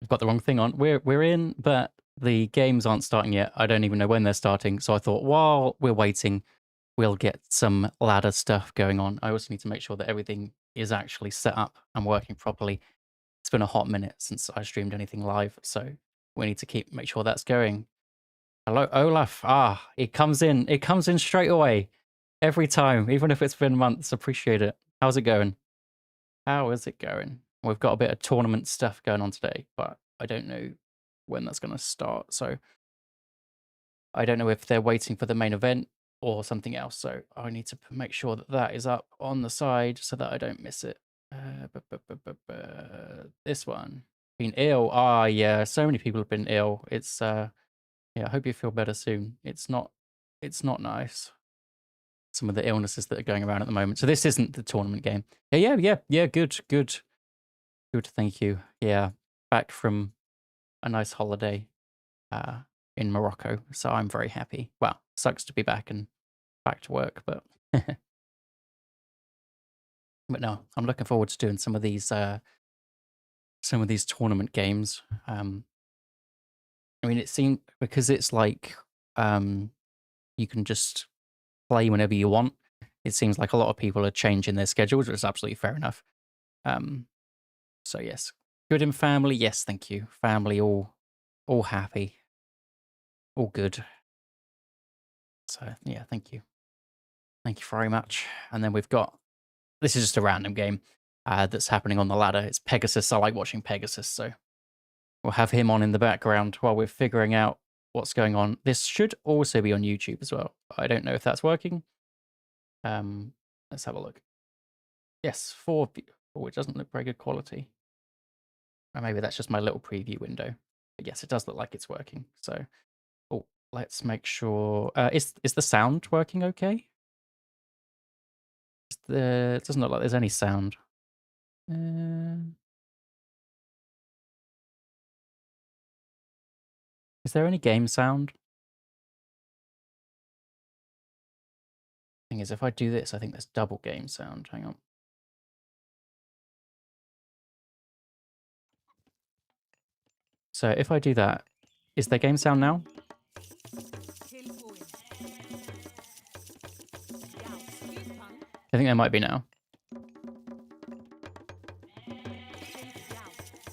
I've got the wrong thing on. We're in, but the games aren't starting yet. I don't even know when they're starting. So I thought, while we're waiting, we'll get some ladder stuff going on. I also need to make sure that everything is actually set up and working properly. It's been a hot minute since I streamed anything live, so we need to make sure that's going. Hello, Olaf. Ah, it comes in. It comes in straight away. Every time, even if it's been months. Appreciate it. How's it going? How is it going? We've got a bit of tournament stuff going on today, but I don't know when that's going to start. So I don't know if they're waiting for the main event or something else. So I need to make sure that that is up on the side so that I don't miss it. This one. Been ill. Ah, yeah. So many people have been ill. It's yeah. I hope you feel better soon. It's not nice. Some of the illnesses that are going around at the moment. So this isn't the tournament game. Yeah. Good. Thank you. Yeah, back from a nice holiday in Morocco. So I'm very happy. Well, sucks to be back and back to work, but but no, I'm looking forward to doing some of these tournament games. I mean, it seemed because it's like you can just play whenever you want. It seems like a lot of people are changing their schedules, which is absolutely fair enough. So yes, good in family. Yes, thank you. Family all happy, all good. So yeah, thank you very much. And then we've got this is just a random game that's happening on the ladder. It's Pegasus. I like watching Pegasus, so we'll have him on in the background while we're figuring out what's going on. This should also be on YouTube as well. I don't know if that's working. Let's have a look. Yes, oh, it doesn't look very good quality. Or maybe that's just my little preview window. But yes, it does look like it's working. So, oh, let's make sure. Is the sound working okay? It doesn't look like there's any sound. Is there any game sound? Thing is, if I do this, I think there's double game sound. Hang on. So if I do that, is there game sound now? I think there might be now.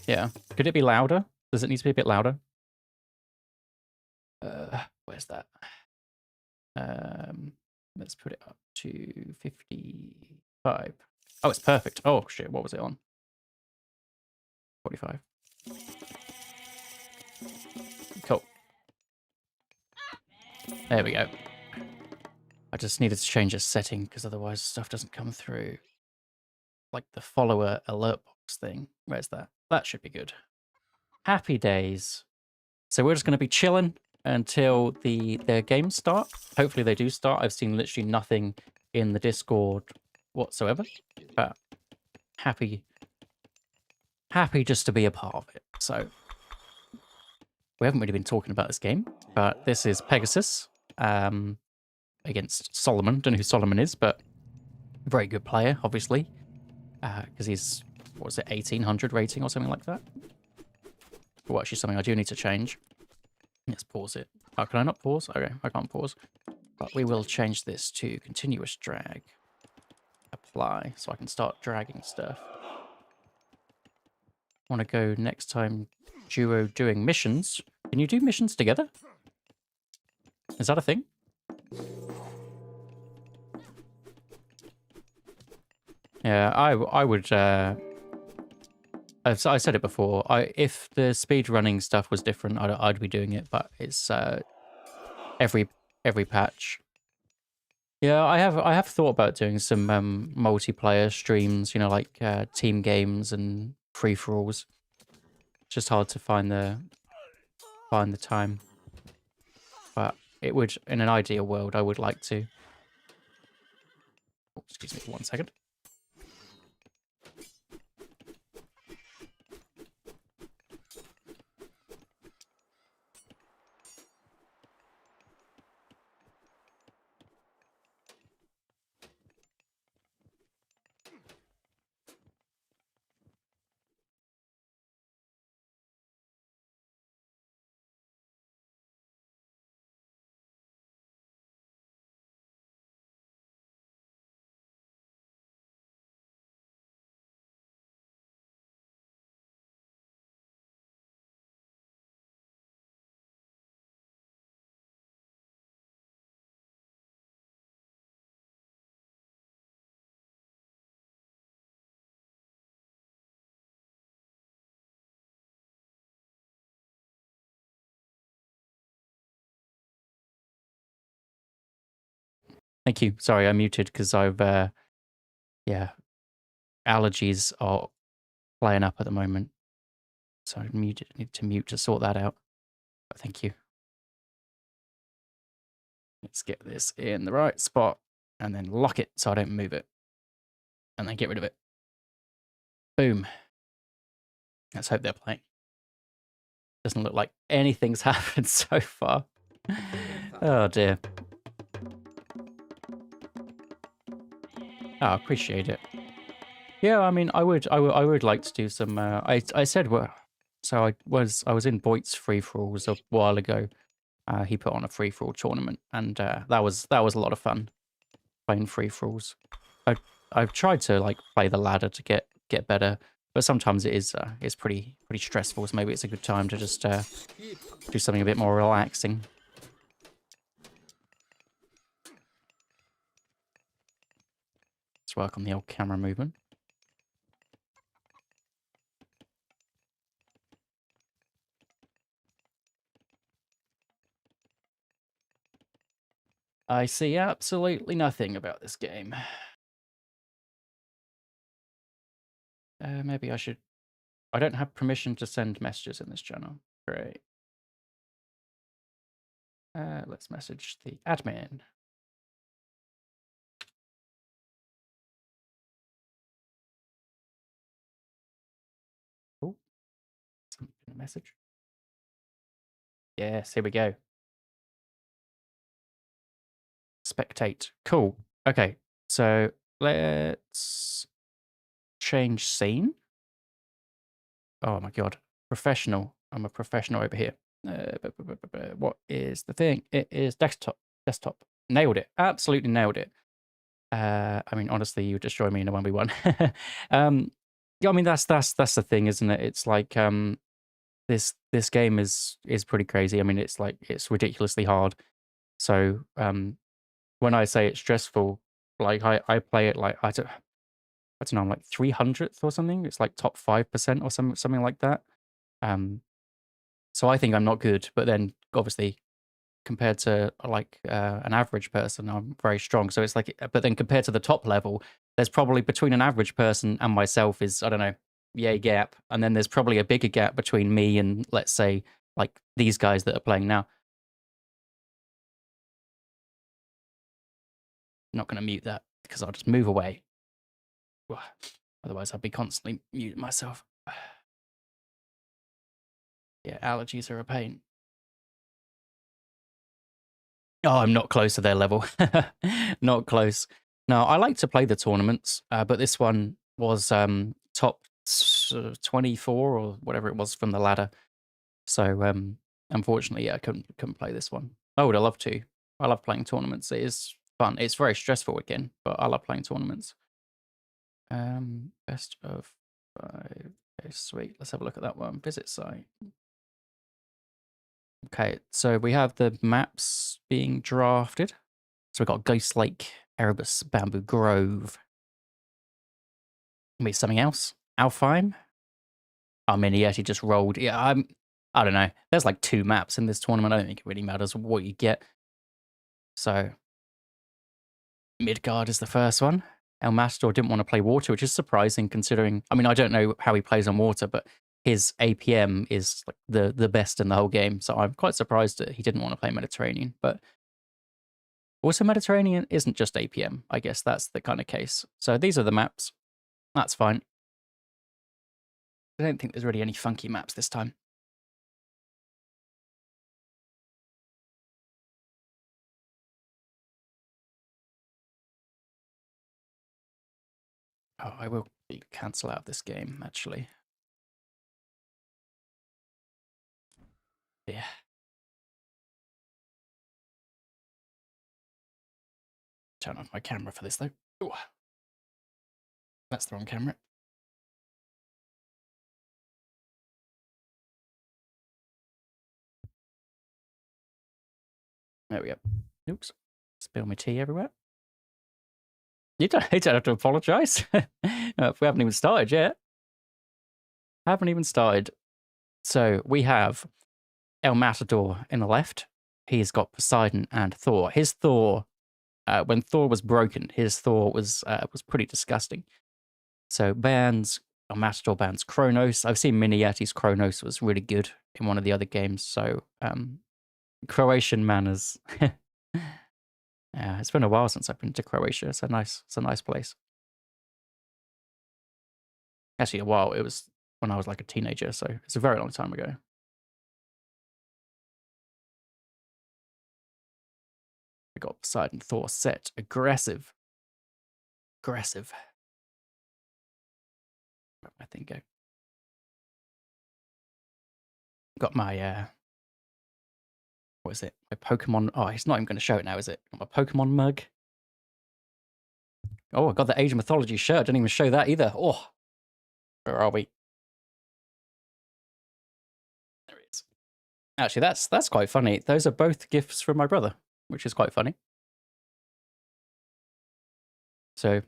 Yeah. Could it be louder? Does it need to be a bit louder? Where's that? Let's put it up to 55. Oh, it's perfect. Oh, shit. What was it on? 45. Cool. There we go. I just needed to change a setting because otherwise stuff doesn't come through. Like the follower alert box thing. Where's that? That should be good. Happy days. So we're just going to be chilling until their games start. Hopefully they do start. I've seen literally nothing in the Discord whatsoever. But happy just to be a part of it. So we haven't really been talking about this game, but this is Pegasus against Solomon. Don't know who Solomon is, but very good player, obviously, because he's, what was it, 1800 rating or something like that? Well, actually, something I do need to change. Let's pause it. Oh, can I not pause? Okay, I can't pause. But we will change this to continuous drag. Apply, so I can start dragging stuff. Want to go next time duo doing missions. Can you do missions together? Is that a thing? Yeah, I would. I said it before. If the speed running stuff was different, I'd be doing it. But it's every patch. Yeah, I have thought about doing some multiplayer streams. You know, like team games and free for alls. It's just hard to find the time. But it would, in an ideal world, I would like to. Oh, excuse me, 1 second. Thank you. Sorry, I muted because I've, yeah, allergies are playing up at the moment. So I need to mute to sort that out. But thank you. Let's get this in the right spot and then lock it so I don't move it. And then get rid of it. Boom. Let's hope they're playing. Doesn't look like anything's happened so far. Oh dear. Oh, I appreciate it. Yeah, I mean, I would like to do some. I said, well, so I was in Boyd's free for alls a while ago. He put on a free for all tournament, and that was a lot of fun playing free for alls. I've tried to like play the ladder to get better, but sometimes it is pretty stressful. So maybe it's a good time to just do something a bit more relaxing. Let's work on the old camera movement. I see absolutely nothing about this game. Maybe I should... I don't have permission to send messages in this channel. Great. Let's message the admin. Oh, a message. Yes, here we go. Spectate. Cool. Okay, so let's change scene. Oh my god. Professional. I'm a professional over here. What is the thing? It is desktop. Desktop. Nailed it. Absolutely nailed it. I mean, honestly, you would destroy me in a 1v1. Yeah, I mean, that's the thing, isn't it? It's like this game is pretty crazy. I mean, it's like it's ridiculously hard. So when I say it's stressful, like I play it like I don't know, I'm like 300th or something. It's like top 5% or something like that. So I think I'm not good, but then obviously compared to like an average person, I'm very strong. So it's like, but then compared to the top level, there's probably between an average person and myself is, I don't know, yay gap. And then there's probably a bigger gap between me and, let's say, like these guys that are playing now. I'm not going to mute that because I'll just move away. Otherwise, I'd be constantly muting myself. Yeah, allergies are a pain. Oh, I'm not close to their level. Not close. No, I like to play the tournaments, but this one was top 24 or whatever it was from the ladder. So unfortunately, yeah, I couldn't play this one. I would have loved to. I love playing tournaments. It is fun. It's very stressful again, but I love playing tournaments. Best of 5. Okay, sweet. Let's have a look at that one. Visit site. Okay, so we have the maps being drafted. So we've got Ghost Lake, Erebus, Bamboo Grove. Wait, something else? Alfheim? Oh, MiniYeti just rolled. Yeah, I don't know. There's like 2 maps in this tournament. I don't think it really matters what you get. So Midgard is the first one. El Matador didn't want to play water, which is surprising considering, I mean, I don't know how he plays on water, but his APM is like the best in the whole game. So I'm quite surprised that he didn't want to play Mediterranean. But also Mediterranean isn't just APM. I guess that's the kind of case. So these are the maps. That's fine. I don't think there's really any funky maps this time. Oh, I will cancel out this game, actually. Yeah. Turn off my camera for this, though. Ooh. That's the wrong camera. There we go. Oops. Spill my tea everywhere. You don't have to apologise. We haven't even started yet. Haven't even started. So we have El Matador in the left. He's got Poseidon and Thor. His Thor when Thor was broken, his Thor was pretty disgusting. So bands, Matador bands, Kronos. I've seen MiniYeti's Kronos was really good in one of the other games. So Croatian manners. Yeah, it's been a while since I've been to Croatia. It's a nice place. Actually, a while. It was when I was like a teenager, so it's a very long time ago. I got Poseidon Thor set. Aggressive. Aggressive. Where'd my thing go? Got my what is it? My Pokemon. Oh, it's not even going to show it now, is it? Got my Pokemon mug. Oh, I got the Age of Mythology shirt. Didn't even show that either. Oh, where are we? There it is. Actually, that's quite funny. Those are both gifts from my brother, which is quite funny. So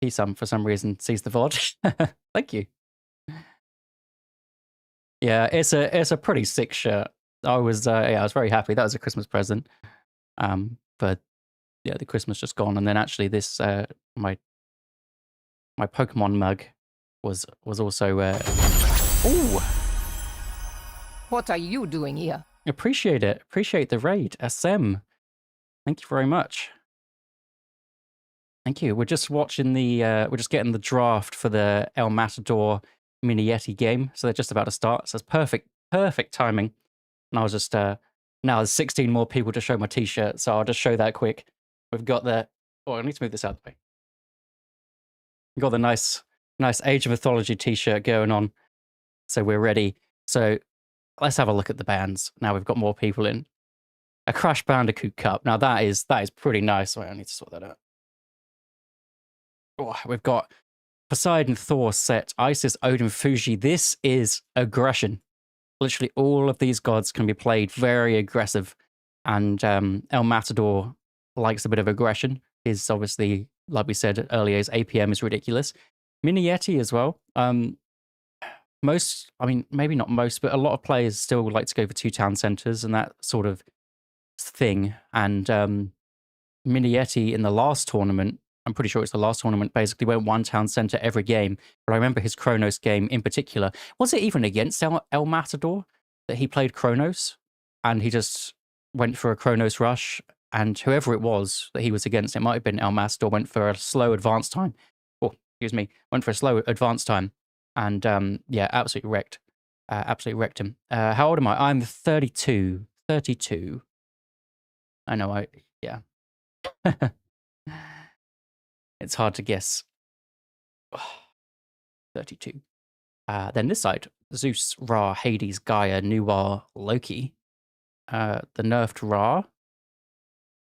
he for some reason sees the VOD. Thank you. Yeah, it's a pretty sick shirt. I was very happy. That was a Christmas present. But yeah, the Christmas just gone, and then actually this my Pokemon mug was also ooh. What are you doing here? Appreciate it. Appreciate the raid. SM. Thank you very much. Thank you. We're just watching we're just getting the draft for the El Matador MiniYeti game. So they're just about to start. So it's perfect timing. And I was just, now there's 16 more people to show my t-shirt. So I'll just show that quick. We've got oh, I need to move this out of the way. We've got the nice Age of Mythology t-shirt going on. So we're ready. So let's have a look at the bands. Now we've got more people in. A Crash Bandicoot Cup. Now that is pretty nice. Wait, I need to sort that out. Oh, we've got Poseidon, Thor, Set, Isis, Odin, Fuji. This is aggression. Literally all of these gods can be played very aggressive. And El Matador likes a bit of aggression. Is obviously, like we said earlier, his APM is ridiculous. MiniYeti as well. Most, I mean, maybe not most, but a lot of players still like to go for 2 town centers and that sort of thing. And MiniYeti in the last tournament, I'm pretty sure it's the last tournament, basically went 1 town center every game. But I remember his Kronos game in particular. Was it even against El Matador that he played Kronos? And he just went for a Kronos rush. And whoever it was that he was against, it might have been El Matador, went for a slow advance time. Oh, excuse me, went for a slow advance time. And yeah, absolutely wrecked. Absolutely wrecked him. How old am I? I'm 32. 32. I know, yeah. It's hard to guess. 32. Then this side, Zeus, Ra, Hades, Gaia, Nuar, Loki. The nerfed Ra.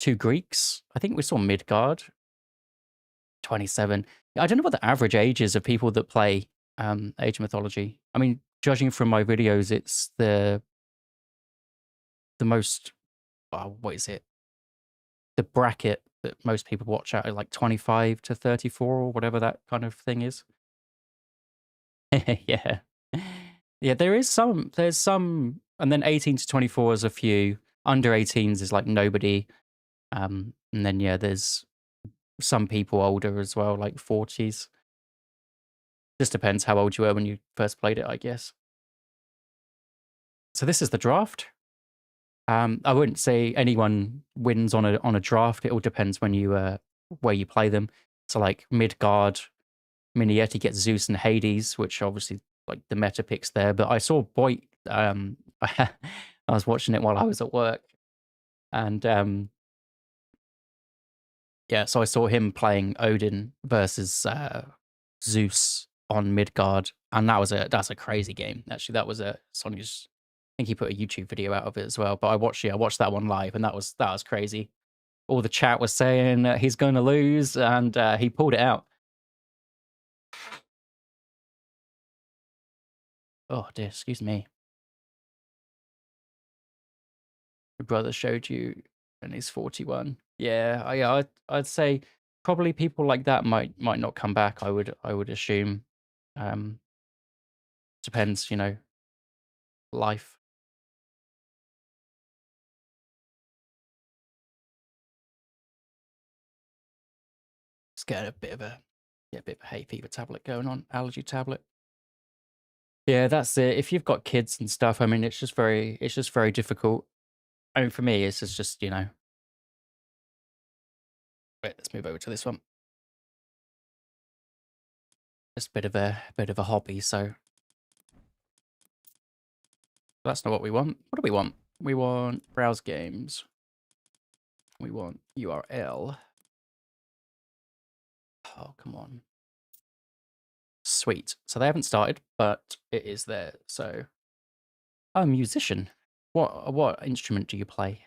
2 Greeks. I think we saw Midgard. 27. I don't know what the average age is of people that play Age of Mythology. I mean, judging from my videos, it's the most, what is it? The bracket that most people watch out like 25 to 34 or whatever that kind of thing is. Yeah. Yeah, there's some, and then 18 to 24 is a few. Under 18s is like nobody. And then, yeah, there's some people older as well, like 40s. Just depends how old you were when you first played it, I guess. So this is the draft. I wouldn't say anyone wins on a draft. It all depends when you where you play them. So like Midgard, MiniYeti gets Zeus and Hades, which obviously like the meta picks there. But I saw Boy, I was watching it while I was at work, and yeah, so I saw him playing Odin versus Zeus on Midgard, and that's a crazy game. Actually, that was Sonya's. I think he put a YouTube video out of it as well. But I watched that one live, and that was crazy. All the chat was saying he's going to lose, and he pulled it out. Oh dear, excuse me. Your brother showed you, and he's 41. Yeah, I'd say probably people like that might not come back. I would assume. Depends, life. Just get a bit of a hay fever tablet going on, allergy tablet. Yeah, that's it. If you've got kids and stuff, I mean, it's just very difficult. I mean, for me, it's just you know. Wait, let's move over to this one. Just a bit of a hobby. So that's not what we want. What do we want? We want browse games. We want URL. Oh, come on. Sweet. So they haven't started, but it is there. So, oh, musician. What instrument do you play?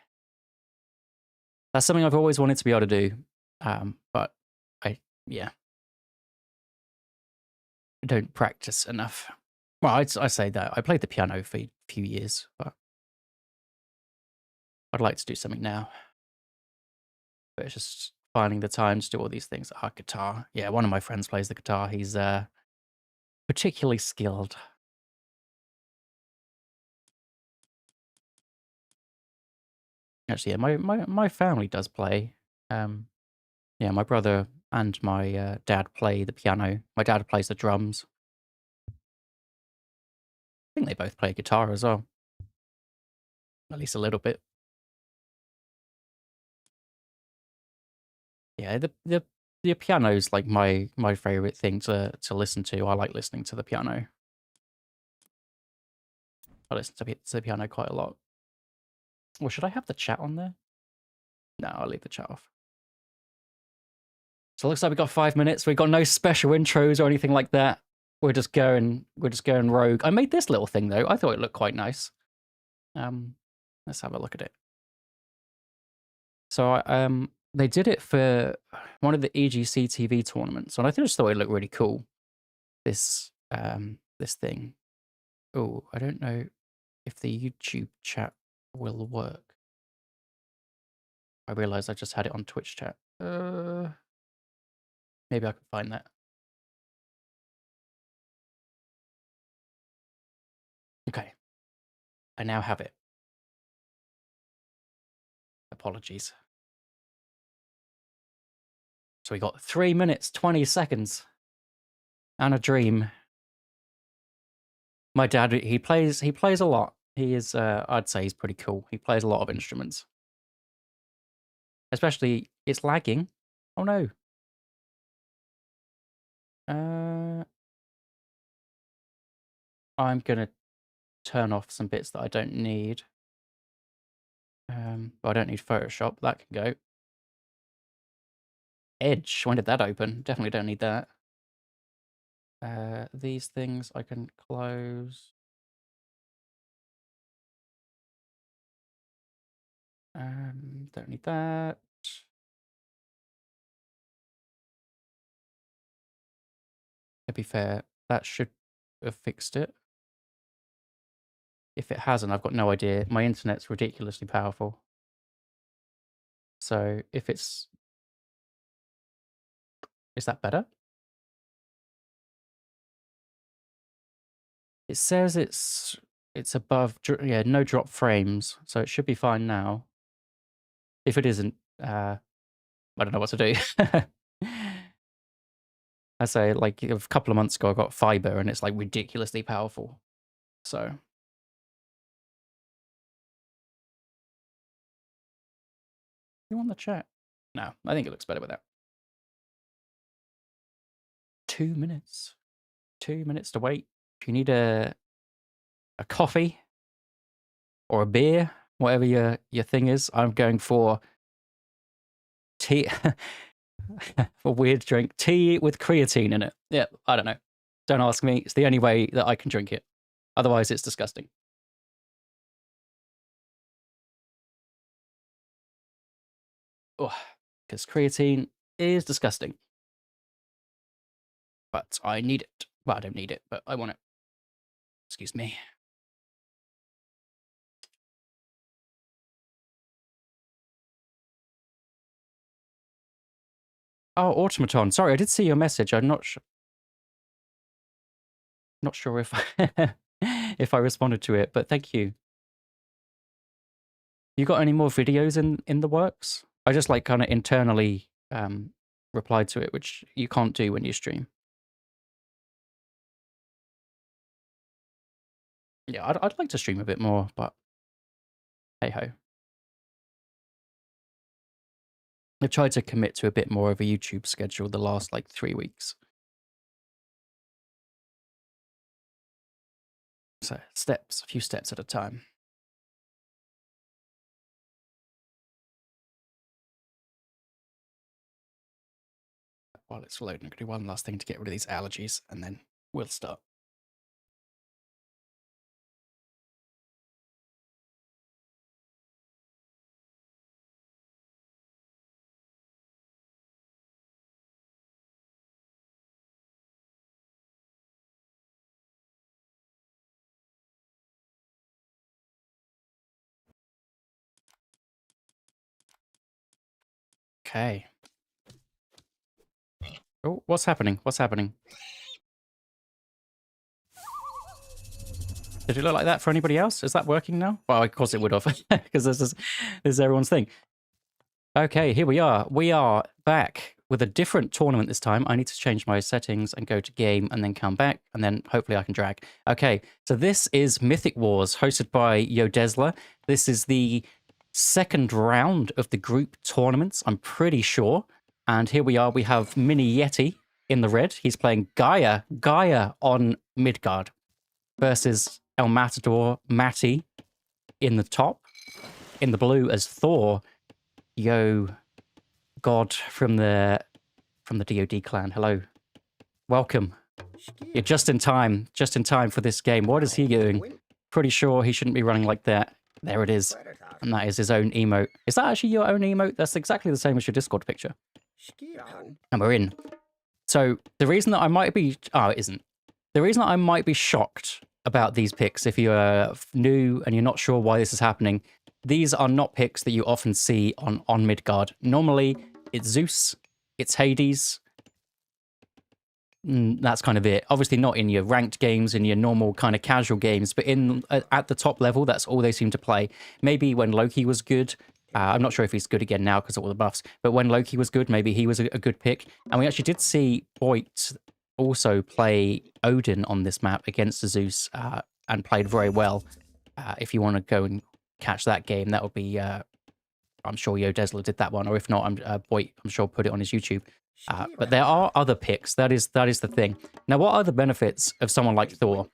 That's something I've always wanted to be able to do, but I don't practice enough. Well, I say that I played the piano for a few years, but I'd like to do something now. But it's just finding the time to do all these things. Ah, guitar. Yeah, one of my friends plays the guitar. He's particularly skilled. Actually, yeah, my family does play. Yeah, my brother and my dad play the piano. My dad plays the drums. I think they both play guitar as well, at least a little bit. Yeah, the piano's like my favorite thing to listen to. I like listening to the piano. I listen to the piano quite a lot. Well, should I have the chat on there? No, I'll leave the chat off. So it looks like we've got 5 minutes. We've got no special intros or anything like that. We're just going rogue. I made this little thing though. I thought it looked quite nice. Let's have a look at it. So they did it for one of the EGC TV tournaments, and I just thought it looked really cool. This this thing. Oh, I don't know if the YouTube chat will work. I realized I just had it on Twitch chat. Maybe I can find that. Okay. I now have it. Apologies. So we got 3 minutes, 20 seconds. And a dream. My dad, he plays a lot. He is, I'd say he's pretty cool. He plays a lot of instruments. Especially, it's lagging. Oh no. I'm gonna turn off some bits that I don't need. But I don't need Photoshop. That can go. Edge. When did that open? Definitely don't need that. These things I can close. Don't need that. To be fair, that should have fixed it. If it hasn't, I've got no idea. My internet's ridiculously powerful. So if it's... Is that better? It says it's above, yeah, no drop frames, so it should be fine now. If it isn't, I don't know what to do. I say, like, a couple of months ago, I got fiber, and it's, like, ridiculously powerful. So... You want the chat? No, I think it looks better with that. 2 minutes. 2 minutes to wait. If you need a coffee or a beer, whatever your thing is, I'm going for tea. A weird drink. Tea with creatine in it. Yeah, I don't know. Don't ask me. It's the only way that I can drink it. Otherwise, it's disgusting. Oh, because creatine is disgusting. But I need it. Well, I don't need it, but I want it. Excuse me. Oh, Automaton. Sorry, I did see your message. I'm not sure. Not sure if if I responded to it, but thank you. You got any more videos in the works? I just like kind of internally replied to it, which you can't do when you stream. Yeah, I'd like to stream a bit more, but hey ho. I've tried to commit to a bit more of a YouTube schedule the last like 3 weeks. So steps, a few steps at a time. While it's loading, I'm going to do one last thing to get rid of these allergies, and then we'll start. Okay. Oh, what's happening? What's happening? Did it look like that for anybody else? Is that working now? Well, of course it would have, because this is everyone's thing. Okay, here we are. We are back with a different tournament this time. I need to change my settings and go to game and then come back, and then hopefully I can drag. Okay, so this is Mythic Wars, hosted by Yodesla. This is the second round of the group tournaments, I'm pretty sure. And here we are. We have MiniYeti in the red. He's playing Gaia on Midgard versus El Matador, Matty in the top. In the blue as Thor, Yo God from the DoD clan. Hello. Welcome. You're just in time for this game. What is he doing? Pretty sure he shouldn't be running like that. There it is. And that is his own emote. Is that actually your own emote? That's exactly the same as your Discord picture. And we're in. So the reason that I might be... Oh, it isn't. The reason that I might be shocked about these picks, if you're new and you're not sure why this is happening, these are not picks that you often see on Midgard. Normally, it's Zeus, it's Hades. That's kind of it. Obviously not in your ranked games, in your normal kind of casual games, but at the top level, that's all they seem to play. Maybe when Loki was good. I'm not sure if he's good again now because of all the buffs, but when Loki was good, maybe he was a good pick. And we actually did see Boit also play Odin on this map against Zeus and played very well. If you want to go and catch that game, that would be... I'm sure Yodesla did that one, or if not, Boit, I'm sure, put it on his YouTube. But there are other picks. That is the thing. Now, what are the benefits of someone like Thor?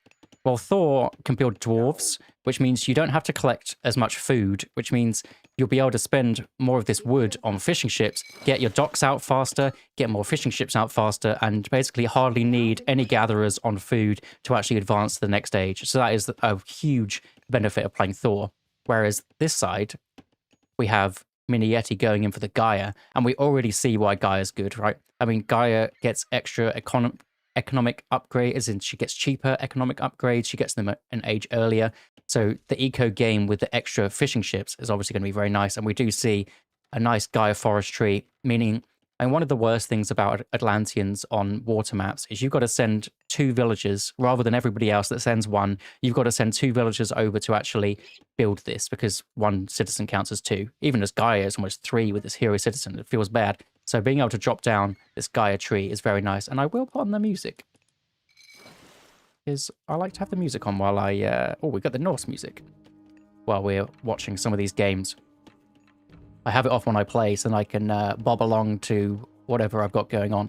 Well, Thor can build dwarves, which means you don't have to collect as much food, which means you'll be able to spend more of this wood on fishing ships, get your docks out faster, get more fishing ships out faster, and basically hardly need any gatherers on food to actually advance to the next stage. So that is a huge benefit of playing Thor. Whereas this side, we have MiniYeti going in for the Gaia, and we already see why Gaia's good, right? I mean, Gaia gets extra economic upgrade, as in she gets cheaper economic upgrades, she gets them at an age earlier. So the eco game with the extra fishing ships is obviously going to be very nice, and we do see a nice Gaia forestry, meaning... And one of the worst things about Atlanteans on water maps is you've got to send 2 villagers rather than everybody else that sends 1. You've got to send 2 villagers over to actually build this because 1 citizen counts as 2. Even as Gaia is almost 3 with this hero citizen, it feels bad. So being able to drop down this Gaia tree is very nice. And I will put on the music. Because I like to have the music on while I... Oh, we got the Norse music. While we're watching some of these games. I have it off when I play so then I can bob along to whatever I've got going on.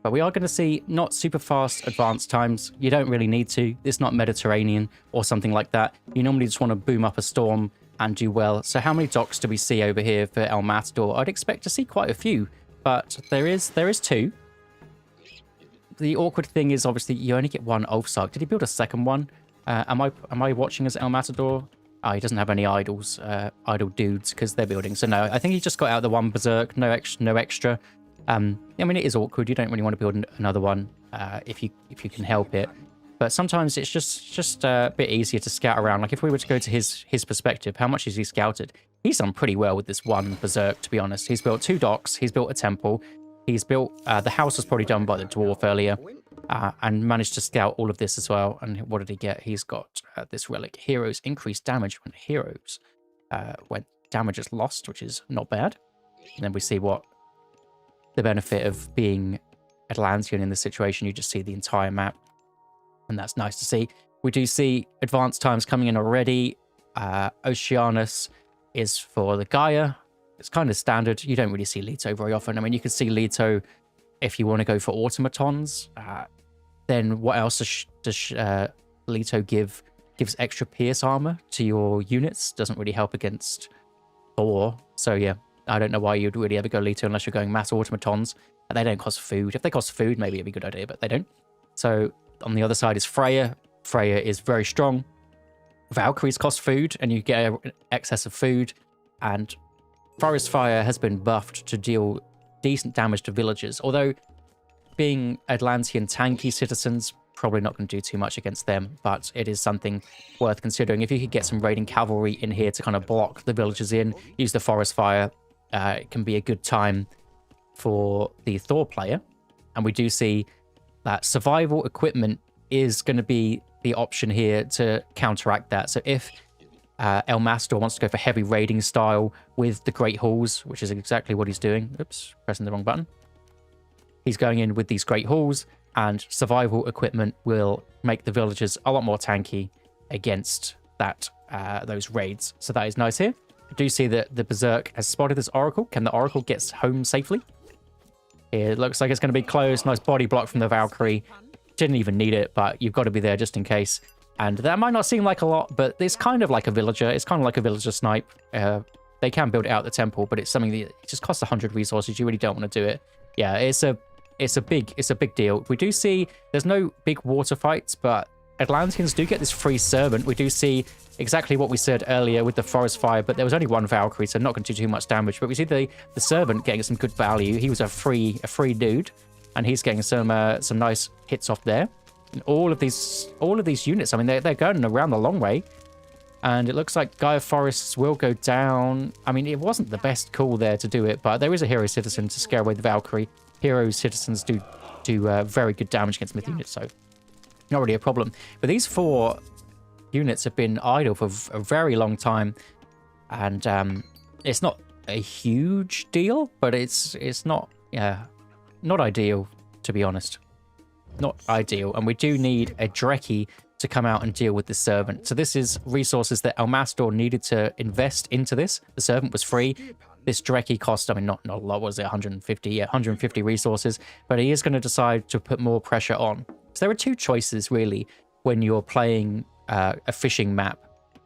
But we are going to see not super fast advanced times. You don't really need to. It's not Mediterranean or something like that. You normally just want to boom up a storm and do well. So how many docks do we see over here for El Matador? I'd expect to see quite a few, but there is 2. The awkward thing is obviously you only get 1 Ulfsark. Did he build a second one? Am I watching as El Matador? Oh, he doesn't have any idol dudes because they're building. So no, I think he just got out the 1 Berserk, no extra. I mean, it is awkward. You don't really want to build another one if you can help it. But sometimes it's just a bit easier to scout around. Like if we were to go to his perspective, how much has he scouted? He's done pretty well with this 1 Berserk, to be honest. He's built 2 docks. He's built a temple. He's built... the house was probably done by the dwarf earlier. And managed to scout all of this as well. And what did he get? He's got this relic. Heroes increase damage when when damage is lost, which is not bad. And then we see what the benefit of being Atlantean in this situation. You just see the entire map, and that's nice to see. We do see advanced times coming in already. Oceanus is for the Gaia. It's kind of standard. You don't really see Leto very often. I mean, you can see Leto if you want to go for automatons. Then what else does Leto give? Gives extra pierce armor to your units. Doesn't really help against Thor. So yeah, I don't know why you'd really ever go Leto unless you're going mass automatons. They don't cost food. If they cost food, maybe it'd be a good idea, but they don't. So on the other side is Freya. Freya is very strong. Valkyries cost food, and you get an excess of food. And Forest Fire has been buffed to deal decent damage to villagers. Although being Atlantean tanky citizens, probably not going to do too much against them, but it is something worth considering. If you could get some raiding cavalry in here to kind of block the villagers in, use the Forest Fire, it can be a good time for the Thor player. And we do see that survival equipment is going to be the option here to counteract that. So if El Matador wants to go for heavy raiding style with the Great Halls, which is exactly what he's doing. Oops, pressing the wrong button. He's going in with these Great Halls, and survival equipment will make the villagers a lot more tanky against that those raids. So that is nice here. I do see that the Berserk has spotted this Oracle. Can the Oracle get home safely? It looks like it's going to be close. Nice body block from the Valkyrie. Didn't even need it, but you've got to be there just in case. And that might not seem like a lot, but it's kind of like a villager. It's kind of like a villager snipe. They can build it out the temple, but it's something that it just costs 100 resources. You really don't want to do it. Yeah, it's a big deal. We do see there's no big water fights, but Atlanteans do get this free servant. We do see exactly what we said earlier with the Forest Fire, but there was only one Valkyrie, so not going to do too much damage. But we see the servant getting some good value. He was a free dude, and he's getting some nice hits off there. And all of these units, I mean, they're going around the long way. And it looks like Gaia Forests will go down. I mean, it wasn't the best call there to do it, but there is a hero citizen to scare away the Valkyrie. Hero citizens do very good damage against myth units, so not really a problem. But these 4 units have been idle for a very long time, and it's not a huge deal, but it's not ideal, to be honest. Not ideal, and we do need a Drekkie to come out and deal with the servant. So this is resources that El Matador needed to invest into this. The servant was free. This Drekkie cost, I mean, not a lot, was it 150? Yeah, 150 resources, but he is going to decide to put more pressure on. So there are 2 choices, really, when you're playing a fishing map.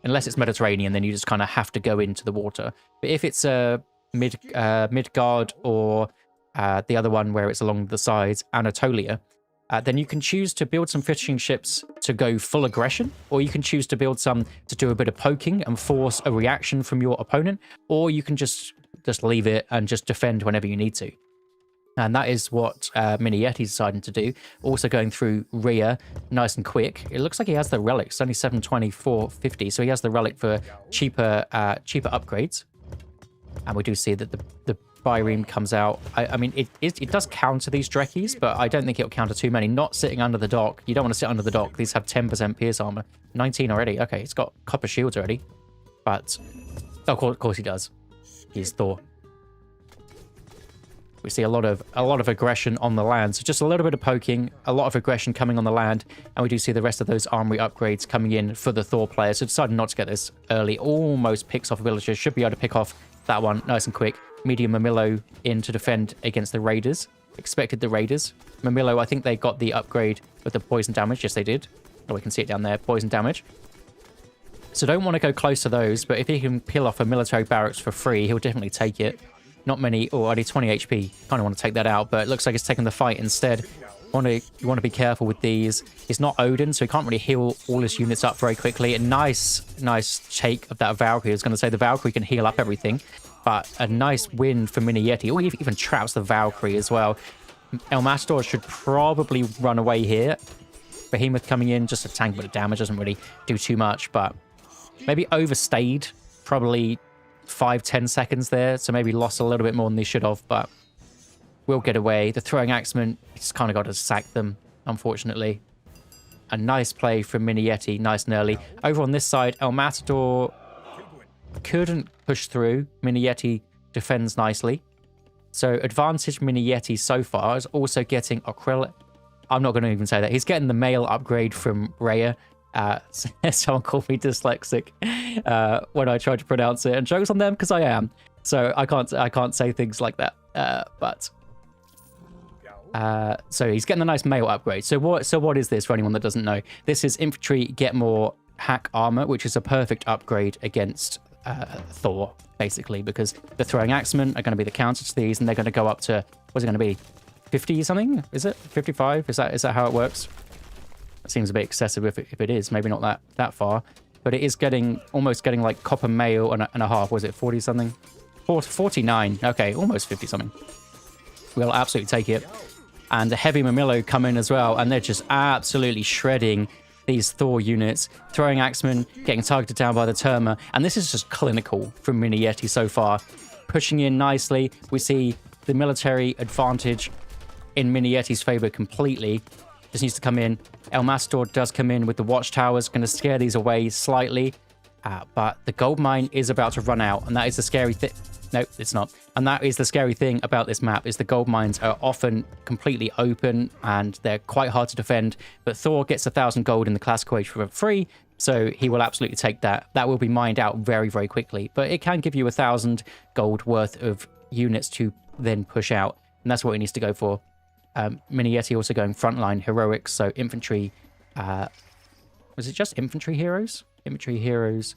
Unless it's Mediterranean, then you just kind of have to go into the water. But if it's a Midgard or the other one where it's along the sides, Anatolia, then you can choose to build some fishing ships to go full aggression, or you can choose to build some to do a bit of poking and force a reaction from your opponent, or you can just leave it and just defend whenever you need to. And that is what MiniYeti decided to do. Also going through Rhea nice and quick. It looks like he has the relic. It's only 724.50, so he has the relic for cheaper upgrades. And we do see that the Byreme comes out. I mean, it does counter these Drekkies, but I don't think it'll counter too many. Not sitting under the dock. You don't want to sit under the dock. These have 10% pierce armor. 19 already. Okay, it's got copper shields already. But, of course he does. He's Thor. We see a lot of aggression on the land. So just a little bit of poking, a lot of aggression coming on the land, and we do see the rest of those armory upgrades coming in for the Thor player. So decided not to get this early. Almost picks off villagers. Should be able to pick off that one nice and quick. Medium Mamillo in to defend against the Raiders. Expected the Raiders. Mamillo, I think they got the upgrade with the poison damage. Yes, they did. Oh, we can see it down there. Poison damage. So don't want to go close to those, but if he can peel off a military barracks for free, he'll definitely take it. Not many. Oh, only 20 HP. Kind of want to take that out, but it looks like it's taking the fight instead. You want to be careful with these. He's not Odin, so he can't really heal all his units up very quickly. A nice take of that Valkyrie. I was going to say the Valkyrie can heal up everything, but a nice win for MiniYeti. Oh, he even traps the Valkyrie as well. El Matador should probably run away here. Behemoth coming in, just a tank bit of damage, doesn't really do too much, but maybe overstayed. Probably 5-10 seconds there, so maybe lost a little bit more than they should have, but will get away. The throwing axemen, just kind of got to sack them, unfortunately. A nice play from MiniYeti, nice and early. Over on this side, El Matador couldn't push through. MiniYeti defends nicely. So advantage MiniYeti so far is also getting acrylic. I'm not going to even say that. He's getting the male upgrade from Rhea. Someone called me dyslexic when I tried to pronounce it, and jokes on them because I am. So I can't say things like that. So he's getting a nice male upgrade. So what is this for anyone that doesn't know? This is infantry get more hack armor, which is a perfect upgrade against Thor, basically, because the throwing axemen are going to be the counter to these, and they're going to go up to, what's it going to be, 50 something? Is it 55? Is that how it works? It seems a bit excessive if it is. Maybe not that far, but it is almost getting like copper mail and a half. Was it 40 something? 49. Okay, almost 50 something. We'll absolutely take it. And the heavy Mamillo come in as well, and they're just absolutely shredding these Thor units. Throwing axemen, getting targeted down by the Terma, and this is just clinical from MiniYeti so far. Pushing in nicely, we see the military advantage in MiniYeti's favor completely. Just needs to come in. El Matador does come in with the watchtowers, going to scare these away slightly, but the gold mine is about to run out, and that is the scary thing. No, it's not. And that is the scary thing about this map, is the gold mines are often completely open and they're quite hard to defend. But Thor gets 1,000 gold in the classical age for free, so he will absolutely take that. That will be mined out very, very quickly. But it can give you 1,000 gold worth of units to then push out, and that's what he needs to go for. MiniYeti also going frontline heroics, so infantry. Was it just infantry heroes? Infantry heroes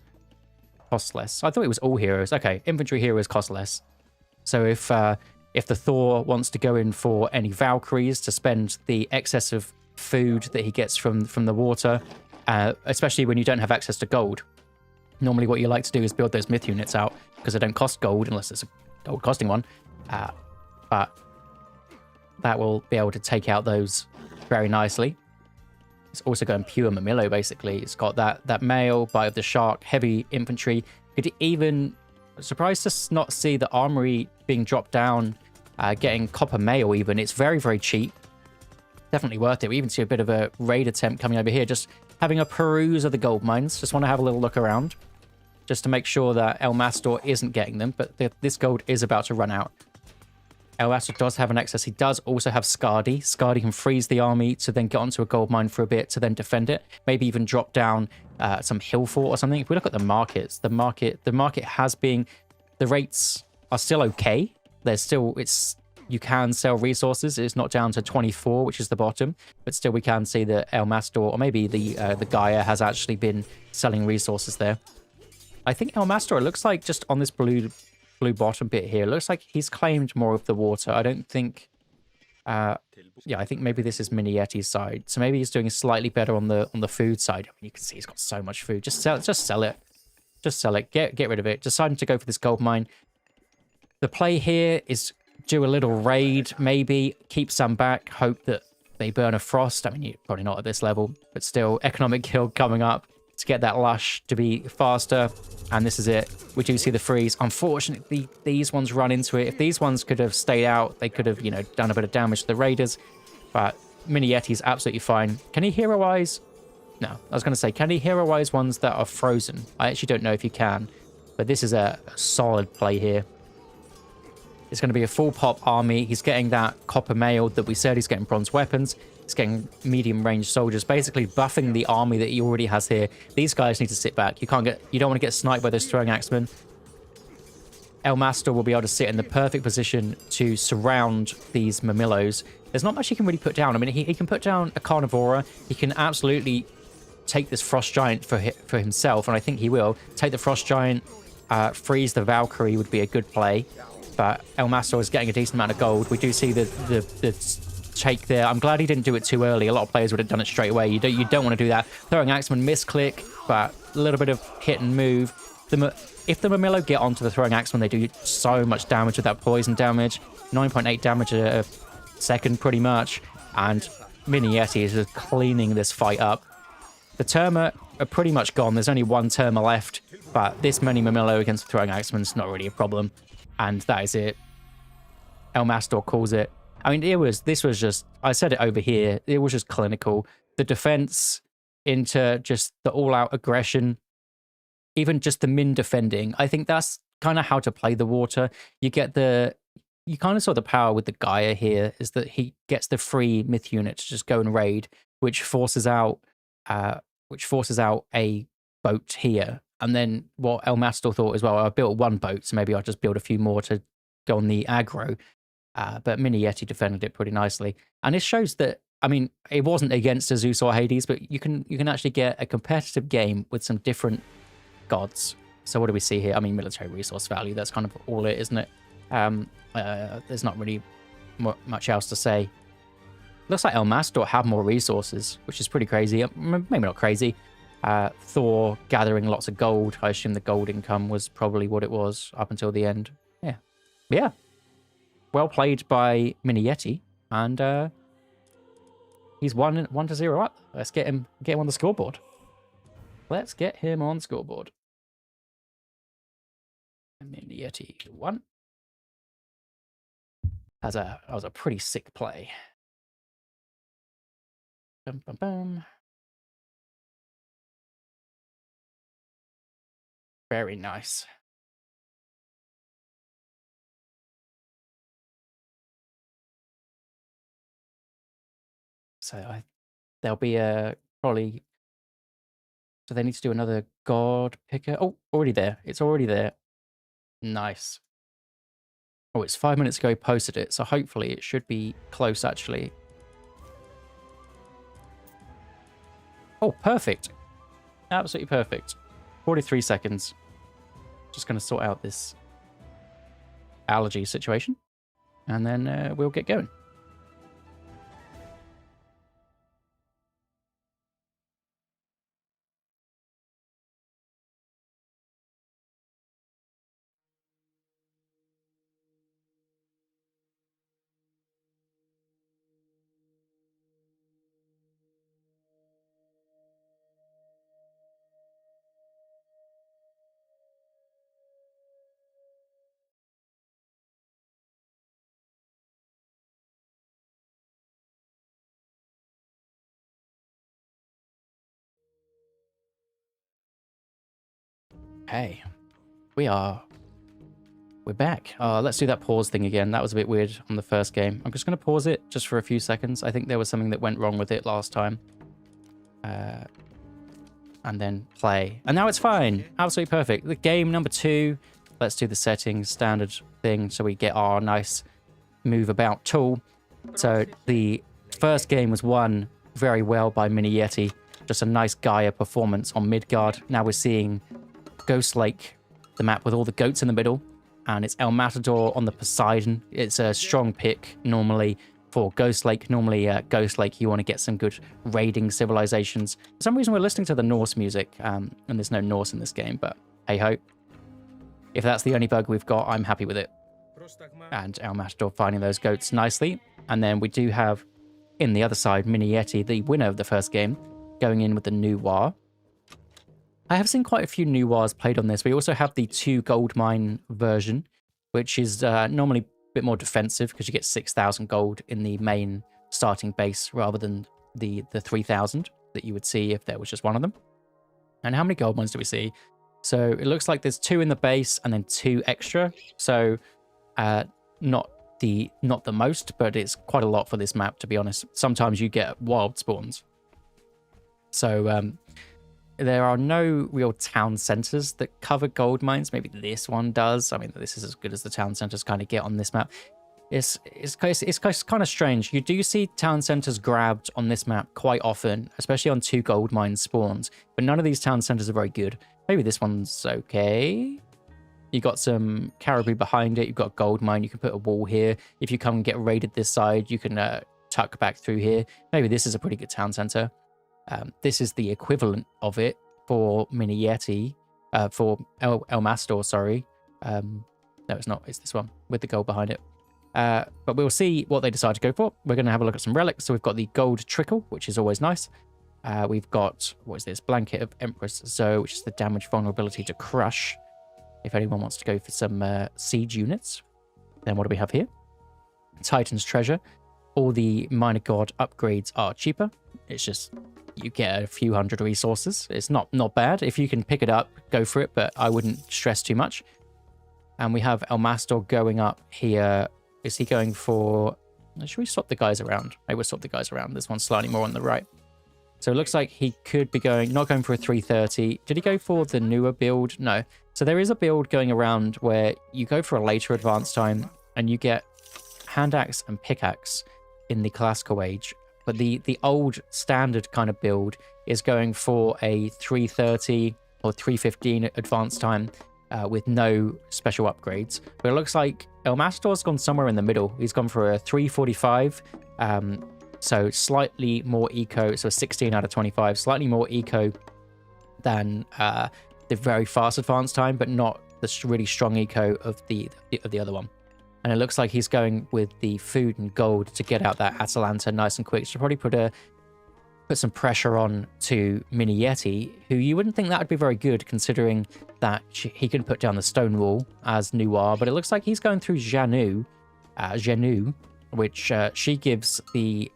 cost less. I thought it was all heroes. Okay, infantry heroes cost less. So if the Thor wants to go in for any Valkyries to spend the excess of food that he gets from the water, especially when you don't have access to gold, normally what you like to do is build those myth units out because they don't cost gold unless it's a gold costing one. But that will be able to take out those very nicely. It's also going pure Mamillo, basically. It's got that male, Bite of the Shark, heavy infantry. Could even... Surprised to not see the armory being dropped down, getting copper mail even. It's very, very cheap. Definitely worth it. We even see a bit of a raid attempt coming over here. Just having a peruse of the gold mines. Just want to have a little look around. Just to make sure that El Matador isn't getting them. But this gold is about to run out. El Matador does have an excess. He does also have Skadi. Skadi can freeze the army to then get onto a gold mine for a bit to then defend it. Maybe even drop down some hill fort or something. If we look at the markets, the market has been... The rates are still okay. There's still... You can sell resources. It's not down to 24, which is the bottom. But still we can see that El Matador, or maybe the Gaia, has actually been selling resources there. I think El Matador, it looks like just on this blue bottom bit here, it looks like he's claimed more of the water. I don't think... yeah, I think maybe this is MiniYeti's side. So maybe he's doing slightly better on the food side. I mean, you can see he's got so much food. Just sell it. Just sell it. Just sell it. Get rid of it. Deciding to go for this gold mine. The play here is do a little raid, maybe. Keep some back. Hope that they burn a frost. I mean, you're probably not at this level, but still, economic guild coming up to get that lush to be faster. And this is it. We do see the freeze. Unfortunately, these ones run into it. If these ones could have stayed out, they could have, you know, done a bit of damage to the raiders. But MiniYeti's absolutely fine. Can he hero-wise? No. I was going to say, can he hero-wise ones that are frozen? I actually don't know if you can. But this is a solid play here. It's going to be a full pop army. He's getting that copper mail that we said. He's getting bronze weapons. He's getting medium range soldiers, basically buffing the army that he already has here. These guys need to sit back. You don't want to get sniped by those throwing axemen. El Matador will be able to sit in the perfect position to surround these Mamillos. There's not much he can really put down. I mean, he can put down a Carnivora. He can absolutely take this Frost Giant for himself, and I think he will. Take the Frost Giant, freeze the Valkyrie would be a good play. But El Matador is getting a decent amount of gold. We do see the take there. I'm glad he didn't do it too early. A lot of players would have done it straight away. You don't want to do that. Throwing Axeman misclick, but a little bit of hit and move. If the Mamillo get onto the throwing Axeman, they do so much damage with that poison damage. 9.8 damage a second, pretty much. And MiniYeti is just cleaning this fight up. The Terma are pretty much gone. There's only one Terma left, but this many Mamillo against the throwing Axeman is not really a problem. And that is it. El Matador calls it. I mean, this was just, I said it over here, it was just clinical. The defense into just the all-out aggression, even just the min defending. I think that's kind of how to play the water. You get the you kind of saw the power with the Gaia here is that he gets the free myth unit to just go and raid, which forces out a boat here. And then what El Matador thought as well, I built one boat, so maybe I'll just build a few more to go on the aggro. But MiniYeti defended it pretty nicely. And it shows that, I mean, it wasn't against a Zeus or Hades, but you can actually get a competitive game with some different gods. So what do we see here? I mean, military resource value, that's kind of all it, isn't it? There's not really much else to say. Looks like El Matador have more resources, which is pretty crazy. Maybe not crazy. Thor gathering lots of gold. I assume the gold income was probably what it was up until the end. Yeah. Yeah. Well played by MiniYeti, and he's 1-0 up. Let's get him on the scoreboard. Let's get him on scoreboard. MiniYeti 1. That was a pretty sick play. Bum, bum, bum. Very nice. So there'll be a probably. So they need to do another god picker. Oh, already there. It's already there. Nice. Oh, it's 5 minutes ago he posted it, so hopefully it should be close actually. Oh, perfect. Absolutely perfect. 43 seconds. Just going to sort out this allergy situation, and then we'll get going. Hey, we're back. Let's do that pause thing again. That was a bit weird on the first game. I'm just going to pause it just for a few seconds. I think there was something that went wrong with it last time. And then play. And now it's fine. Absolutely perfect. The game number 2. Let's do the settings, standard thing, so we get our nice move about tool. So the first game was won very well by MiniYeti. Just a nice Gaia performance on Midgard. Now we're seeing Ghost Lake, the map with all the goats in the middle, and it's El Matador on the Poseidon. It's a strong pick normally for Ghost Lake. Normally Ghost Lake, you want to get some good raiding civilizations. For some reason we're listening to the Norse music, and there's no Norse in this game, but hey ho. If that's the only bug we've got, I'm happy with it. And El Matador finding those goats nicely. And then we do have, in the other side, MiniYeti, the winner of the first game, going in with the new War. I have seen quite a few new Wars played on this. We also have the 2 gold mine version, which is normally a bit more defensive because you get 6,000 gold in the main starting base rather than the 3,000 that you would see if there was just one of them. And how many gold mines do we see? So it looks like there's 2 in the base and then 2 extra. So not the most, but it's quite a lot for this map, to be honest. Sometimes you get wild spawns. So there are no real town centers that cover gold mines. Maybe this one does. I mean, this is as good as the town centers kind of get on this map. It's kind of strange. You do see town centers grabbed on this map quite often, especially on 2 gold mine spawns, but none of these town centers are very good. Maybe this one's okay. You got some caribou behind it. You've got a gold mine. You can put a wall here. If you come and get raided this side, you can tuck back through here. Maybe this is a pretty good town center. This is the equivalent of it for MiniYeti, for El Matador, sorry. No, it's not. It's this one with the gold behind it. But we'll see what they decide to go for. We're going to have a look at some relics. So we've got the gold trickle, which is always nice. We've got, what is this? Blanket of Empress Zoe, which is the damage vulnerability to crush. If anyone wants to go for some siege units. Then what do we have here? Titan's Treasure. All the minor god upgrades are cheaper. It's just, you get a few hundred resources. It's not bad. If you can pick it up, go for it, but I wouldn't stress too much. And we have El Matador going up here Is he going for... Should we swap the guys around? Maybe we'll swap the guys around. This one's slightly more on the right. So it looks like he could be not going for a 330. Did he go for the newer build? No. So there is a build going around where you go for a later advance time and you get hand axe and pickaxe in the classical age. But the old standard kind of build is going for a 330 or 315 advance time with no special upgrades. But it looks like El Matador's gone somewhere in the middle. He's gone for a 345. So slightly more eco, so a 16 out of 25, slightly more eco than the very fast advance time, but not the really strong eco of the other one. And it looks like he's going with the food and gold to get out that Atalanta nice and quick. Should probably put some pressure on to MiniYeti, who you wouldn't think that would be very good considering that he can put down the stone wall as Noir, but it looks like he's going through Janu, which she gives the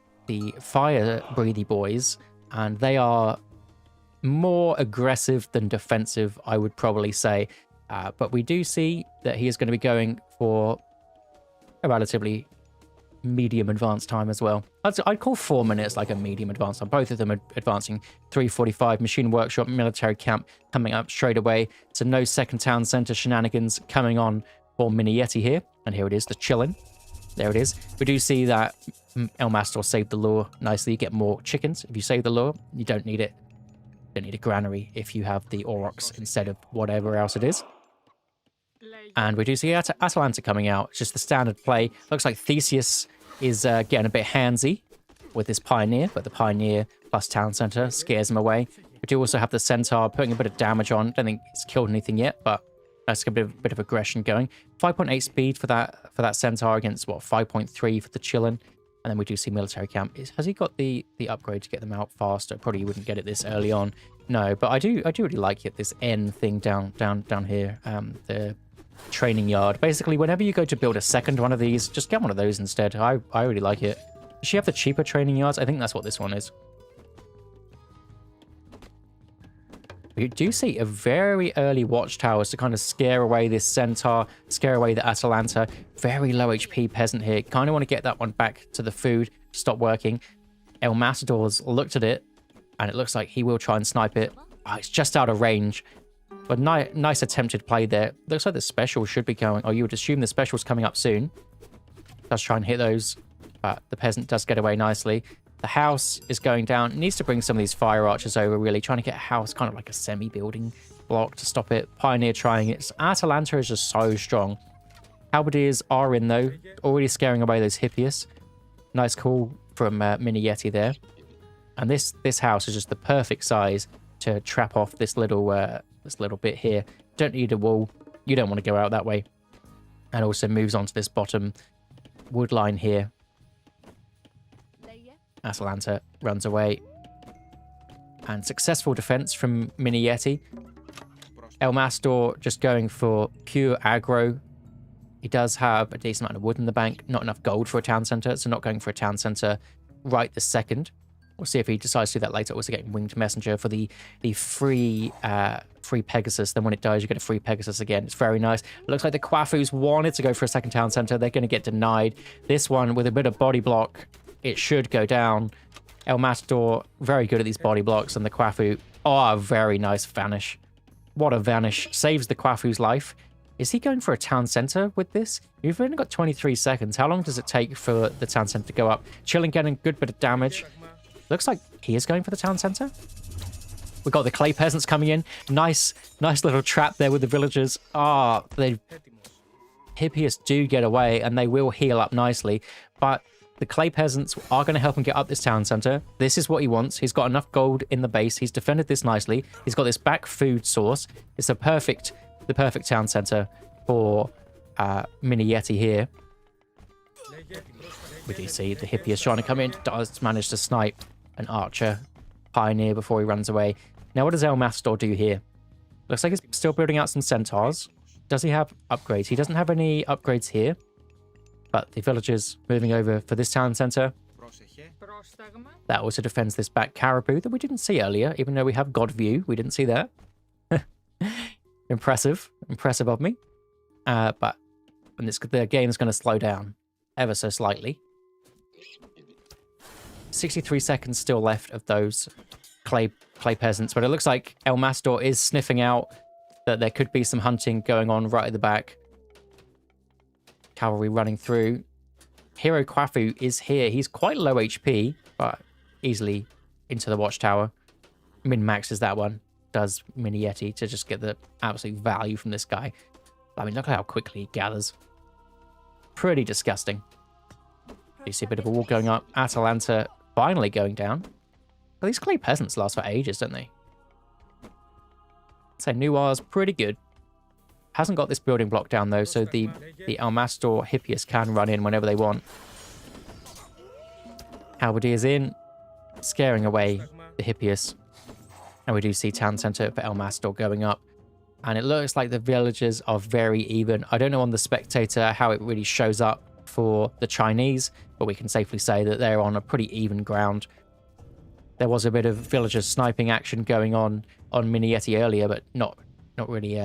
fire breathy boys, and they are more aggressive than defensive, I would probably say. But we do see that he is going to be going for a relatively medium advance time as well. I'd call 4 minutes like a medium advance time. Both of them are advancing 345. Machine Workshop, military camp coming up straight away. So no second town center shenanigans coming on for MiniYeti here. And here it is, the chillin'. There it is. We do see that El Matador saved the lure nicely. You get more chickens if you save the lure. You don't need it. You don't need a granary if you have the Aurochs instead of whatever else it is. And we do see Atalanta coming out. It's just the standard play. Looks like Theseus is getting a bit handsy with his Pioneer, but the Pioneer plus Town Center scares him away. We do also have the Centaur putting a bit of damage on. Don't think it's killed anything yet, but that's a bit of aggression going. 5.8 speed for that Centaur against, what, 5.3 for the Chillin'. And then we do see military camp. Has he got the upgrade to get them out faster? Probably wouldn't get it this early on. No, but I do really like it, this N thing down here. The training yard. Basically, whenever you go to build a second one of these, just get one of those instead. I really like it. Does she have the cheaper training yards? I think that's what this one is. We do see a very early watchtowers to kind of scare away this Centaur, scare away the Atalanta. Very low HP peasant here. Kind of want to get that one back to the food, stop working. El Matador's looked at it, and it looks like he will try and snipe it. Oh, it's just out of range. But nice attempted play there. Looks like the special should be going. Oh, you would assume the special's coming up soon. Does try and hit those, but the peasant does get away nicely. The house is going down. It needs to bring some of these fire archers over, really. Trying to get a house, kind of like a semi-building block to stop it. Pioneer trying it. Atalanta is just so strong. Halberdiers are in, though. Already scaring away those Hippias. Nice call from MiniYeti there. And this house is just the perfect size to trap off this little bit here. Don't need a wall. You don't want to go out that way. And also moves on to this bottom wood line here. Atalanta runs away. And successful defense from MiniYeti. El Matador just going for pure aggro. He does have a decent amount of wood in the bank. Not enough gold for a town center, so not going for a town center right this second. We'll see if he decides to do that later. Also getting Winged Messenger for the free Pegasus. Then when it dies, you get a free Pegasus again. It's very nice. It looks like the Quafus wanted to go for a second town center. They're going to get denied. This one, with a bit of body block, it should go down. El Matador, very good at these body blocks. And the Quafu, oh, a very nice vanish. What a vanish. Saves the Quafu's life. Is he going for a town center with this? You've only got 23 seconds. How long does it take for the town center to go up? Chilling getting a good bit of damage. Looks like he is going for the town center. We've got the clay peasants coming in. Nice little trap there with the villagers. Ah, the Hippias do get away and they will heal up nicely. But the clay peasants are going to help him get up this town center. This is what he wants. He's got enough gold in the base. He's defended this nicely. He's got this back food source. It's the perfect town center for MiniYeti here. We do see the Hippias trying to come in. Does manage to snipe an archer Pioneer before he runs away. Now, what does El Matador do here? Looks like he's still building out some centaurs. Does he have upgrades? He doesn't have any upgrades here. But the villagers moving over for this town center. That also defends this back caribou that we didn't see earlier, even though we have God View. We didn't see that. Impressive of me. But the game is going to slow down. ever so slightly. 63 seconds still left of those clay peasants, but it looks like El Matador is sniffing out that there could be some hunting going on right at the back. Cavalry running through. Hero Kwafu is here. He's quite low HP, but easily into the watchtower. Min-max is that one. Does MiniYeti to just get the absolute value from this guy. I mean, look at how quickly he gathers. Pretty disgusting. You see a bit of a wall going up. Atalanta finally going down. Well, these clay peasants last for ages, don't they? So Nuar's pretty good. Hasn't got this building block down though, so the El Matador Hippias can run in whenever they want. Halberdier's in, scaring away the Hippias. And we do see town center for El Matador going up. And it looks like the villagers are very even. I don't know on the spectator how it really shows up for the Chinese, but we can safely say that they're on a pretty even ground. There was a bit of villager sniping action going on MiniYeti earlier, but not really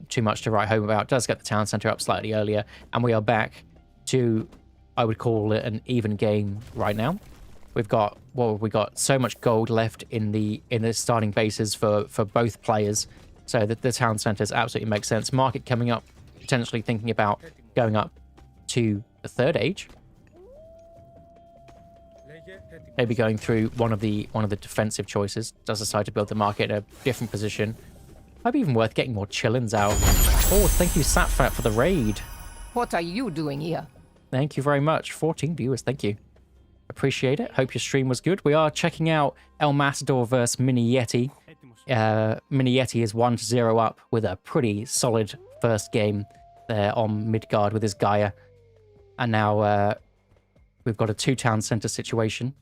too much to write home about. It does get the town center up slightly earlier, and we are back to, I would call it an even game right now. We've got so much gold left in the starting bases for both players, so that the town centers absolutely make sense. Market coming up, potentially thinking about going up to the third age. Maybe going through one of the defensive choices. Does decide to build the market in a different position. Might be even worth getting more chillins out. Oh, thank you, Satfat, for the raid. What are you doing here? Thank you very much. 14 viewers, thank you. Appreciate it. Hope your stream was good. We are checking out El Matador versus MiniYeti. MiniYeti is 1-0 up with a pretty solid first game there on Midgard with his Gaia. And now we've got a 2-town center situation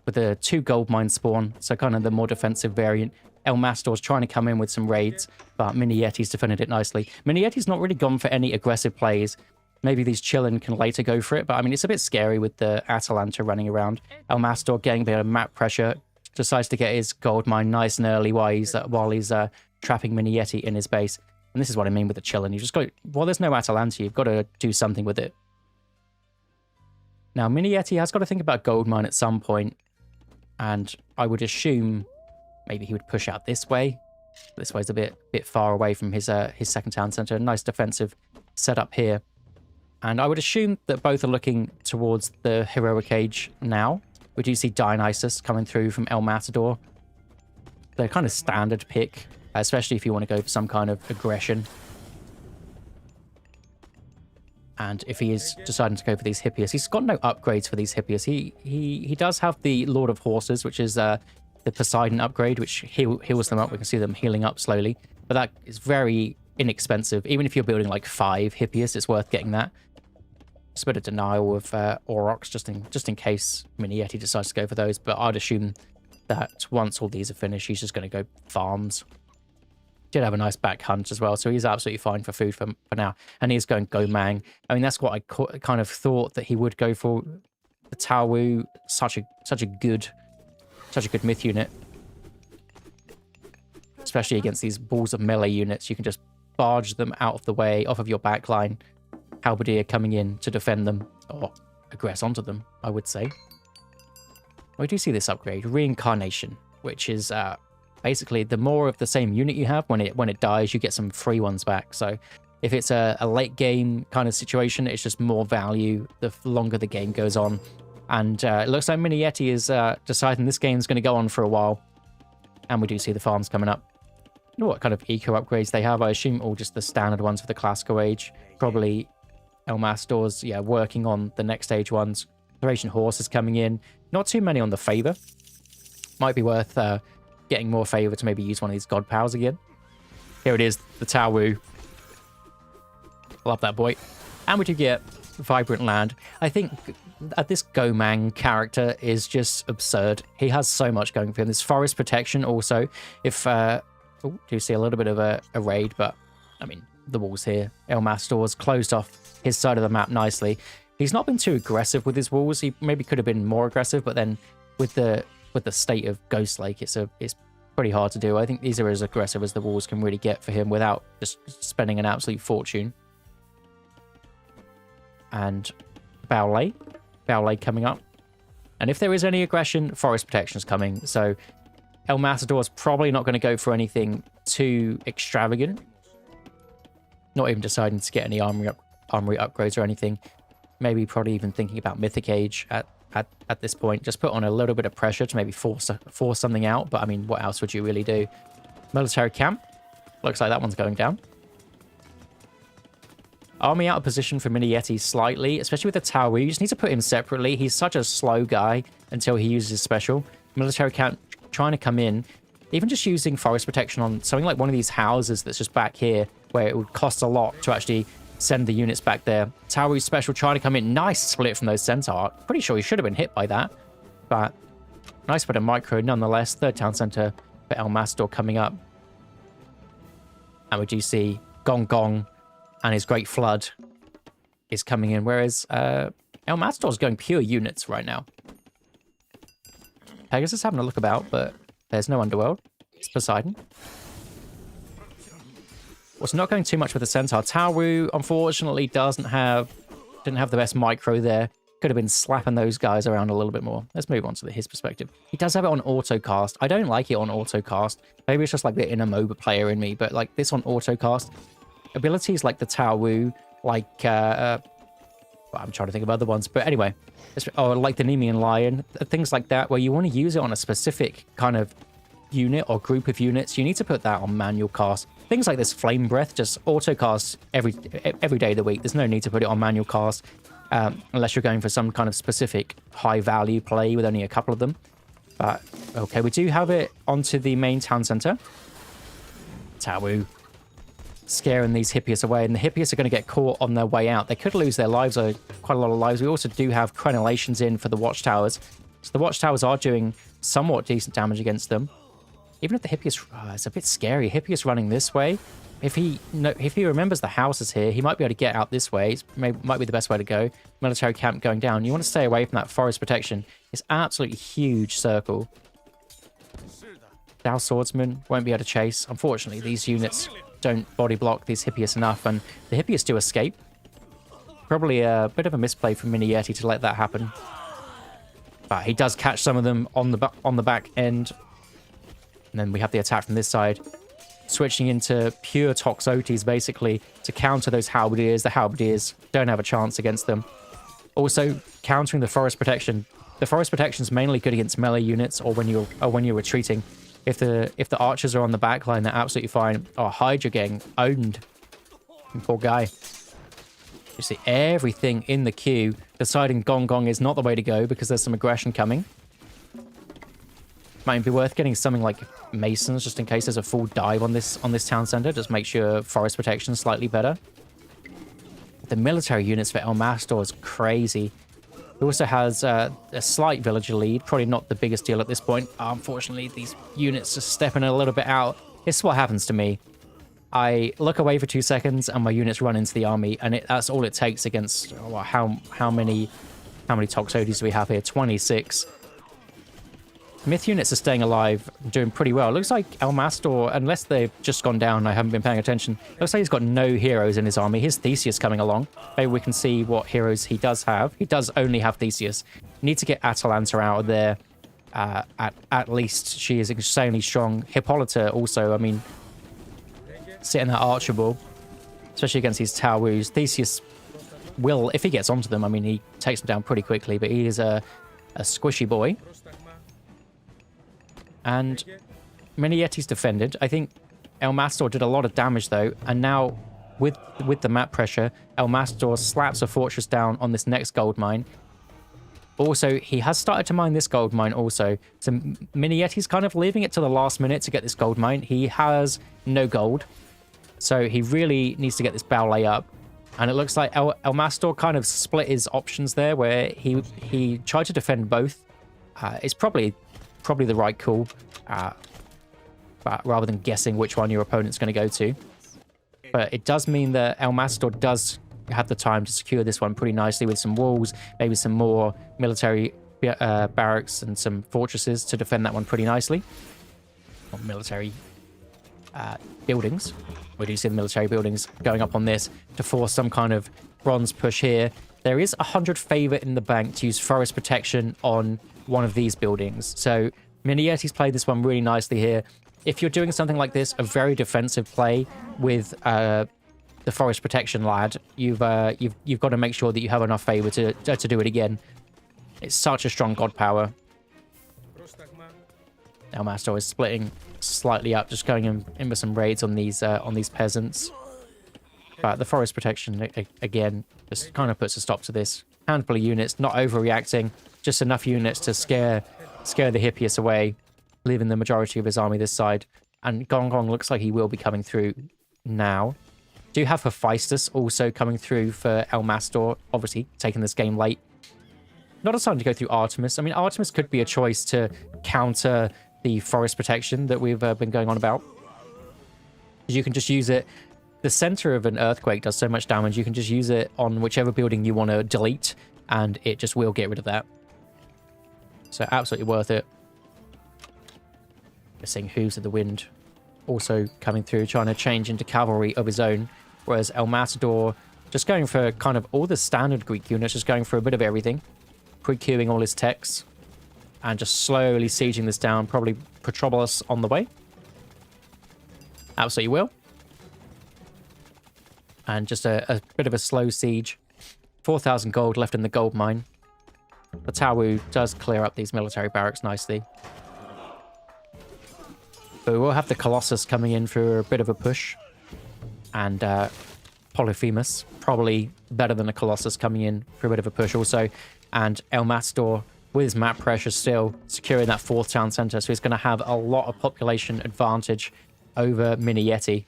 with a 2 gold mine spawn, so kind of the more defensive variant. El Matador's trying to come in with some raids, but MiniYeti's defended it nicely. MiniYeti's not really gone for any aggressive plays. Maybe these chillin can later go for it, but I mean, it's a bit scary with the Atalanta running around. El Matador getting a bit of map pressure, decides to get his gold mine nice and early while he's trapping MiniYeti in his base. And this is what I mean with the chillin. You just got, well, there's no Atalanta, you've got to do something with it. Now, MiniYeti has got to think about gold mine at some point, and I would assume maybe he would push out this way. This way's a bit far away from his second town center. Nice defensive setup here. And I would assume that both are looking towards the heroic age now. We do see Dionysus coming through from El Matador. They're kind of standard pick, especially if you want to go for some kind of aggression. And if he is deciding to go for these Hippias, he's got no upgrades for these Hippias. He does have the Lord of Horses, which is the Poseidon upgrade, which heals them up. We can see them healing up slowly. But that is very inexpensive. Even if you're building like 5 Hippias, it's worth getting that. Just a bit of denial of Aurochs, just in case MiniYeti decides to go for those. But I'd assume that once all these are finished, he's just going to go farms. Did have a nice back hunt as well, so he's absolutely fine for food for now. And he's going Gomang. I mean, that's what I kind of thought that he would go for. The Tao Wu, such a good myth unit, especially against these balls of melee units. You can just barge them out of the way, off of your backline. Halberdier coming in to defend them, or aggress onto them, I would say. We do see this upgrade, Reincarnation, which is basically the more of the same unit you have, when it dies, you get some free ones back. So if it's a late game kind of situation, it's just more value the longer the game goes on. And it looks like MiniYeti is deciding this game's going to go on for a while. And we do see the farms coming up. I wonder what kind of eco upgrades they have. I assume all just the standard ones for the classical age. Probably El Matador's, yeah, working on the next age ones. Thracian Horse is coming in. Not too many on the favor. Might be worth getting more favor to maybe use one of these god powers again. Here it is, the Tao Wu. Love that boy. And we do get Vibrant Land. I think this Gomang character is just absurd. He has so much going for him. This forest protection also. If do you see a little bit of a raid, but I mean, the walls here. El Matador's closed off his side of the map nicely. He's not been too aggressive with his walls. He maybe could have been more aggressive, but then with the state of Ghost Lake, it's pretty hard to do. I think these are as aggressive as the walls can really get for him without just spending an absolute fortune. And Ballet coming up. And if there is any aggression, Forest Protection is coming. So El Matador is probably not going to go for anything too extravagant. Not even deciding to get any armory upgrades or anything. Maybe probably even thinking about Mythic Age at this point. Just put on a little bit of pressure to maybe force something out. But I mean, what else would you really do? Military camp. Looks like that one's going down. Army out of position for MiniYeti slightly, especially with the tower. You just need to put him separately. He's such a slow guy until he uses his special. Military camp trying to come in. Even just using forest protection on something like one of these houses that's just back here, where it would cost a lot to actually send the units back there. Tower special trying to come in. Nice split from those centaur. Pretty sure he should have been hit by that. But nice bit of micro nonetheless. Third town center for El Matador coming up. And we do see Gong Gong and his Great Flood is coming in, whereas El Matador's going pure units right now. Pegasus having a look about, but there's no Underworld. It's Poseidon. Was not going too much with the Centaur. Taowu, unfortunately, didn't have the best micro there. Could have been slapping those guys around a little bit more. Let's move on to his perspective. He does have it on autocast. I don't like it on autocast. Maybe it's just like the inner MOBA player in me, but like this on autocast. Abilities like the Taowu, like well, I'm trying to think of other ones, but anyway, or like the Nemean Lion, things like that, where you want to use it on a specific kind of unit or group of units. You need to put that on manual cast. Things like this Flame Breath, just autocast every day of the week. There's no need to put it on manual cast, unless you're going for some kind of specific high value play with only a couple of them. But okay, we do have it onto the main town center. Taowu scaring these Hippias away, and the Hippias are going to get caught on their way out. They could lose their lives, or quite a lot of lives. We also do have crenellations in for the watchtowers, so the watchtowers are doing somewhat decent damage against them. Even if the Hippias, it's a bit scary. Hippias running this way. If he remembers the houses here, he might be able to get out this way. It might be the best way to go. Military camp going down. You want to stay away from that forest protection. It's absolutely huge circle. Dao Swordsman won't be able to chase. Unfortunately, these units don't body block these Hippias enough, and the Hippias do escape. Probably a bit of a misplay from MiniYeti to let that happen. But he does catch some of them on the back end. And then we have the attack from this side, switching into pure Toxotes basically to counter those halberdiers. The halberdiers don't have a chance against them. Also countering the forest protection. The forest protection is mainly good against melee units or when you're retreating. If the archers are on the back line, they're absolutely fine. Oh, Hydra getting owned. Poor guy. You see everything in the queue, deciding Gong Gong is not the way to go because there's some aggression coming. Might be worth getting something like Masons just in case there's a full dive on this town center. Just make sure forest protection is slightly better. The military units for El Matador is crazy. He also has a slight villager lead. Probably not the biggest deal at this point. Unfortunately, these units are stepping a little bit out. This is what happens to me. I look away for 2 seconds and my units run into the army, and that's all it takes against how many Toxotes do we have here? 26. Myth units are staying alive, doing pretty well. It looks like El Matador, unless they've just gone down, I haven't been paying attention. Looks like he's got no heroes in his army. Here's Theseus coming along. Maybe we can see what heroes he does have. He does only have Theseus. Need to get Atalanta out of there. At least she is insanely strong. Hippolyta also, I mean, sitting that archer ball, especially against these Taowus. Theseus will, if he gets onto them, I mean, he takes them down pretty quickly, but he is a squishy boy. And MiniYeti's defended. I think El Matador did a lot of damage though, and now with the map pressure, El Matador slaps a fortress down on this next gold mine. Also, he has started to mine this gold mine also. So MiniYeti's kind of leaving it to the last minute to get this gold mine. He has no gold, so he really needs to get this ballet up. And it looks like El Matador kind of split his options there, where he tried to defend both. It's probably the right call, but rather than guessing which one your opponent's going to go to. But it does mean that El Matador does have the time to secure this one pretty nicely with some walls, maybe some more military barracks and some fortresses to defend that one pretty nicely. Or military buildings. We do see the military buildings going up on this to force some kind of bronze push here. there is 100 favor in the bank to use Forest Protection on one of these buildings. So MiniYeti's played this one really nicely here. If you're doing something like this, a very defensive play with the Forest Protection lad, you've got to make sure that you have enough favor to do it again. It's such a strong god power. Now Matador is splitting slightly up, just going in with some raids on these peasants. But the Forest Protection, again, just kind of puts a stop to this. Handful of units, not overreacting, just enough units to scare the Hippias away, leaving the majority of his army this side. And Gong Gong looks like he will be coming through now. Do have Hephaestus also coming through for El Matador, obviously taking this game late. Not deciding to go through Artemis. I mean, Artemis could be a choice to counter the Forest Protection that we've been going on about. You can just use it. The center of an earthquake does so much damage, you can just use it on whichever building you want to delete, and it just will get rid of that. So absolutely worth it. We're seeing Hooves of the Wind also coming through, trying to change into cavalry of his own, whereas El Matador just going for kind of all the standard Greek units, just going for a bit of everything, pre-queuing all his techs, and just slowly sieging this down, probably Petropolis on the way. Absolutely will. And just a bit of a slow siege. 4,000 gold left in the gold mine. The Tawu does clear up these military barracks nicely. But we will have the Colossus coming in for a bit of a push. And Polyphemus, probably better than a Colossus coming in for a bit of a push also. And El Matador, with his map pressure still, securing that 4th town center. So he's going to have a lot of population advantage over MiniYeti.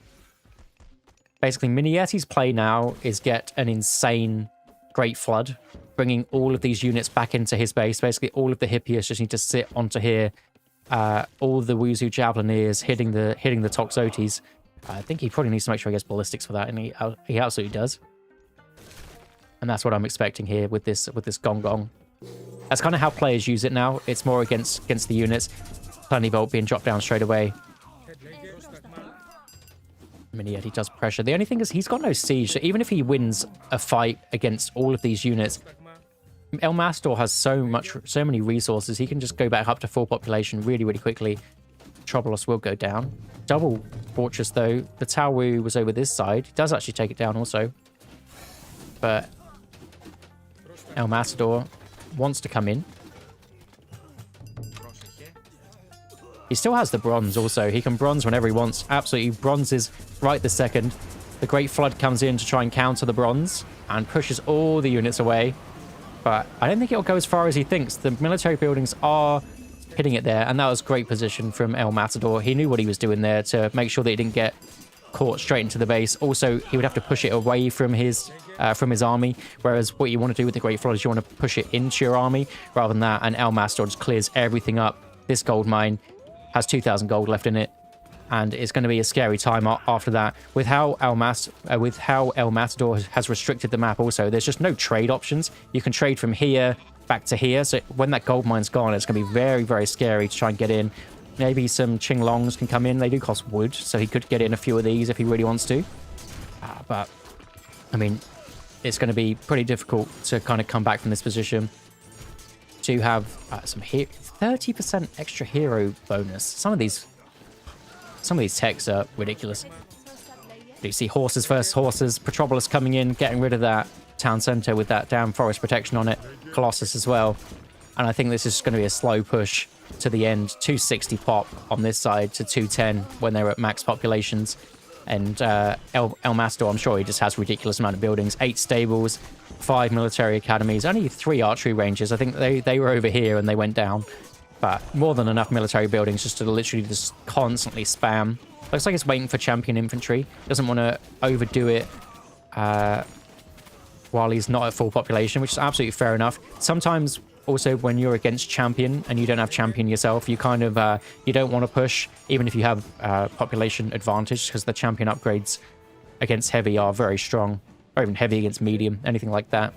Basically, MiniYeti's play now is get an insane Great Flood, bringing all of these units back into his base. Basically, all of the Hippias just need to sit onto here. All the Wuzu Javeliniers hitting the Toxotes. I think he probably needs to make sure he gets ballistics for that, and he absolutely does. And that's what I'm expecting here with this Gong Gong. That's kind of how players use it now. It's more against the units. Thunderbolt being dropped down straight away. MiniYeti does pressure. The only thing is he's got no siege, so even if he wins a fight against all of these units, El Matador has so many resources, he can just go back up to full population really, really quickly. Metropolis will go down. Double fortress though. The Tawu was over this side. He does actually take it down also. But El Matador wants to come in. He still has the bronze also. He can bronze whenever he wants. Absolutely bronzes right this second. The Great Flood comes in to try and counter the bronze and pushes all the units away. But I don't think it'll go as far as he thinks. The military buildings are hitting it there, and that was great position from El Matador. He knew what he was doing there to make sure that he didn't get caught straight into the base. Also, he would have to push it away from his army, whereas what you want to do with the Great Flood is you want to push it into your army rather than that, and El Matador just clears everything up. This gold mine has 2,000 gold left in it, and it's going to be a scary time after that. With how El Matador has restricted the map also, there's just no trade options. You can trade from here back to here, so when that gold mine's gone, it's going to be very, very scary to try and get in. Maybe some Qinglongs can come in. They do cost wood, so he could get in a few of these if he really wants to. But, I mean, it's going to be pretty difficult to kind of come back from this position. To have some 30% extra hero bonus. Some of these techs are ridiculous. You see horses versus horses. Petropolis coming in, getting rid of that town center with that damn forest protection on it. Colossus as well. And I think this is going to be a slow push to the end. 260 pop on this side to 210 when they're at max populations. And El Matador, I'm sure he just has a ridiculous amount of buildings. 8 stables, 5 military academies, only 3 archery ranges. I think they were over here and they went down. But more than enough military buildings just to literally just constantly spam. Looks like it's waiting for champion infantry. Doesn't want to overdo it while he's not at full population, which is absolutely fair enough. Sometimes also when you're against champion and you don't have champion yourself, you kind of you don't want to push even if you have population advantage, because the champion upgrades against heavy are very strong, or even heavy against medium, anything like that.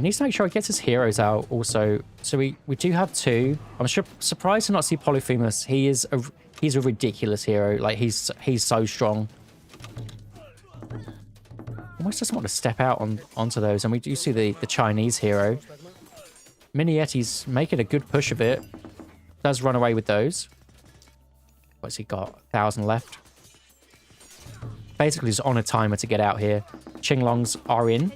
Needs to make sure he gets his heroes out also. So we do have 2. I'm surprised to not see Polyphemus. He's a ridiculous hero. Like he's so strong. almost doesn't want to step out onto those. And we do see the Chinese hero. MiniYeti's making a good push of it. Does run away with those. What's he got? 1,000 left. Basically just on a timer to get out here. Qinglongs are in.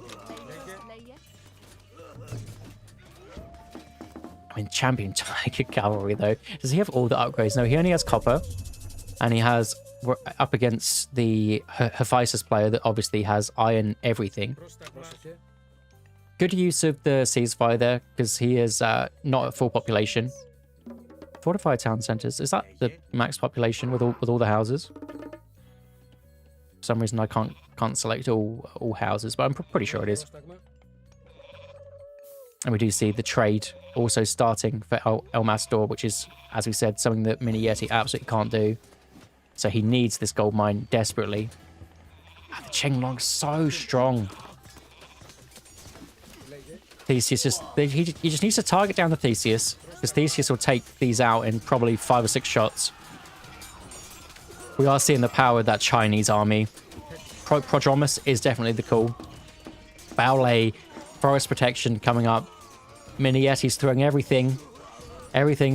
I mean, Champion Tiger Cavalry, though. Does he have all the upgrades? No, he only has copper. And he has, up against the Hephaestus player that obviously has iron everything. Good use of the ceasefire there, because he is not at full population. Fortified town centers. Is that the max population with all the houses? For some reason I can't select all houses, but I'm pretty sure it is. And we do see the trade also starting for El Matador, which is, as we said, something that MiniYeti absolutely can't do. So he needs this gold mine desperately. Ah, the Qinglong's so strong. Theseus he just needs to target down the Theseus, because Theseus will take these out in probably 5 or 6 shots. We are seeing the power of that Chinese army. Prodromus is definitely the call. Ballet, Forest Protection coming up. MiniYeti's throwing everything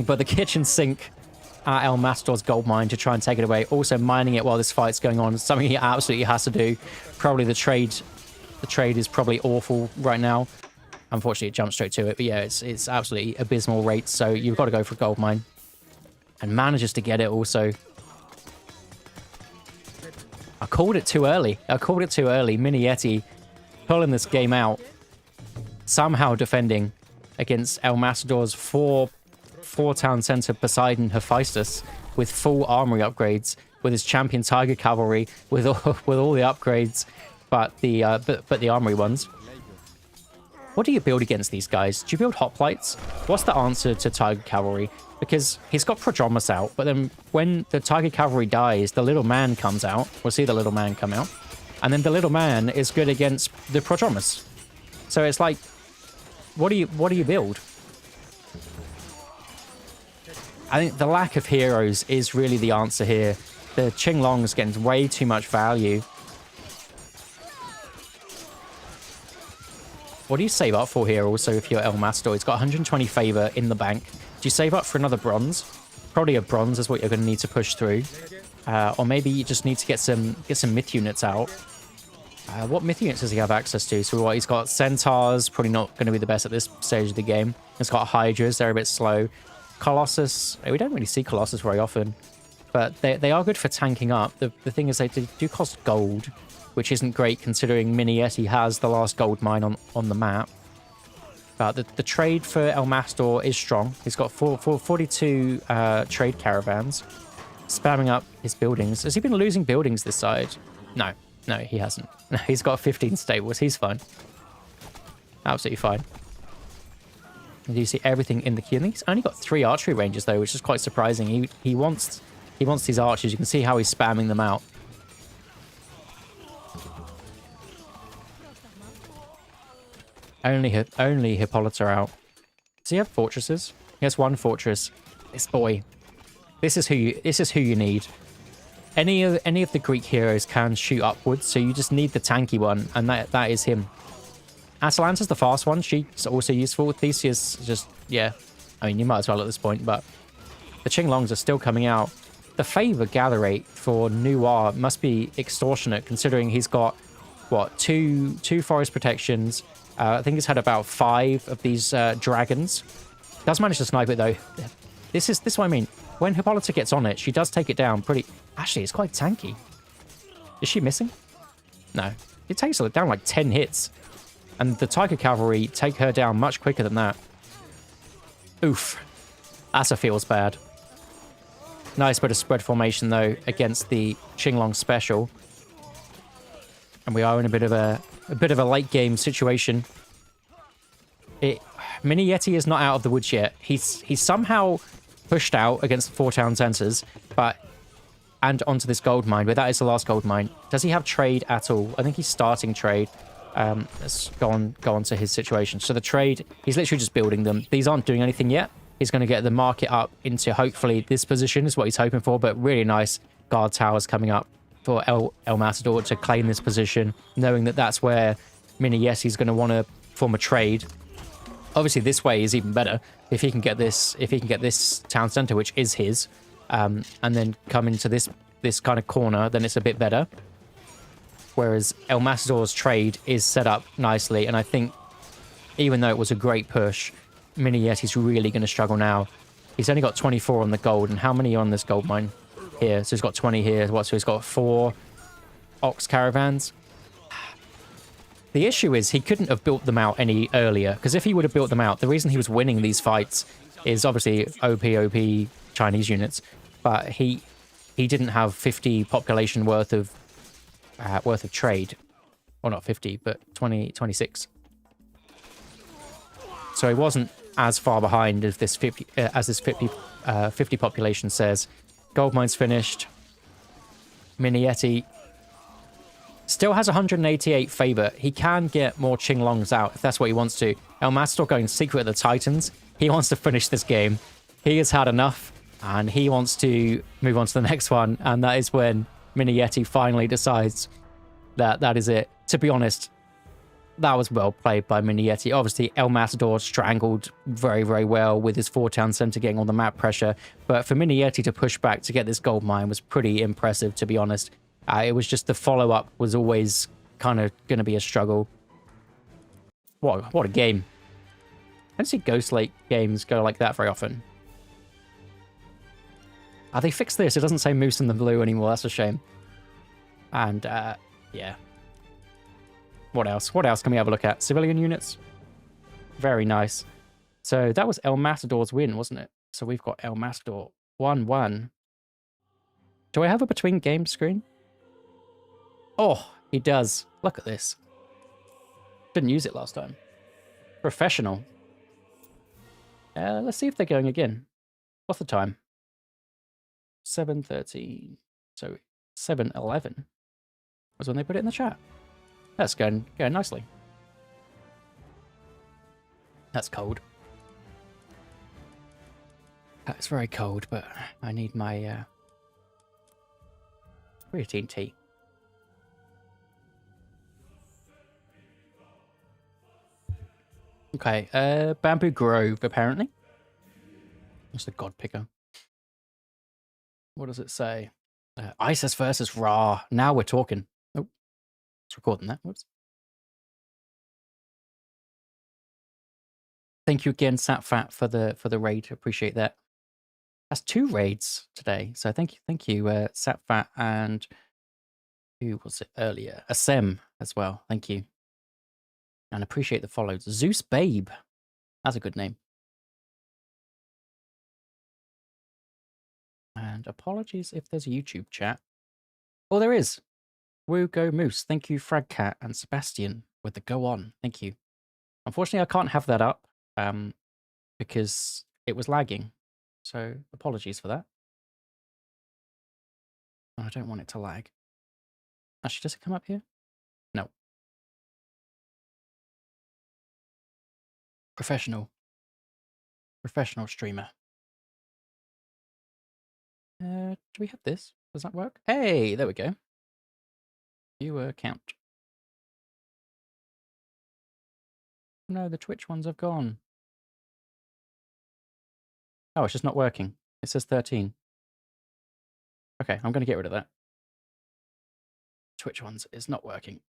but the kitchen sink at El Matador's gold mine to try and take it away. Also mining it while this fight's going on. Something he absolutely has to do. Probably the trade is probably awful right now. Unfortunately, it jumped straight to it. But yeah, it's absolutely abysmal rates. So you've got to go for a gold mine. And manages to get it also. I called it too early. MiniYeti pulling this game out. Somehow defending against El Matador's four town center Poseidon Hephaestus with full armory upgrades, with his champion Tiger Cavalry with all the upgrades, but the armory ones. What do you build against these guys? Do you build hoplites? What's the answer to Tiger Cavalry? Because he's got Prodromus out, but then when the Tiger Cavalry dies, the little man comes out. We'll see the little man come out. And then the little man is good against the Prodromus. So it's like, what do you build? I think the lack of heroes is really the answer here. The Qinglong's getting way too much value. What do you save up for here also if you're El Matador? He's got 120 favor in the bank. Do you save up for another bronze? Probably a bronze is what you're going to need to push through. Or maybe you just need to get some myth units out. What myth units does he have access to? So what, he's got centaurs, probably not going to be the best at this stage of the game. He's got hydras, they're a bit slow. Colossus, we don't really see Colossus very often. But they are good for tanking up. The thing is they do cost gold, which isn't great considering MiniYeti has the last gold mine on the map. But the trade for El Matador is strong. He's got 42 trade caravans, spamming up his buildings. Has he been losing buildings this side? No, he hasn't. No, he's got 15 stables. He's fine. Absolutely fine. And you see everything in the queue. I think he's only got 3 archery ranges though, which is quite surprising. He wants these archers. You can see how he's spamming them out. Only Hippolyta out. Does he have fortresses? He has 1 fortress. This boy. This is who you need. Any of the Greek heroes can shoot upwards, so you just need the tanky one, and that is him. Atalanta's the fast one. She's also useful. Theseus just, yeah. I mean, you might as well at this point, but the Qinglongs are still coming out. The favor gather rate for Noir must be extortionate, considering he's got, what, two forest protections. I think he's had about 5 of these dragons. Does manage to snipe it, though. This is what I mean. When Hippolyta gets on it, she does take it down pretty... Actually, it's quite tanky. Is she missing? No. It takes her down like 10 hits. And the Tiger Cavalry take her down much quicker than that. Oof. Asa feels bad. Nice bit of spread formation, though, against the Qinglong special. And we are in a bit of a late game situation. MiniYeti is not out of the woods yet. He's somehow pushed out against the 4 town centers, and onto this gold mine, but that is the last gold mine. Does he have trade at all? I think he's starting trade. Let's go on to his situation. So the trade, he's literally just building them. These aren't doing anything yet. He's going to get the market up into hopefully this position is what he's hoping for, but really nice guard towers coming up. for El Matador to claim this position, knowing that that's where MiniYeti's going to want to form a trade. Obviously, this way is even better if he can get this town center, which is his, and then come into this kind of corner. Then it's a bit better. Whereas El Matador's trade is set up nicely, and I think even though it was a great push, MiniYeti's really going to struggle now. He's only got 24 on the gold, and how many are on this gold mine here? So he's got 20 here. What? So he's got 4 ox caravans. The issue is he couldn't have built them out any earlier, because if he would have built them out, the reason he was winning these fights is obviously OP Chinese units, but he didn't have 50 population worth of trade. Well, not 50, but 26. So he wasn't as far behind as this 50 population says. Gold mine's finished. MiniYeti still has 188 favor. He can get more Qinglongs out if that's what he wants to. El Matador going secret of the Titans. He wants to finish this game. He has had enough, and he wants to move on to the next one. And that is when MiniYeti finally decides that that is it. To be honest, that was well played by MiniYeti. Obviously, El Matador strangled very, very well with his 4-town center getting all the map pressure. But for MiniYeti to push back to get this gold mine was pretty impressive, to be honest. It was just the follow-up was always kind of going to be a struggle. What a game. I don't see Ghost Lake games go like that very often. They fixed this. It doesn't say Moose in the Blue anymore. That's a shame. And, yeah. What else? What else can we have a look at? Civilian units? Very nice. So that was El Matador's win, wasn't it? So we've got El Matador 1-1. Do I have a between game screen? Oh, he does. Look at this. Didn't use it last time. Professional. Let's see if they're going again. What's the time? 7:30. So 7:11 was when they put it in the chat. That's going nicely. That's cold. It's very cold, but I need my creatine tea. Okay, Bamboo Grove, apparently. That's the God Picker. What does it say? Isis versus Ra. Now we're talking. Oh, it's recording that. Whoops. Thank you again, Satfat, for the raid. Appreciate that. That's 2 raids today, so thank you, Satfat, and who was it earlier? Asem as well. Thank you, and appreciate the follows. Zeus Babe, that's a good name. And apologies if there's a YouTube chat. Oh, there is. Woo Go Moose. Thank you, Fragcat and Sebastian with the go on. Thank you. Unfortunately, I can't have that up because it was lagging. So apologies for that. I don't want it to lag. Actually, does it come up here? No. Professional streamer. Do we have this? Does that work? Hey, there we go. Viewer count. No, the Twitch ones have gone. Oh, it's just not working. It says 13. Okay, I'm going to get rid of that. Twitch ones is not working.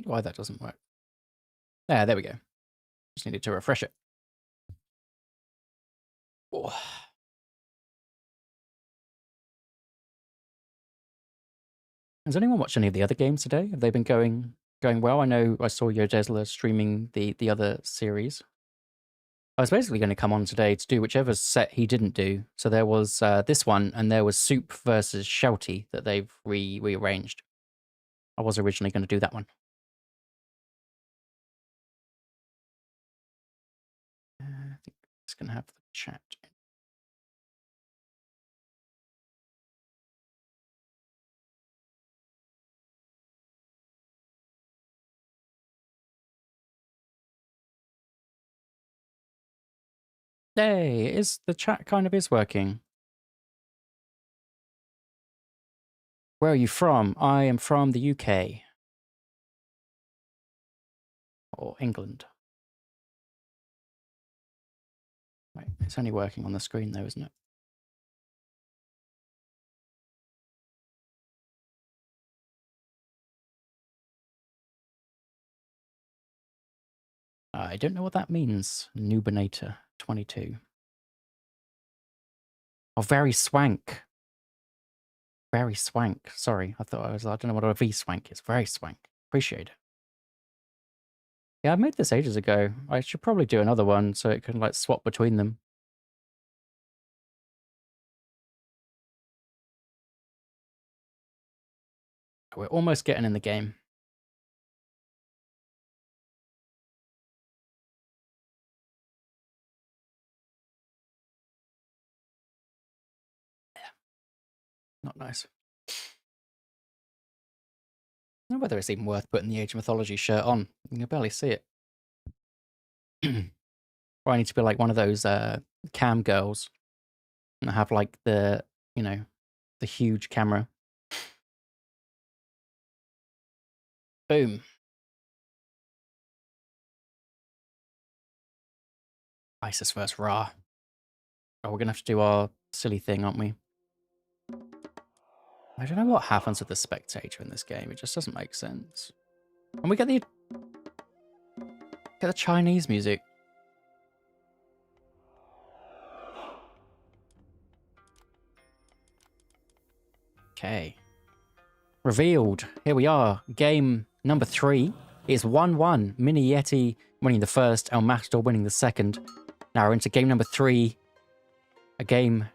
Why that doesn't work. There we go. Just needed to refresh it. Oh. Has anyone watched any of the other games today? Have they been going well? I know I saw Yodesla streaming the other series. I was basically going to come on today to do whichever set he didn't do. So there was this one, and there was Soup versus Shelty that they've rearranged. I was originally going to do that one. I think it's going to have the chat. Hey, the chat kind of is working. Where are you from? I am from the UK. Or England. Right, it's only working on the screen though, isn't it? I don't know what that means. Nubinator 22. Oh, very swank. Very swank. Sorry, I don't know what a V swank is. Very swank. Appreciate it. Yeah, I made this ages ago. I should probably do another one so it can like swap between them. We're almost getting in the game. Yeah. Not nice. I don't know whether it's even worth putting the Age of Mythology shirt on. You can barely see it. Or I need to be like one of those cam girls and have like the, you know, the huge camera. Boom. Isis versus Ra. Oh, we're going to have to do our silly thing, aren't we? I don't know what happens with the spectator in this game. It just doesn't make sense. And we get the Chinese music. Okay. Revealed. Here we are. Game number 3 is 1-1. MiniYeti winning the first, El Matador winning the second. Now we're into game number 3. A game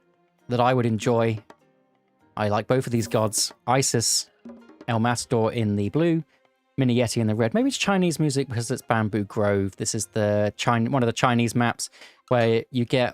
that I would enjoy. I like both of these gods. Isis, El Matador in the blue, MiniYeti in the red. Maybe it's Chinese music because it's Bamboo Grove. This is one of the Chinese maps where you get...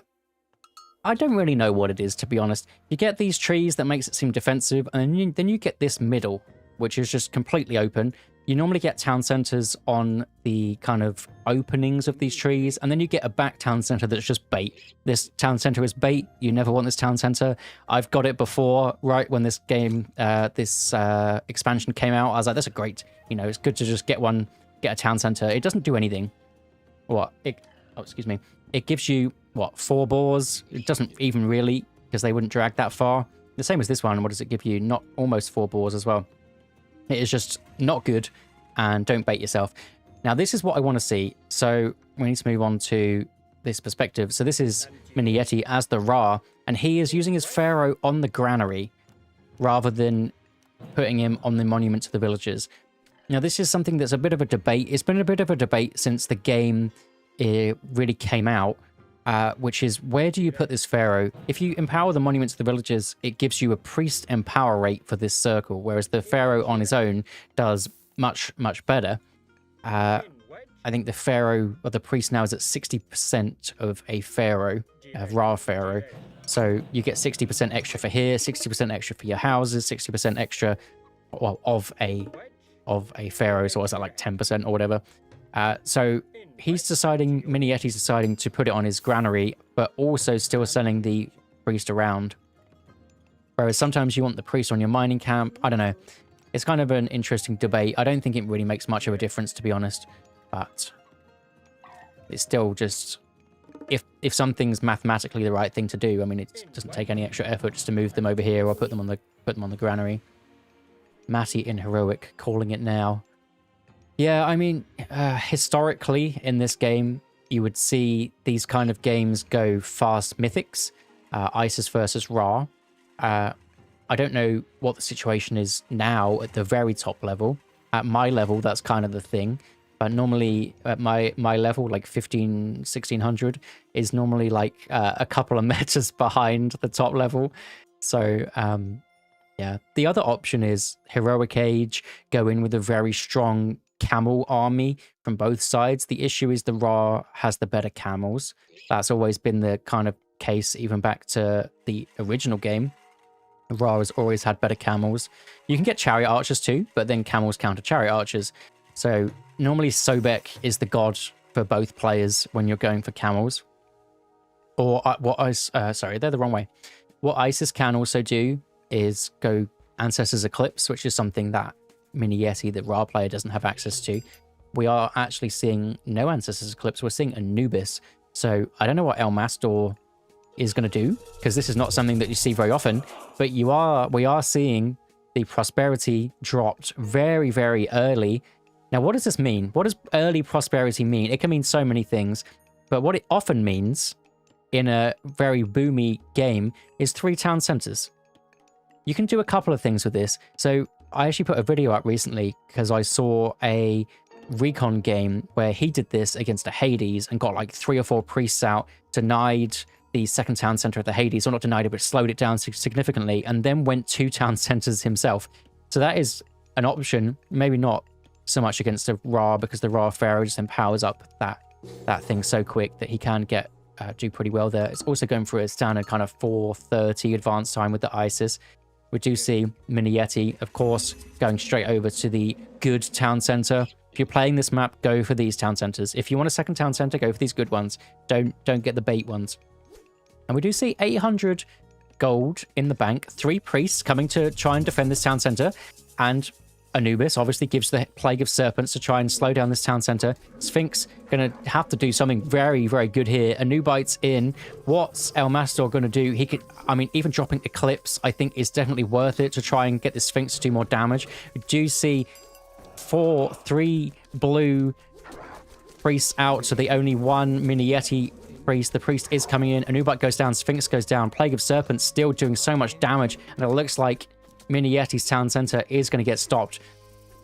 I don't really know what it is, to be honest. You get these trees that makes it seem defensive, and then you get this middle, which is just completely open. You normally get town centers on the kind of openings of these trees, and then you get a back town center that's just bait. This town center is bait. You never want this town center. I've got it before, right when this game, this expansion came out. I was like, that's a great, it's good to just get a town center. It doesn't do anything. What? Oh, excuse me. It gives you, 4 boars? It doesn't even really, because they wouldn't drag that far. The same as this one. What does it give you? Not almost 4 boars as well. It is just not good, and don't bait yourself. Now, this is what I want to see. So we need to move on to this perspective. So this is MiniYeti as the Ra, and he is using his pharaoh on the granary rather than putting him on the monument to the villagers. Now, this is something that's a bit of a debate. It's been a bit of a debate since the game really came out, which is, where do you put this pharaoh? If you empower the monument to the villagers, it gives you a priest empower rate for this circle, whereas the pharaoh on his own does much, much better. I think the pharaoh, or the priest now, is at 60% of a pharaoh, a Ra pharaoh. So you get 60% extra for here, 60% extra for your houses, 60% extra, of a pharaoh. So what's that, like 10% or whatever? So MiniYeti's deciding to put it on his granary, but also still sending the priest around. Whereas sometimes you want the priest on your mining camp. I don't know. It's kind of an interesting debate. I don't think it really makes much of a difference, to be honest. But it's still just, if something's mathematically the right thing to do, I mean, it doesn't take any extra effort just to move them over here or put them on the granary. Matty in heroic, calling it now. Yeah, I mean, historically in this game, you would see these kind of games go fast mythics, Isis versus Ra. I don't know what the situation is now at the very top level. At my level, that's kind of the thing. But normally at my level, like 1600, is normally like a couple of metas behind the top level. So, yeah. The other option is Heroic Age, go in with a very strong camel army from both sides. The issue is the Ra has the better camels. That's always been the kind of case even back to the original game. Ra has always had better camels. You can get chariot archers too, but then camels counter chariot archers. So normally Sobek is the god for both players when you're going for camels. Or sorry, they're the wrong way. What ISIS can also do is go Ancestors Eclipse, which is something that MiniYeti, the Ra player, doesn't have access to. We are actually seeing no Ancestors Eclipse. We're seeing Anubis. So I don't know what El Mastor is going to do, because this is not something that you see very often. But we are seeing the prosperity dropped very, very early. Now, what does this mean? What does early prosperity mean? It can mean so many things. But what it often means in a very boomy game is 3 town centers. You can do a couple of things with this. So I actually put a video up recently because I saw a recon game where he did this against a Hades and got like 3 or 4 priests out, denied the second town center at the Hades, or not denied it, but slowed it down significantly, and then went 2 town centers himself. So that is an option, maybe not so much against the Ra, because the Ra Pharaoh just empowers up that thing so quick that he can get do pretty well there. It's also going through a standard kind of 4:30 advance time with the Isis. We do see MiniYeti, of course, going straight over to the good town center. If you're playing this map, go for these town centers. If you want a second town center, go for these good ones. Don't get the bait ones. And we do see 800 gold in the bank. 3 priests coming to try and defend this town center. And Anubis obviously gives the Plague of Serpents to try and slow down this town center. Sphinx going to have to do something very, very good here. Anubites in. What's El Mastor going to do? He could, I mean, even dropping Eclipse, I think, is definitely worth it to try and get the Sphinx to do more damage. We do see 3 blue priests out, so the only 1 MiniYeti priest. The priest is coming in. Anubite goes down. Sphinx goes down. Plague of Serpents still doing so much damage, and it looks like MiniYeti's town center is going to get stopped.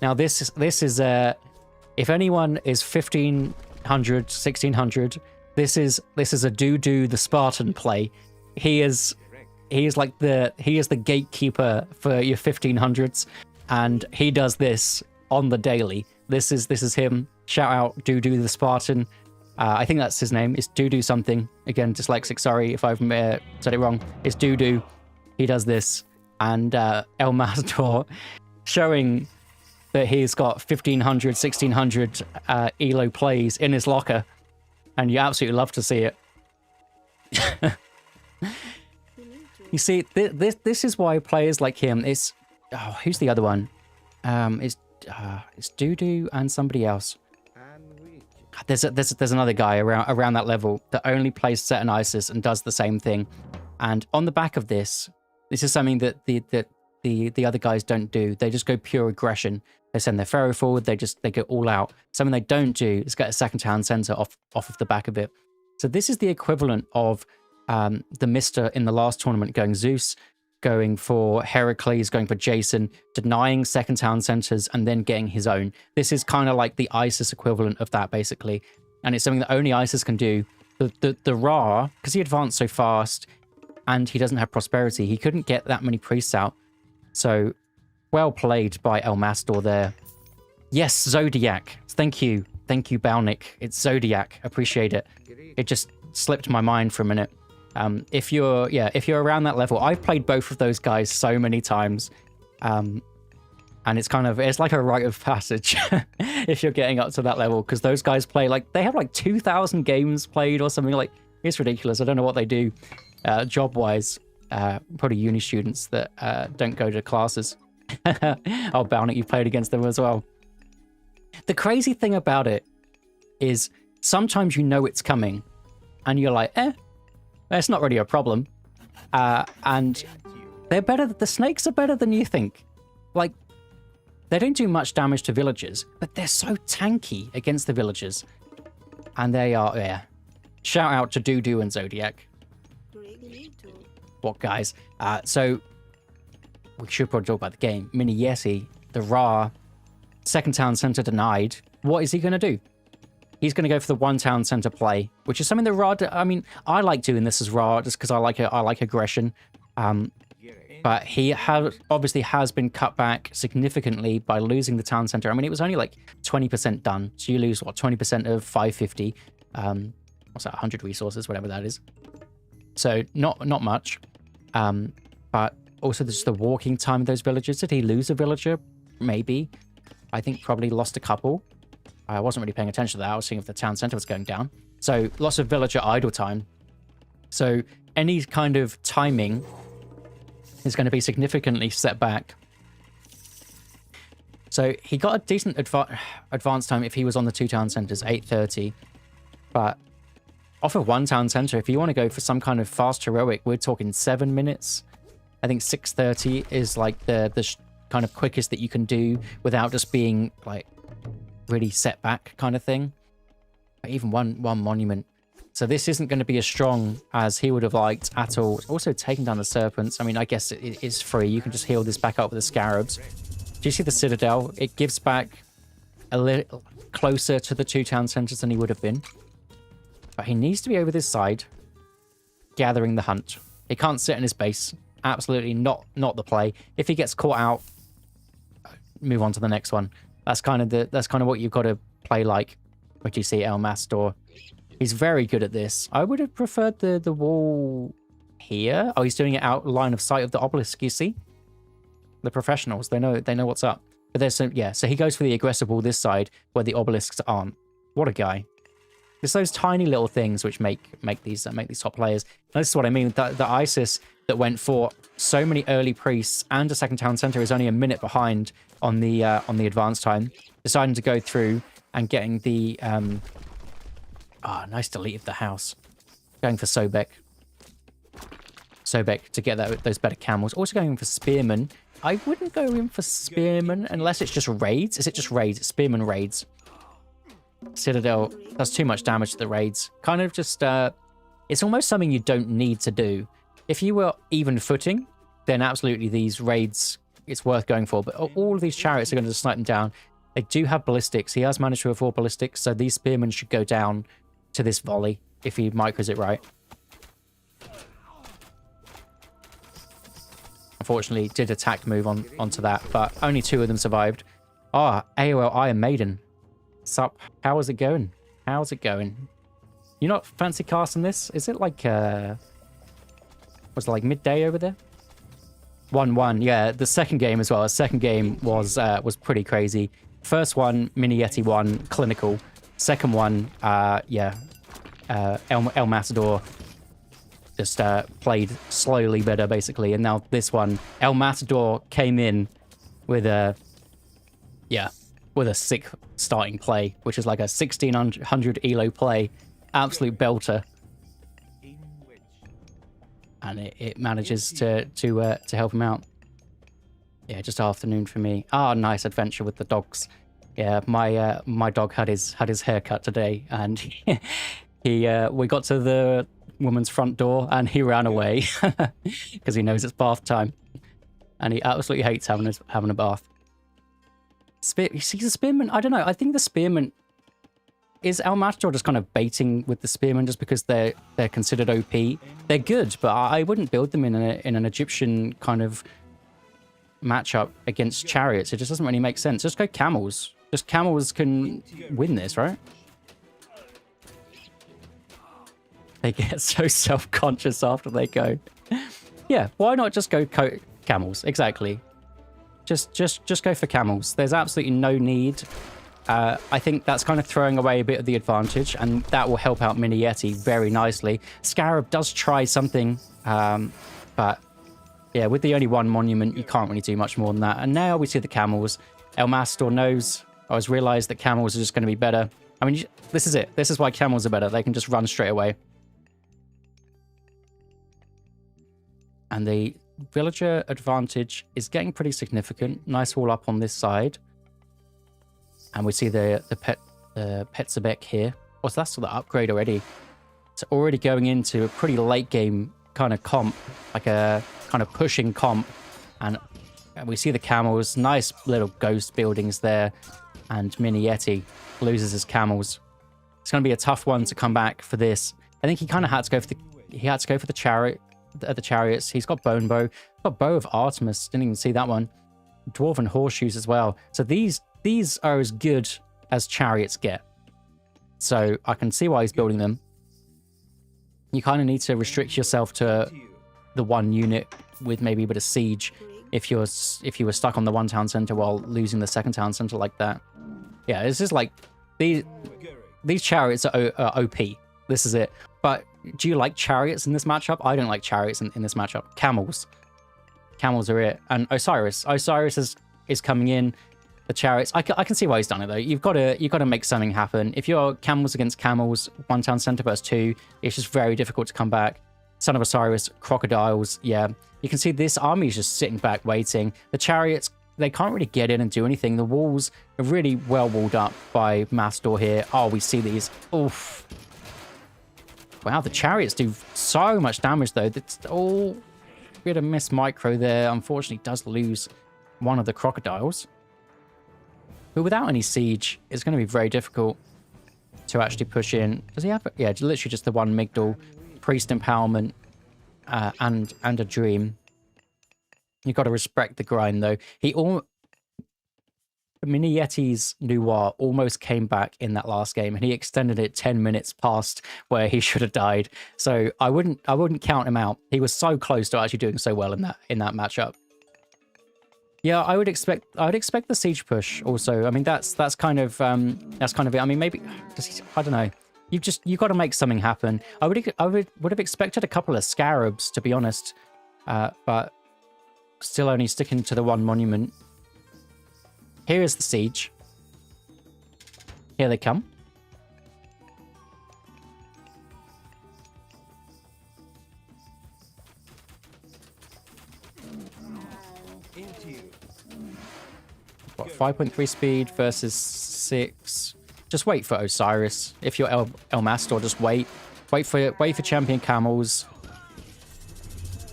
Now, this is if anyone is 1500, 1600, this is a Dudu the Spartan play. He is the gatekeeper for your 1500s, and he does this on the daily. This is him. Shout out Dudu the Spartan. I think that's his name. It's Dudu something. Again, dyslexic. Sorry if I've said it wrong. It's Dudu. He does this. And El Matador showing that he's got 1500, 1600 ELO plays in his locker. And you absolutely love to see it. You see, this is why players like him, it's... Oh, who's the other one? It's Dudu and somebody else. There's another guy around that level that only plays Set and Isis and does the same thing. And on the back of this is something that the other guys don't do. They just go pure aggression. They send their Pharaoh forward. They go all out. Something they don't do is get a second town center off of the back of it. So this is the equivalent of the Mister in the last tournament going Zeus, going for Heracles, going for Jason, denying second town centers, and then getting his own. This is kind of like the Isis equivalent of that, basically. And it's something that only Isis can do. The Ra, because he advanced so fast, and he doesn't have prosperity, he couldn't get that many priests out. So, well played by El Mastor there. Yes, Zodiac. Thank you. Thank you, Balnick. It's Zodiac. Appreciate it. It just slipped my mind for a minute. If you're around that level, I've played both of those guys so many times. And it's like a rite of passage if you're getting up to that level, because those guys play they have 2,000 games played or something. It's ridiculous. I don't know what they do job-wise. Probably uni students that don't go to classes. Oh, Balnick, you've played against them as well. The crazy thing about it is sometimes you know it's coming and you're like, it's not really a problem. And they're better. The snakes are better than you think. They don't do much damage to villagers, but they're so tanky against the villagers. And they are, Shout out to Dudu and Zodiac. What guys? So we should probably talk about the game. MiniYeti, the Ra, second town center denied. What is he going to do? He's going to go for the 1 town center play, which is something that Ra... I like doing this as Ra just because I like aggression. But he obviously has been cut back significantly by losing the town center. It was only 20% done. So you lose, 20% of 550. What's that, 100 resources, whatever that is. So not much. But also there's the walking time of those villagers. Did he lose a villager? Maybe. I think probably lost a couple. I wasn't really paying attention to that. I was seeing if the town center was going down. So lots of villager idle time. So any kind of timing is going to be significantly set back. So he got a decent advance time if he was on the 2 town centers, 8:30. But off of 1 town center, if you want to go for some kind of fast heroic, we're talking 7 minutes. I think 6:30 is like the kind of quickest that you can do without just being like really set back kind of thing. Even one monument. So this isn't going to be as strong as he would have liked at all. Also taking down the serpents. I mean, I guess it is free. You can just heal this back up with the scarabs. Do you see the citadel? It gives back a little closer to the 2 town centers than he would have been. But he needs to be over this side, gathering the hunt. He can't sit in his base. Absolutely not the play. If he gets caught out, move on to the next one. That's kind of what you've got to play like. What do you see, El Matador? He's very good at this. I would have preferred the wall here. Oh, he's doing it out line of sight of the obelisk, you see? The professionals, they know what's up. But there's some, yeah, so he goes for the aggressive wall this side where the obelisks aren't. What a guy. It's those tiny little things which make these top players. And this is what I mean. The ISIS that went for so many early priests and a 2nd town center is only a minute behind on the advance time. Deciding to go through and getting the nice delete of the house. Going for Sobek. Sobek to get those better camels. Also going for Spearmen. I wouldn't go in for Spearmen unless it's just raids. Is it just raids? Spearmen raids. Citadel does too much damage to the raids. Kind of just, it's almost something you don't need to do. If you were even footing, then absolutely these raids, it's worth going for. But all of these chariots are going to snipe them down. They do have ballistics. He has managed to avoid ballistics, so these spearmen should go down to this volley if he micros it right. Unfortunately, did attack move onto that, but only 2 of them survived. AOL Iron Maiden. Sup? How is it going? How's it going? You not fancy casting this? Is it like was it like midday over there? 1-1. Yeah, the second game as well. The second game was pretty crazy. First one, MiniYeti won, clinical. Second one, El Matador just played slowly better, basically. And now this one, El Matador came in with a sick starting play, which is like a 1600 elo play. Absolute belter. And it manages to help him out. Yeah, just afternoon for me. Nice adventure with the dogs. Yeah, my dog had his haircut today, and we got to the woman's front door, and he ran away because he knows it's bath time, and he absolutely hates having a bath. You see the spearman? I don't know. I think the spearman is El Matador just kind of baiting with the spearmen just because they're considered OP. They're good, but I wouldn't build them in an Egyptian kind of matchup against chariots. It just doesn't really make sense. Just go camels. Just camels can win this, right? They get so self-conscious after they go. Yeah, why not just go camels? Exactly. Just go for camels. There's absolutely no need. I think that's kind of throwing away a bit of the advantage, and that will help out MiniYeti very nicely. Scarab does try something, but yeah, with the only 1 monument, you can't really do much more than that. And now we see the camels. El Matador knows. I was realized that camels are just going to be better. I mean, this is it. This is why camels are better. They can just run straight away. And the villager advantage is getting pretty significant. Nice wall up on this side. And we see the Petzebek here. Oh, so that's the upgrade already. It's already going into a pretty late game kind of comp, like a kind of pushing comp. And we see the camels, nice little ghost buildings there. And MiniYeti loses his camels. It's going to be a tough one to come back for this. I think he kind of had to go for the chariot. The chariots. He's got bone bow. Got bow of Artemis. Didn't even see that one. Dwarven horseshoes as well. So these are as good as chariots get. So I can see why he's building them. You kind of need to restrict yourself to the 1 unit with maybe a bit of siege if you were stuck on the 1 town center while losing the 2nd town center like that. Yeah, it's just like these chariots are OP. This is it. But do you like chariots in this matchup? I don't like chariots in this matchup. Camels. Camels are it. And Osiris. Osiris is coming in. The chariots. I can see why he's done it though. You've got to make something happen. If you're camels against camels, one town center versus two, it's just very difficult to come back. Son of Osiris, crocodiles. Yeah, you can see this army is just sitting back waiting. The chariots, they can't really get in and do anything. The walls are really well walled up by Matador here. Oh, we see these. Oof. Wow, the chariots do so much damage though. That's all bit of miss micro there. Unfortunately, does lose one of the crocodiles. But without any siege, it's going to be very difficult to actually push in. Does he have? Yeah, literally just the one Migdal, priest empowerment, and a dream. You've got to respect the grind though. MiniYeti's Noir almost came back in that last game, and he extended it 10 minutes past where he should have died. So I wouldn't count him out. He was so close to actually doing so well in that matchup. Yeah, I would expect the siege push also. I mean, that's kind of it. I mean, maybe I don't know. You've got to make something happen. I would have expected a couple of scarabs, to be honest, but still only sticking to the one monument. Here is the siege. Here they come. What, 5.3 speed versus 6. Just wait for Osiris. If you're El Matador, just wait. Wait for champion camels.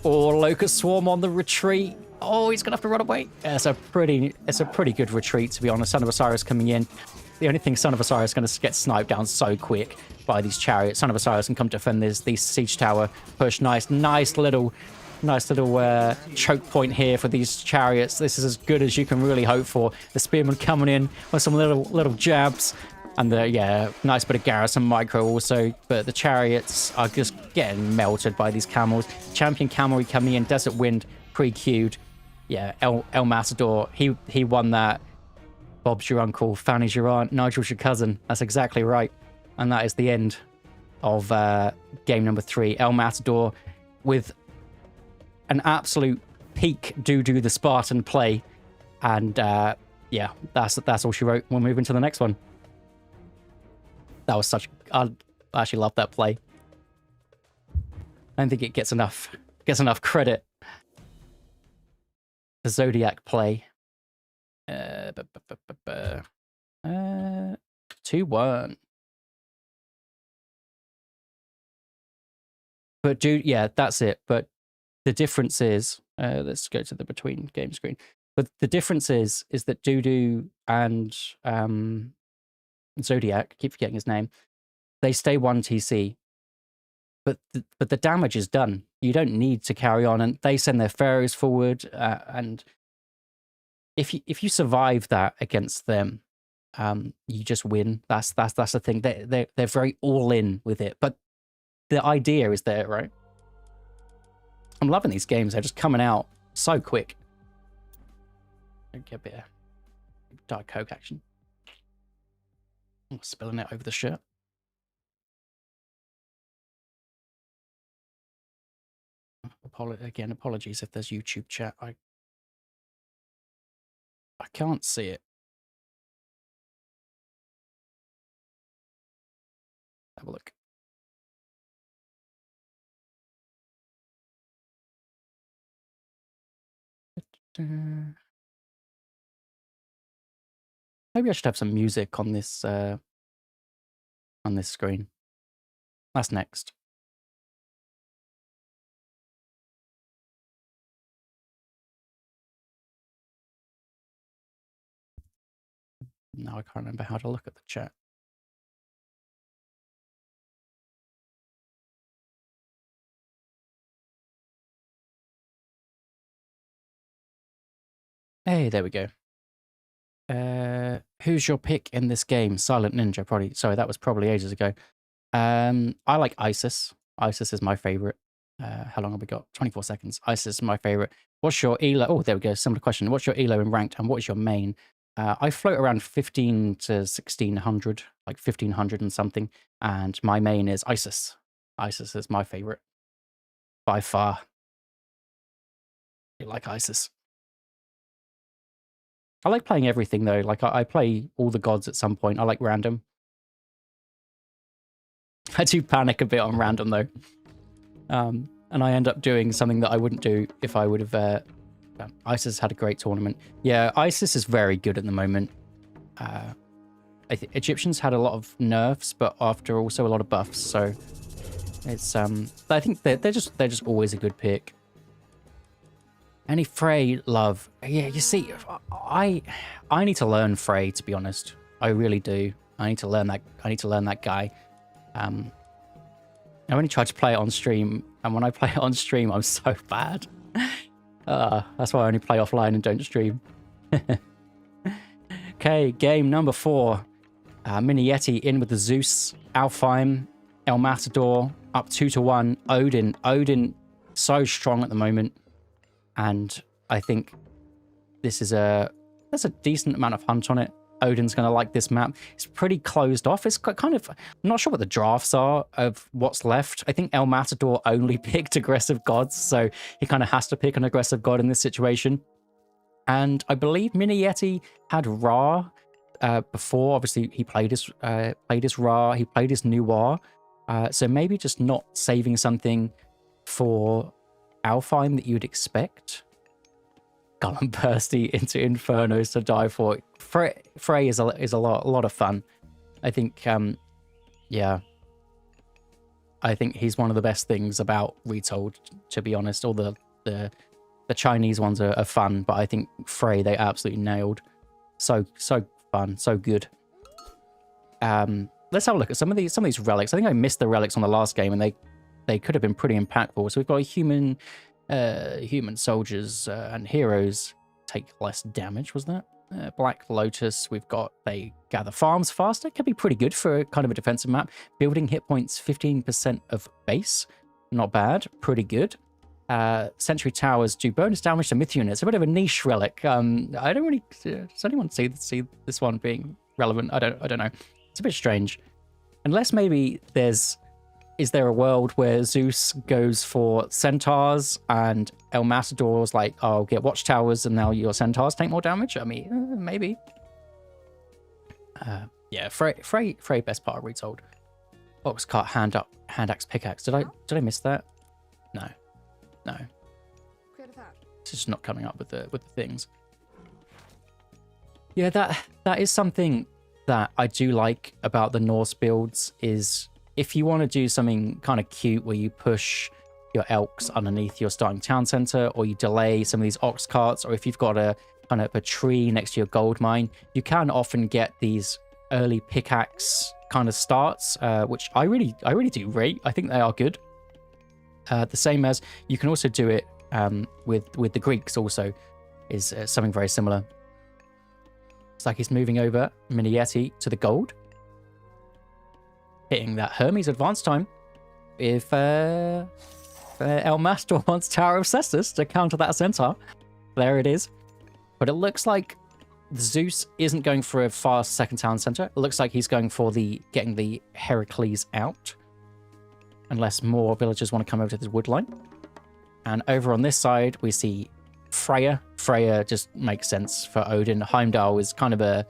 Or Locust Swarm on the retreat. Oh, he's gonna have to run away. Yeah, it's a pretty good retreat, to be honest. Son of Osiris coming in. The only thing Son of Osiris is going to get sniped down so quick by these chariots. Son of Osiris can come defend these siege tower push. Nice little choke point here for these chariots. This is as good as you can really hope for. The spearmen coming in with some little jabs. And nice bit of garrison micro also. But the chariots are just getting melted by these camels. Champion camelry coming in. Desert Wind pre-queued. Yeah, El Matador, he won that. Bob's your uncle, Fanny's your aunt, Nigel's your cousin. That's exactly right. And that is the end of game number 3. El Matador with an absolute peak Dudu the Spartan play. And yeah, that's all she wrote. We'll move into the next one. That was I actually love that play. I don't think it gets enough credit. The Zodiac play. 2-1. But dude, yeah, that's it. But the difference is, let's go to the between game screen. But the difference is that Dudu and Zodiac, keep forgetting his name, they stay 1 TC. But the damage is done. You don't need to carry on, and they send their pharaohs forward. And if you survive that against them, you just win. That's the thing. They're very all in with it. But the idea is there, right? I'm loving these games. They're just coming out so quick. Get a bit of Diet Coke action. I'm spilling it over the shirt. Again, apologies if there's YouTube chat. I can't see it. Have a look. Maybe I should have some music on this screen. That's next. No, I can't remember how to look at the chat. Hey, there we go. Who's your pick in this game? Silent Ninja, probably. Sorry, that was probably ages ago. I like Isis. Isis is my favorite. How long have we got? 24 seconds. Isis is my favorite. What's your elo? Oh, there we go. Similar question. What's your elo in ranked, and what is your main? I float around 15 to 1600, like 1500 and something. And my main is Isis. Isis is my favorite. By far. I like Isis. I like playing everything, though. Like, I play all the gods at some point. I like random. I do panic a bit on random, though. And I end up doing something that I wouldn't do if I would have... Isis had a great tournament. Yeah, Isis is very good at the moment. I think Egyptians had a lot of nerfs, but after also a lot of buffs, so it's I think they're just always a good pick. Any Frey love? Yeah, you see, I need to learn Frey, to be honest. I really do. I need to learn that guy. I only tried to play it on stream, and when I play it on stream, I'm so bad. That's why I only play offline and don't stream. Okay, game number 4. MiniYeti in with the Zeus, Alfheim, El Matador, up 2-1. Odin so strong at the moment. And I think this is there's a decent amount of hunt on it. Odin's going to like this map. It's pretty closed off. It's kind of... I'm not sure what the drafts are of what's left. I think El Matador only picked aggressive gods, so he kind of has to pick an aggressive god in this situation. And I believe MiniYeti had Ra before. Obviously, he played his Ra. He played his Noir. So maybe just not saving something for Alfheim that you'd expect. Gollum Bursty into Infernos to die for. Frey is a lot of fun. I think, yeah. I think he's one of the best things about Retold, to be honest. All the Chinese ones are fun, but I think Frey they absolutely nailed. So fun, so good. Let's have a look at some of these relics. I think I missed the relics on the last game, and they could have been pretty impactful. So we've got human soldiers and heroes take less damage. Was that Black Lotus? We've got they gather farms faster. Could be pretty good for kind of a defensive map. Building hit points 15% of base. Not bad. Pretty good. Sentry towers do bonus damage to myth units. A bit of a niche relic. I don't really... Does anyone see this one being relevant? I don't know. It's a bit strange. Unless maybe is there a world where Zeus goes for centaurs and El Matador's like, oh, get watchtowers and now your centaurs take more damage? I mean, maybe. Yeah, Frey best part of Retold. Box cut, hand axe, pickaxe. Did I miss that? No. It's just not coming up with the things. Yeah, that is something that I do like about the Norse builds is if you want to do something kind of cute where you push your elks underneath your starting town center, or you delay some of these ox carts, or if you've got a kind of a tree next to your gold mine, you can often get these early pickaxe kind of starts, which I really do rate. I think they are good. The same as you can also do it with the Greeks also is something very similar. It's like he's moving over MiniYeti to the gold. Hitting that Hermes advance time. If El Master wants Tower of Cestus to counter that centaur, there it is. But it looks like Zeus isn't going for a fast second town center. It looks like he's going for getting the Heracles out. Unless more villagers want to come over to the wood line. And over on this side, we see Freya. Freya just makes sense for Odin. Heimdall is kind of a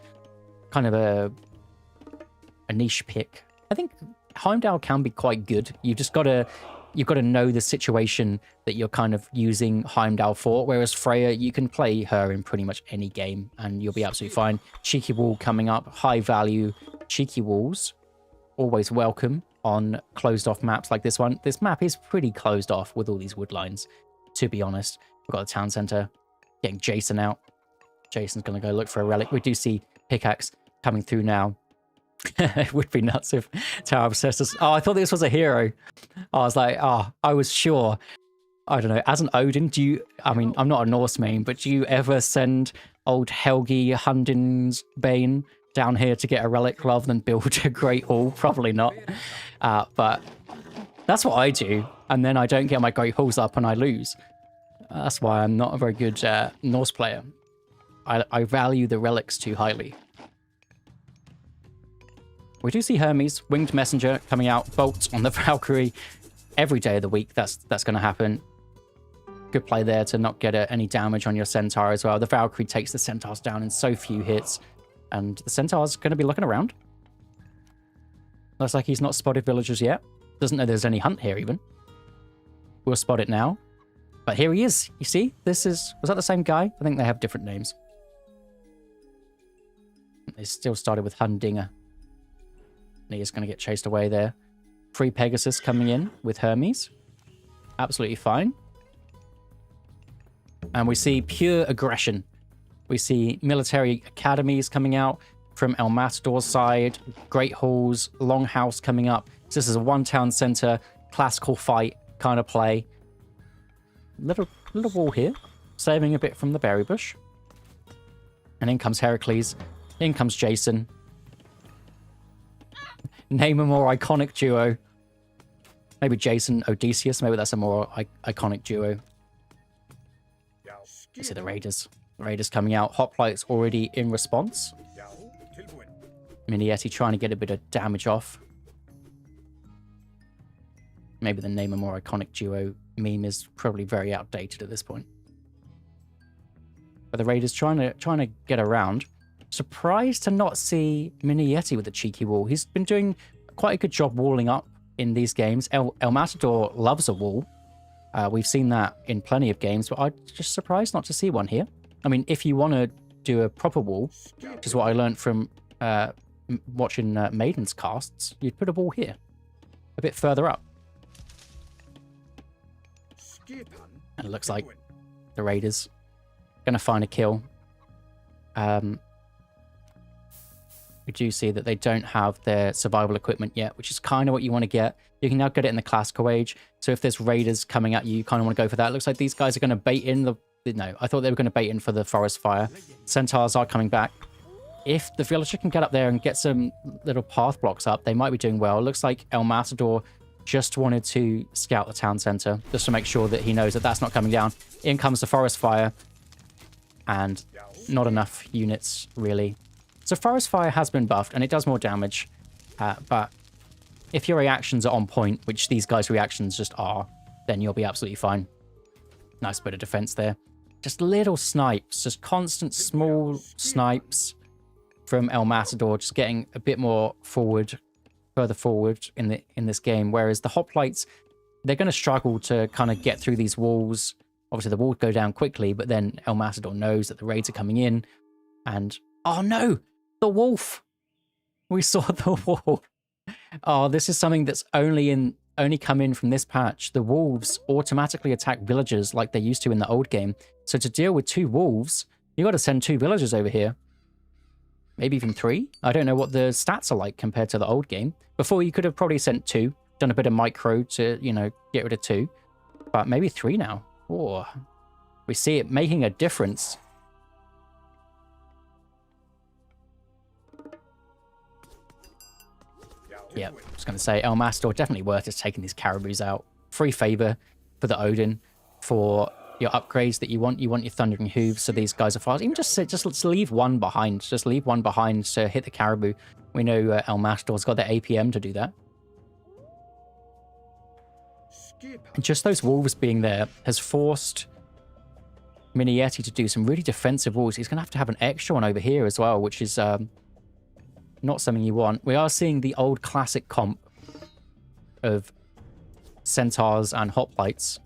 niche pick. I think Heimdall can be quite good. You've got to know the situation that you're kind of using Heimdall for. Whereas Freya, you can play her in pretty much any game and you'll be absolutely fine. Cheeky wall coming up. High value cheeky walls. Always welcome on closed off maps like this one. This map is pretty closed off with all these wood lines, to be honest. We've got the town center getting Jason out. Jason's going to go look for a relic. We do see pickaxe coming through now. It would be nuts if Tower of Cestus... Oh, I thought this was a hero. I was like, I was sure. I don't know. As an Odin, I mean, I'm not a Norse main, but do you ever send old Helgi Hundingsbane down here to get a relic rather than build a great hall? Probably not. But that's what I do. And then I don't get my great halls up and I lose. That's why I'm not a very good Norse player. I value the relics too highly. We do see Hermes, Winged Messenger, coming out, bolt on the Valkyrie every day of the week. That's going to happen. Good play there to not get any damage on your Centaur as well. The Valkyrie takes the Centaurs down in so few hits, and the Centaur's going to be looking around. Looks like he's not spotted villagers yet. Doesn't know there's any hunt here even. We'll spot it now. But here he is. You see? Was that the same guy? I think they have different names. They still started with Humdinger. And he is going to get chased away there. Free Pegasus coming in with Hermes. Absolutely fine. And we see pure aggression. We see military academies coming out from El Matador's side. Great Halls, Longhouse coming up. So this is a one-town center, classical fight kind of play. Little wall here, saving a bit from the berry bush. And in comes Heracles. In comes Jason. Name a more iconic duo. Maybe Jason, Odysseus. Maybe that's a more iconic duo. You see the Raiders. The Raiders coming out. Hoplite's already in response. MiniYeti trying to get a bit of damage off. Maybe the name a more iconic duo meme is probably very outdated at this point. But the Raiders trying to get around. Surprised to not see MiniYeti with the cheeky wall. He's been doing quite a good job walling up in these games. El Matador loves a wall. We've seen that in plenty of games, but I'm just surprised not to see one here. I mean, if you want to do a proper wall, which is what I learned from watching Maiden's casts, you'd put a wall here, a bit further up. And it looks like the Raiders going to find a kill. We do see that they don't have their survival equipment yet, which is kind of what you want to get. You can now get it in the classical age. So if there's raiders coming at you, you kind of want to go for that. It looks like these guys are going to bait in the... No, I thought they were going to bait in for the forest fire. Centaurs are coming back. If the villager can get up there and get some little path blocks up, they might be doing well. It looks like El Matador just wanted to scout the town center, just to make sure that he knows that that's not coming down. In comes the forest fire. And not enough units, really. So Forest Fire has been buffed, and it does more damage. But if your reactions are on point, which these guys' reactions just are, then you'll be absolutely fine. Nice bit of defense there. Just little snipes, just constant small snipes from El Matador, just getting a bit more forward, further forward in this game. Whereas the Hoplites, they're going to struggle to kind of get through these walls. Obviously, the walls go down quickly, but then El Matador knows that the raids are coming in. And, oh no! The wolf! We saw the wolf. Oh, this is something that's only come in from this patch. The wolves automatically attack villagers like they used to in the old game. So to deal with 2 wolves, you got to send 2 villagers over here. Maybe even 3? I don't know what the stats are like compared to the old game. Before, you could have probably sent 2, done a bit of micro to, you know, get rid of 2. But maybe 3 now. Oh, we see it making a difference. Yeah, I was going to say, El Matador, definitely worth just taking these caribous out. Free favor for the Odin for your upgrades that you want. You want your Thundering Hooves, so these guys are fast. Even just leave one behind. Just leave one behind to hit the caribou. We know El Matador's got the APM to do that. And just those wolves being there has forced MiniYeti to do some really defensive walls. He's going to have an extra one over here as well, which is... not something you want. We are seeing the old classic comp of centaurs and hoplites.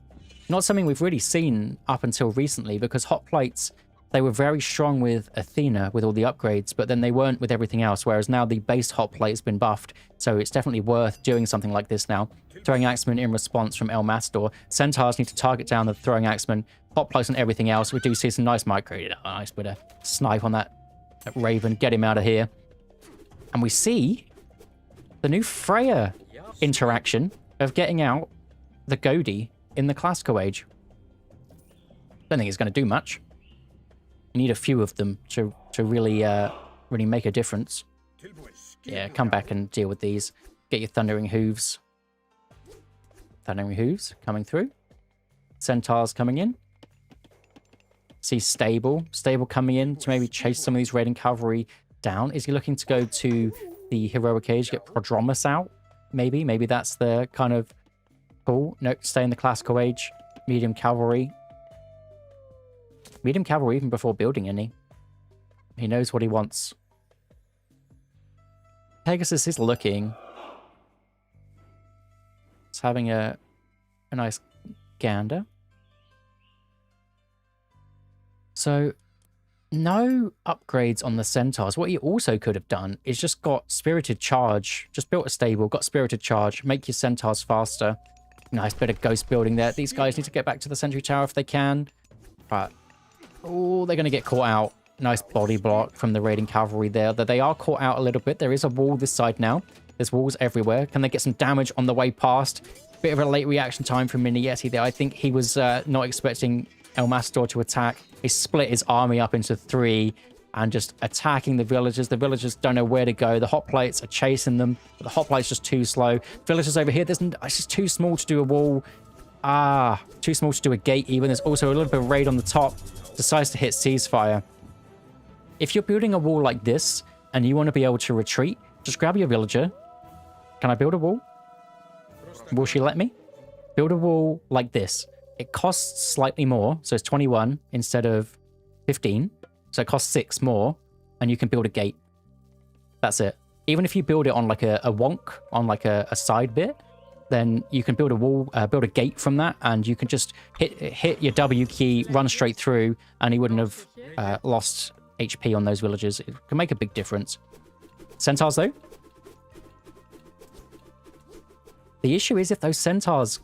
Not something we've really seen up until recently, because hoplites, they were very strong with Athena with all the upgrades, but then they weren't with everything else, whereas now the base hoplite has been buffed, so it's definitely worth doing something like this now. Throwing Axeman in response from El Matador. Centaurs need to target down the Throwing Axeman. Hoplites and everything else. We do see some nice micro. Nice bit of snipe on that Raven. Get him out of here. And we see the new Freya interaction of getting out the Godi in the classical age. Don't think it's going to do much. You need a few of them to really make a difference. Yeah, come back and deal with these. Get your Thundering Hooves. Thundering Hooves coming through. Centaurs coming in. See Stable. Stable coming in to maybe chase some of these raiding cavalry down. Is he looking to go to the heroic age, get Prodromus out. Maybe that's the kind of cool. No, stay in the classical age. Medium cavalry. Medium cavalry even before building any. He knows what he wants. Pegasus is looking. It's having a nice gander. So, no upgrades on the Centaurs. What he also could have done is just got Spirited Charge. Just built a stable, got Spirited Charge. Make your Centaurs faster. Nice bit of ghost building there. These guys need to get back to the Sentry Tower if they can. But, oh, they're going to get caught out. Nice body block from the raiding cavalry there. They are caught out a little bit. There is a wall this side now. There's walls everywhere. Can they get some damage on the way past? Bit of a late reaction time from MiniYeti there. I think he was not expecting El Matador to attack. He split his army up into 3 and just attacking the villagers. The villagers don't know where to go. The hoplites are chasing them. But the hoplites just too slow. Villagers over here, it's just too small to do a wall. Too small to do a gate even. There's also a little bit of raid on the top. Decides to hit ceasefire. If you're building a wall like this and you want to be able to retreat, just grab your villager. Can I build a wall? Will she let me? Build a wall like this. It costs slightly more, so it's 21 instead of 15. So it costs 6 more, and you can build a gate. That's it. Even if you build it on like a wonk, on like a side bit, then you can build a wall, build a gate from that, and you can just hit your W key, run straight through, and you wouldn't have lost HP on those villagers. It can make a big difference. Centaurs, though? The issue is if those Centaurs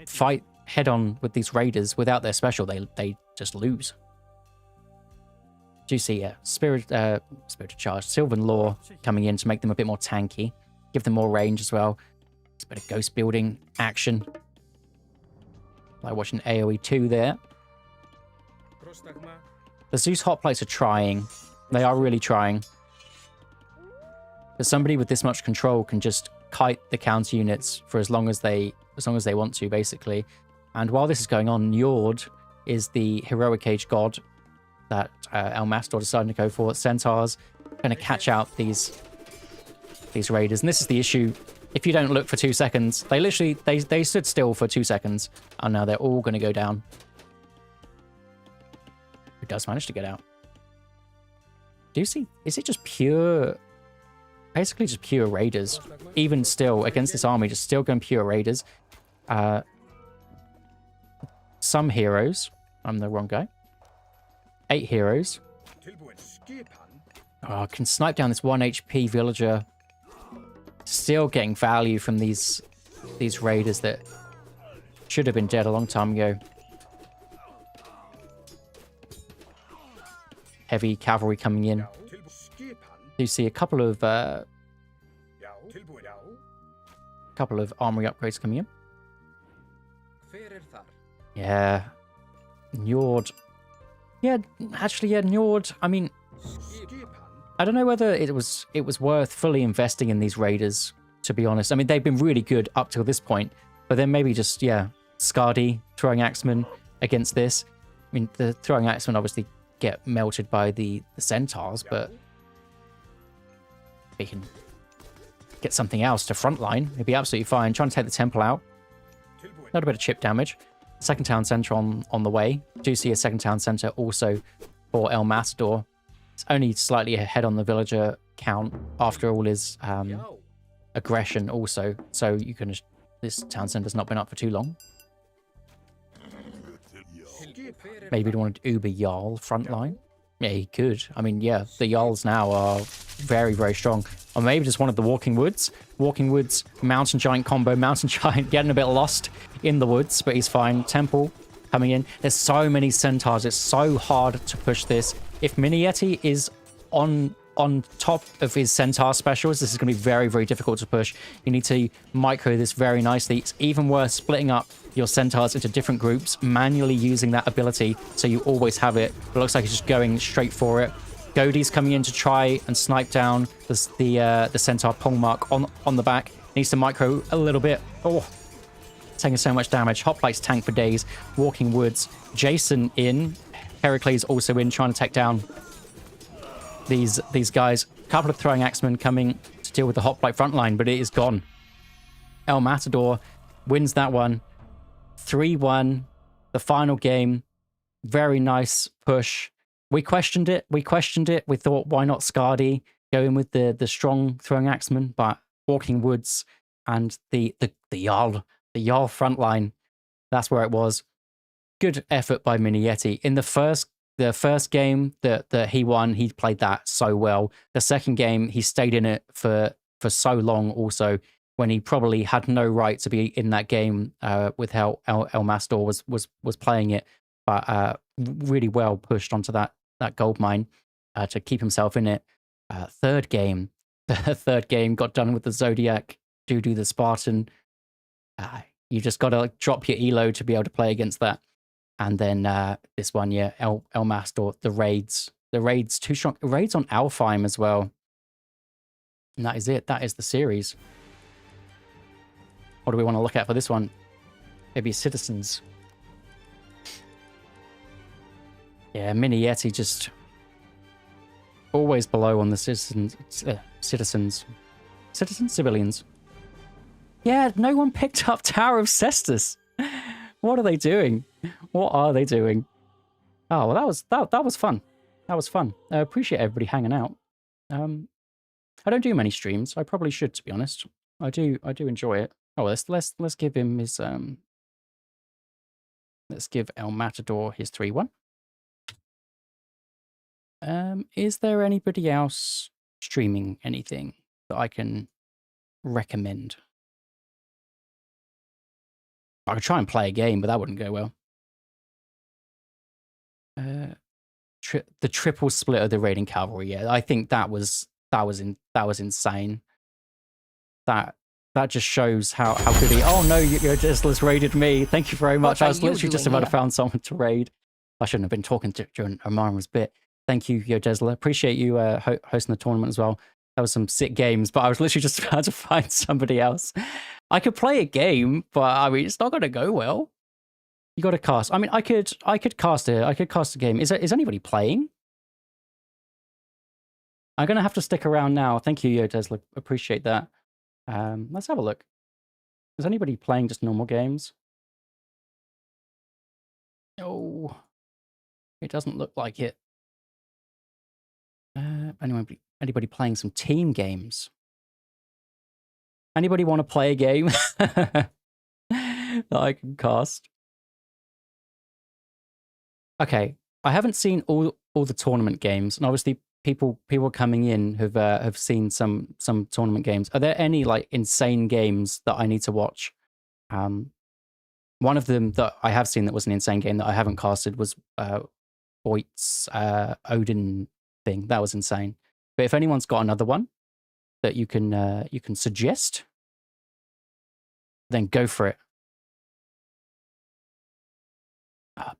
fight head-on with these raiders without their special, they just lose. Do you see Spirited Charge, Sylvan Law coming in to make them a bit more tanky, give them more range as well. It's a bit of ghost building action. Like watching AoE 2 there. The Zeus hoplites are trying. They are really trying. But somebody with this much control can just kite the counter units for as long as they want to, basically. And while this is going on, Njord is the heroic age god that El Matador decided to go for. Centaurs going to catch out these raiders, and this is the issue. If you don't look for 2 seconds, they literally they stood still for 2 seconds, and now they're all going to go down. Who does manage to get out? Do you see? Is it just pure? Basically just pure raiders. Even still, against this army, just still going pure raiders. Some heroes. I'm the wrong guy. 8 heroes. Oh, can snipe down this 1 HP villager. Still getting value from these raiders that should have been dead a long time ago. Heavy cavalry coming in. You see a couple of armory upgrades coming in. Yeah, Njord. Yeah, actually, yeah, Njord. I mean, I don't know whether it was worth fully investing in these raiders. To be honest, I mean they've been really good up till this point, but then maybe just Skadi throwing axemen against this. I mean the throwing axemen obviously get melted by the centaurs, but we can get something else to frontline. It'd be absolutely fine. Trying to take the temple out. A little bit of chip damage. Second town center on the way. Do see a second town center also for El Matador. It's only slightly ahead on the villager count after all his aggression also. So you can just, this town center's not been up for too long. Maybe you want to Uber Jarl frontline. Yeah, he could. I mean, yeah, the Jarls now are very, very strong. Or maybe just one of the Walking Woods. Walking Woods, Mountain Giant combo. Mountain Giant getting a bit lost in the woods, but he's fine. Temple coming in. There's so many centaurs. It's so hard to push this. If MiniYeti is on top of his centaur specials, this is going to be very, very difficult to push. You need to micro this very nicely. It's even worth splitting up your centaurs into different groups, manually using that ability so you always have it. It looks like he's just going straight for it. Godie's coming in to try and snipe down the centaur pong mark on the back. Needs to micro a little bit. Oh, taking so much damage. Hoplites tank for days. Walking Woods. Jason in. Heracles also in, trying to take down these guys. A couple of throwing axemen coming to deal with the hoplite front line, but it is gone. El Matador wins that one. 3-1. The final game. Very nice push. We questioned it. We thought, why not Scardy? Go in with the strong throwing axeman, but Walking Woods and the Jarl front line. That's where it was. Good effort by MiniYeti. In the first game that he won, he played that so well. The second game, he stayed in it for so long also, when he probably had no right to be in that game with how El Matador was playing it. But really well pushed onto that gold mine to keep himself in it. Third game. The third game got done with the Zodiac, Dudu the Spartan. You just got to drop your elo to be able to play against that. And then this one, yeah, El Matador, the raids. The raids, too strong. Raids on Alfheim as well. And that is it. That is the series. What do we want to look at for this one? Maybe Citizens. Yeah, MiniYeti just always below on the citizens. Civilians. Yeah, no one picked up Tower of Cestus. What are they doing? What are they doing? Oh, well, that was fun. That was fun. I appreciate everybody hanging out. I don't do many streams. I probably should, to be honest. I do enjoy it. Oh, let's give him his let's give El Matador his 3-1. Is there anybody else streaming anything that I can recommend? I could try and play a game, but that wouldn't go well. The triple split of the raiding cavalry. Yeah, I think that was insane. That just shows how good he. Oh no, you just raided me. Thank you very much. I was literally just about to found someone to raid. I shouldn't have been talking during Amara's bit. Thank you, Yodesla. Appreciate you hosting the tournament as well. That was some sick games, but I was literally just about to find somebody else. I could play a game, but I mean, it's not going to go well. You got to cast. I mean, I could cast a game. Is anybody playing? I'm going to have to stick around now. Thank you, Yodesla. Appreciate that. Let's have a look. Is anybody playing just normal games? Oh, it doesn't look like it. Anybody playing some team games? Anybody want to play a game that I can cast? Okay, I haven't seen all the tournament games, and obviously people coming in have seen some tournament games. Are there any like insane games that I need to watch? One of them that I have seen that was an insane game that I haven't casted was Voigt's Odin thing. That was insane. But if anyone's got another one that you can suggest, then go for it.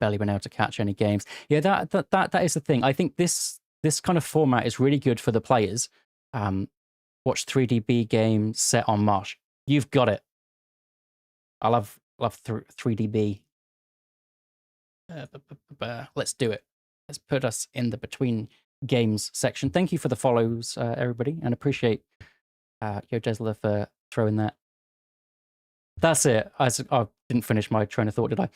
Barely been able to catch any games. Yeah, that is the thing. I think this kind of format is really good for the players. Watch 3DB game set on Marsh. You've got it. I love 3DB. Let's do it. Let's put us in the between games section. Thank you for the follows, everybody, and appreciate Yodesla for throwing that. That's it. I didn't finish my train of thought, did I?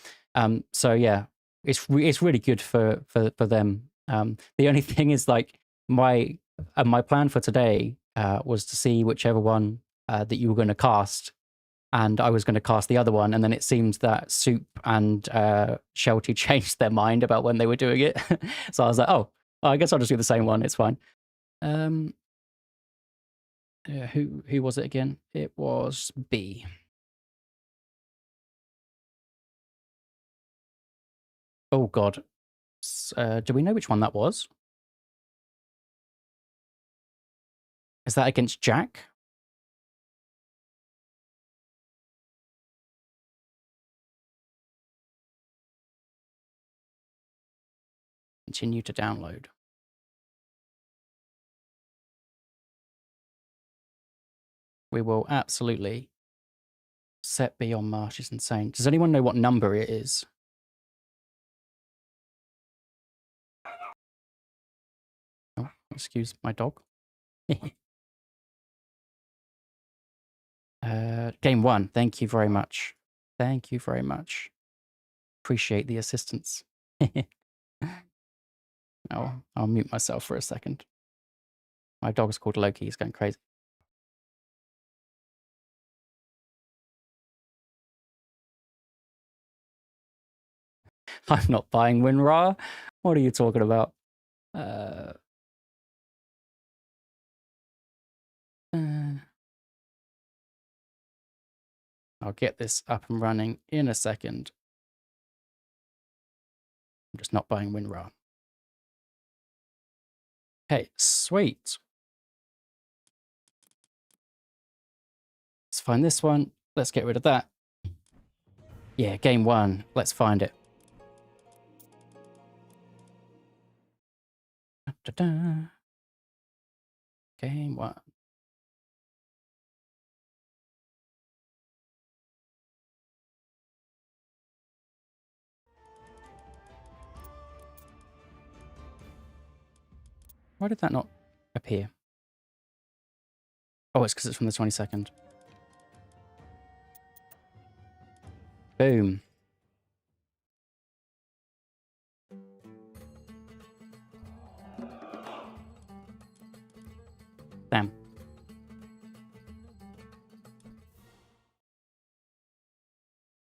So yeah, it's really good for them. The only thing is, like, my plan for today was to see whichever one that you were going to cast, and I was going to cast the other one, and then it seems that Soup and Shelty changed their mind about when they were doing it. So I was like, oh, I guess I'll just do the same one. It's fine. Who was it again? It was B. Oh God. Do we know which one that was? Is that against Jack? Continue to download. We will absolutely set B on Marsh. Is insane. Does anyone know what number it is? Oh, Excuse my dog. Game 1. Thank you very much. Thank you very much. Appreciate the assistance. I'll mute myself for a second. My dog's called Loki. He's going crazy. I'm not buying WinRAR. What are you talking about? I'll get this up and running in a second. I'm just not buying WinRAR. Okay, sweet. Let's find this one. Let's get rid of that. Yeah, game 1. Let's find it. Da-da. Game 1. Why did that not appear? Oh, it's because it's from the 22nd. Boom. Damn.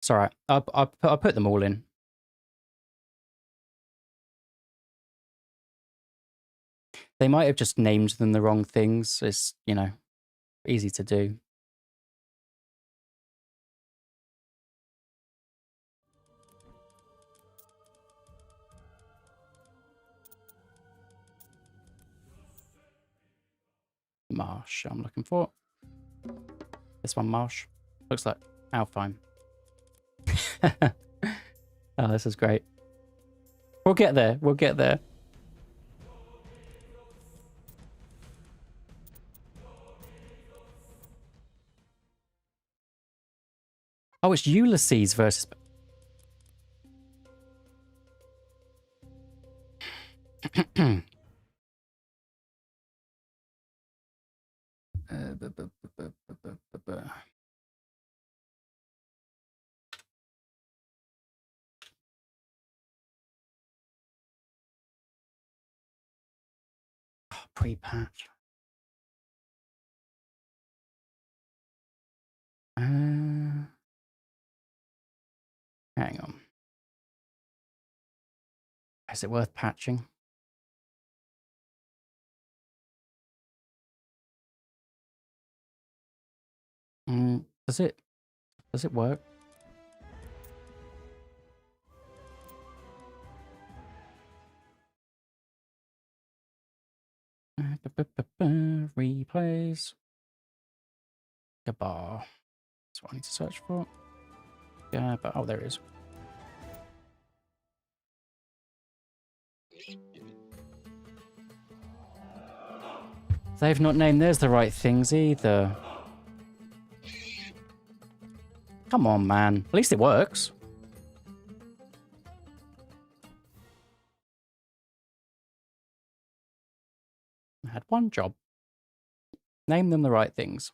It's all right. I'll put them all in. They might have just named them the wrong things. It's, you know, easy to do. Marsh, I'm looking for. This one, Marsh. Looks like Alfheim. Oh, this is great. We'll get there. We'll get there. Oh, it's Ulysses versus... Pre-patch. Hang on. Is it worth patching? Does it work? Replays. Gabar. That's what I need to search for. Yeah, but oh, there it is. They've not named theirs the right things either. Come on, man. At least it works. I had one job. Name them the right things.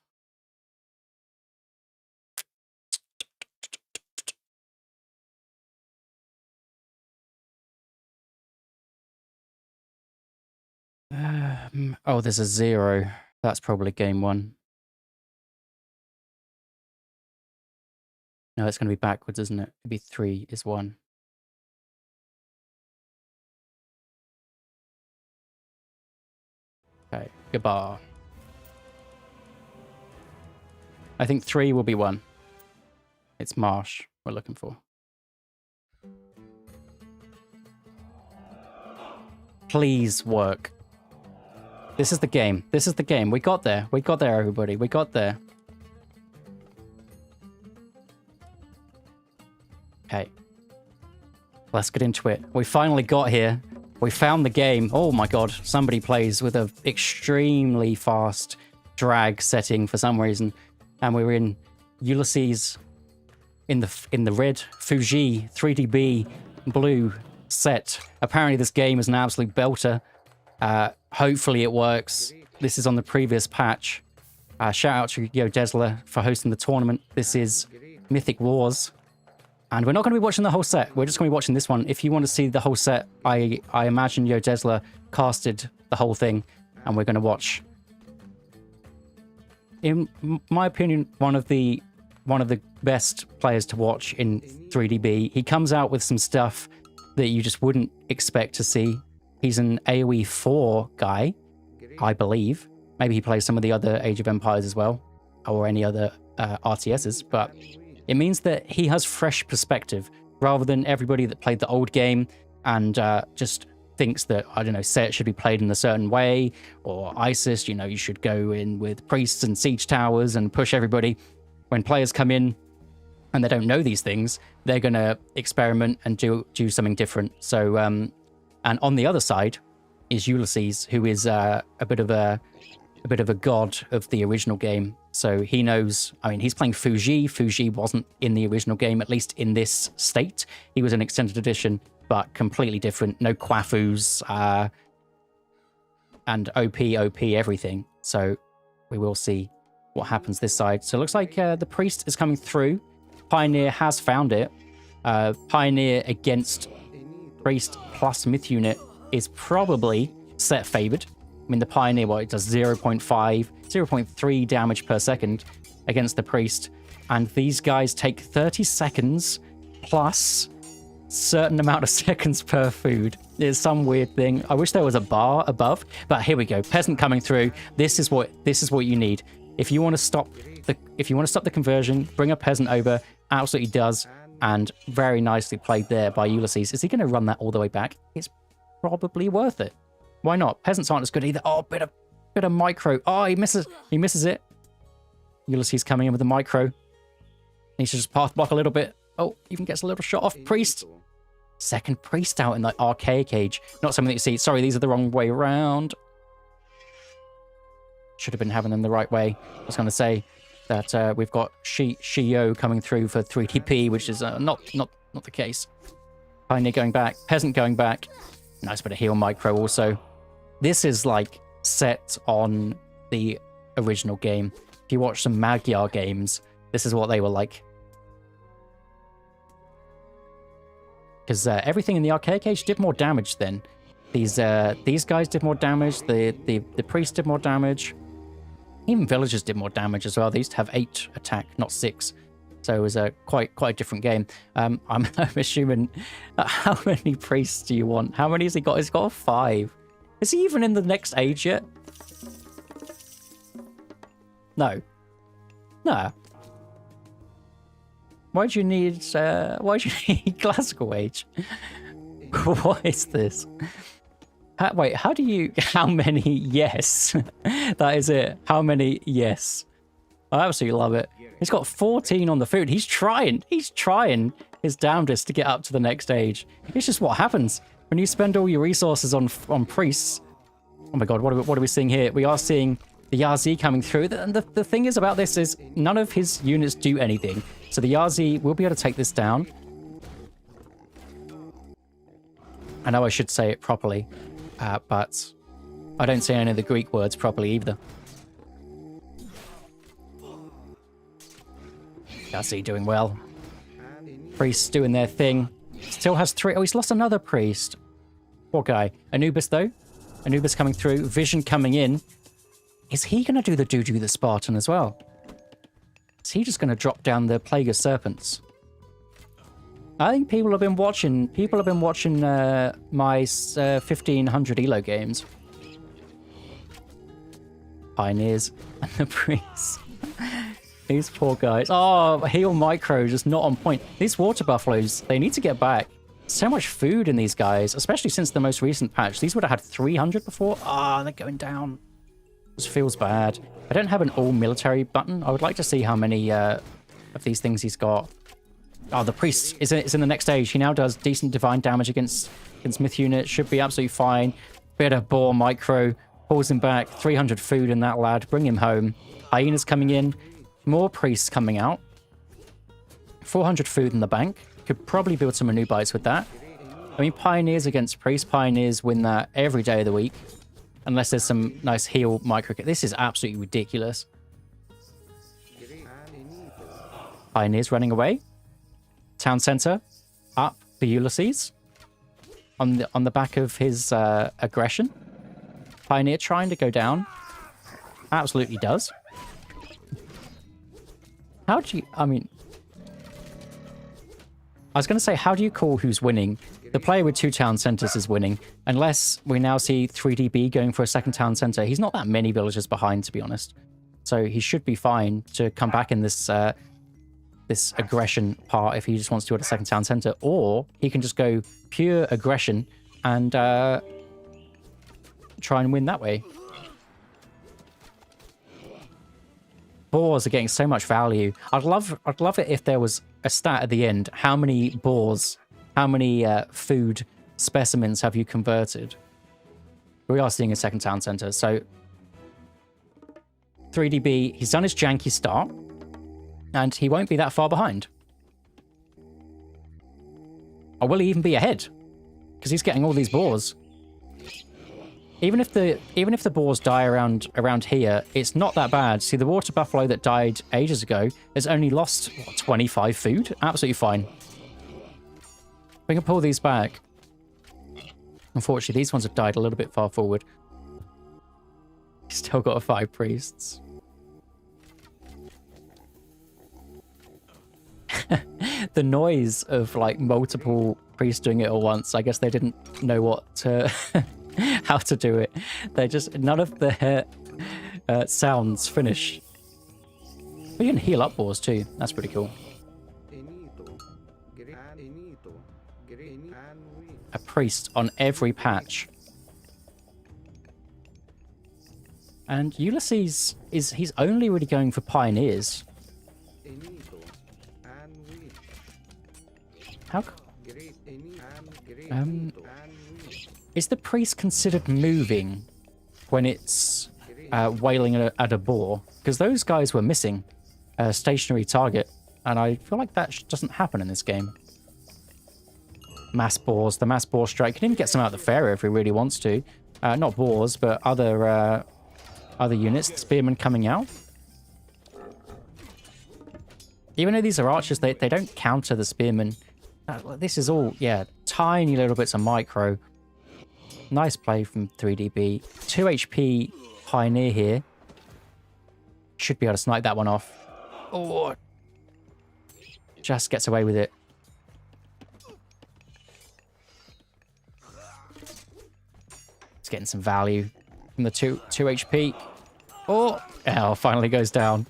Oh, there's a 0. That's probably game 1. No, it's going to be backwards, isn't it? It'd be 3 is 1. Okay, Gabar. I think 3 will be 1. It's Marsh we're looking for. Please work. This is the game. This is the game. We got there. We got there, everybody. We got there. Okay. Let's get into it. We finally got here. We found the game. Oh my god. Somebody plays with an extremely fast drag setting for some reason. And we're in Ulysses in the red Fuji 3DB blue set. Apparently this game is an absolute belter. Hopefully it works. This is on the previous patch. Shout out to Yo Desla for hosting the tournament. This is Mythic Wars. And we're not going to be watching the whole set. We're just going to be watching this one. If you want to see the whole set, I imagine Yo Desla casted the whole thing. And we're going to watch. In my opinion, one of the best players to watch in 3DB. He comes out with some stuff that you just wouldn't expect to see. He's an AoE 4 guy, I believe. Maybe he plays some of the other Age of Empires as well, or any other RTSs, but it means that he has fresh perspective rather than everybody that played the old game and just thinks that, I don't know, Set should be played in a certain way, or ISIS, you know, you should go in with priests and siege towers and push everybody. When players come in and they don't know these things, they're going to experiment and do something different. So, and on the other side is Ulysses, who is a bit of a god of the original game. So he knows, I mean, he's playing Fuji. Fuji wasn't in the original game, at least in this state. He was an extended edition, but completely different. No Quafus, and OP everything. So we will see what happens this side. So it looks like the priest is coming through. Pioneer has found it. Pioneer against priest plus myth unit is probably set favored. I mean, the Pioneer, well, it does 0.5, 0.3 damage per second against the priest. And these guys take 30 seconds plus certain amount of seconds per food. It's some weird thing. I wish there was a bar above, but here we go. Peasant coming through. This is what you need. If you want to stop the conversion, bring a peasant over. Absolutely does. And very nicely played there by Ulysses. Is he going to run that all the way back? It's probably worth it. Why not? Peasants aren't as good either. Oh, bit of micro. Oh, he misses it. Ulysses coming in with the micro. Needs to just path block a little bit. Oh, even gets a little shot off. Priest. Second priest out in the archaic age. Not something that you see. Sorry, these are the wrong way around. Should have been having them the right way. I was going to say that we've got Shio coming through for 3DP, which is not the case. Pioneer going back. Peasant going back. Nice bit of heal micro also. This is like set on the original game. If you watch some Magyar games, this is what they were like. Because everything in the archaic age did more damage then. These guys did more damage. The priest did more damage. Even villagers did more damage as well. They used to have 8 attack, not 6. So it was a quite a different game. I'm assuming, how many priests do you want? How many has he got? He's got 5. Is he even in the next age yet? No. No. Why do you need classical age? What is this? Wait, how do you... How many? Yes. That is it. How many? Yes. I absolutely love it. He's got 14 on the food. He's trying his damnedest to get up to the next stage. It's just what happens when you spend all your resources on priests. Oh my god, what are we seeing here? We are seeing the Yazi coming through. And the thing is about this is none of his units do anything. So the Yazi will be able to take this down. I know I should say it properly, but I don't say any of the Greek words properly either. Yazi doing well. Priests doing their thing. Still has 3. Oh, he's lost another priest. Poor guy. Anubis, though. Anubis coming through. Vision coming in. Is he going to do the Juju the Spartan as well? Is he just going to drop down the Plague of Serpents? I think people have been watching. My 1500 Elo games. Pioneers and the priests. These poor guys. Oh, heal micro just not on point. These water buffaloes, they need to get back. So much food in these guys, especially since the most recent patch. These would have had 300 before. Ah, they're going down. This feels bad. I don't have an all military button. I would like to see how many of these things he's got. Oh, the priest is in the next stage. He now does decent divine damage against myth units. Should be absolutely fine. Bit of boar micro. Pulls him back. 300 food in that lad. Bring him home. Hyenas coming in. More priests coming out. 400 food in the bank. Could probably build some Anubites with that. I mean, pioneers against priests. Pioneers win that every day of the week. Unless there's some nice heal micro. This is absolutely ridiculous. Pioneers running away. Town center up for Ulysses. On the back of his aggression. Pioneer trying to go down. Absolutely does. How do you... I mean... I was going to say, how do you call who's winning? The player with 2 town centers is winning. Unless we now see 3DB going for a second town center. He's not that many villagers behind, to be honest. So he should be fine to come back in this this aggression part if he just wants to at a second town center. Or he can just go pure aggression and try and win that way. Boars are getting so much value. I'd love it if there was a stat at the end. How many boars, how many food specimens have you converted? We are seeing a second town center. So 3DB, he's done his janky start, and he won't be that far behind. Or will he even be ahead? Because he's getting all these boars. Even if the boars die around here, it's not that bad. See, the water buffalo that died ages ago has only lost, what, 25 food? Absolutely fine. We can pull these back. Unfortunately, these ones have died a little bit far forward. Still got 5 priests. The noise of, like, multiple priests doing it at once, I guess they didn't know what to... how to do it. They just... None of the sounds finish. We can heal up boars too. That's pretty cool. A priest on every patch. And Ulysses he's only really going for pioneers. How... is the priest considered moving when it's wailing at a boar? Because those guys were missing a stationary target, and I feel like that doesn't happen in this game. Mass boars, the mass boar strike. Can even get some out of the Pharaoh if he really wants to. Not boars, but other units. The spearmen coming out. Even though these are archers, they don't counter the spearmen. This is all, yeah, tiny little bits of micro. Nice play from 3DB. 2 HP Pioneer here. Should be able to snipe that one off. Oh, just gets away with it. It's getting some value from the 2 HP. Oh, finally goes down.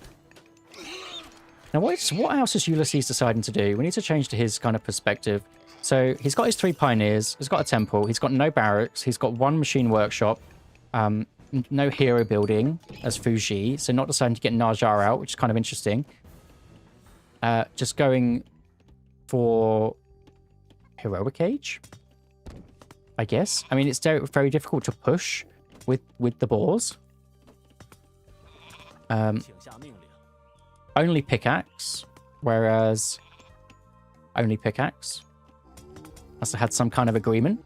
Now, what else is Ulysses deciding to do? We need to change to his kind of perspective. So he's got his 3 pioneers, he's got a temple, he's got no barracks, he's got 1 machine workshop, no hero building as Fuji, so not deciding to get Najar out, which is kind of interesting. Just going for Heroic Age, I guess. I mean, it's very difficult to push with the boars. Only pickaxe, whereas only pickaxe. Must have had some kind of agreement.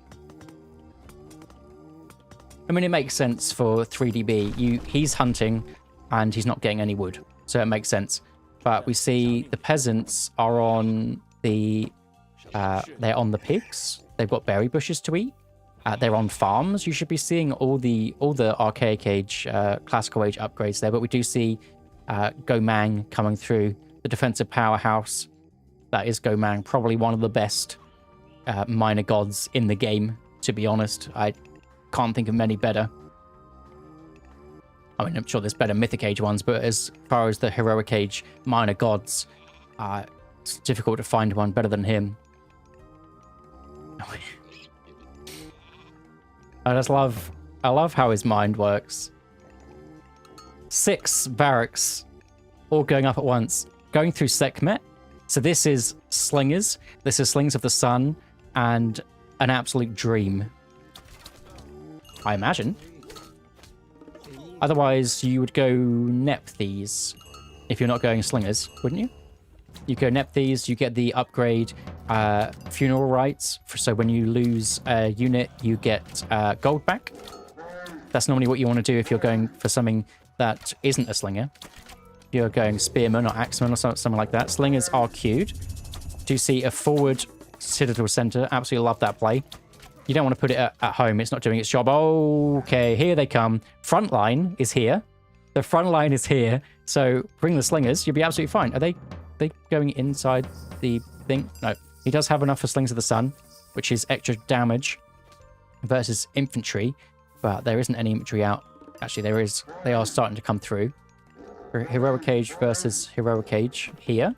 I mean, it makes sense for 3DB. He's hunting and he's not getting any wood, so it makes sense. But we see the peasants are on the they're on the pigs. They've got berry bushes to eat. They're on farms. You should be seeing all the archaic age, classical age upgrades there. But we do see Gomang coming through, the defensive powerhouse. That is Gomang, probably one of the best minor gods in the game, to be honest. I can't think of many better. I mean, I'm sure there's better Mythic Age ones, but as far as the Heroic Age minor gods, it's difficult to find one better than him. I love how his mind works. 6 barracks, all going up at once, going through Sekhmet. So this is Slingers, this is Slings of the Sun, and an absolute dream, I imagine. Otherwise, you would go Nephthys if you're not going Slingers, wouldn't you? You go Nephthys, you get the upgrade Funeral Rites, so when you lose a unit, you get gold back. That's normally what you want to do if you're going for something that isn't a slinger. If you're going spearman or axeman or something like that. Slingers are queued. Do see a forward citadel center. Absolutely love that play. You don't want to put it at home. It's not doing its job. Okay, here they come. Front line is here. The front line is here. So bring the slingers. You'll be absolutely fine. Are they going inside the thing? No. He does have enough for Slings of the Sun, which is extra damage versus infantry. But there isn't any infantry out. Actually, there is. They are starting to come through. Heroic Age versus Heroic Age here.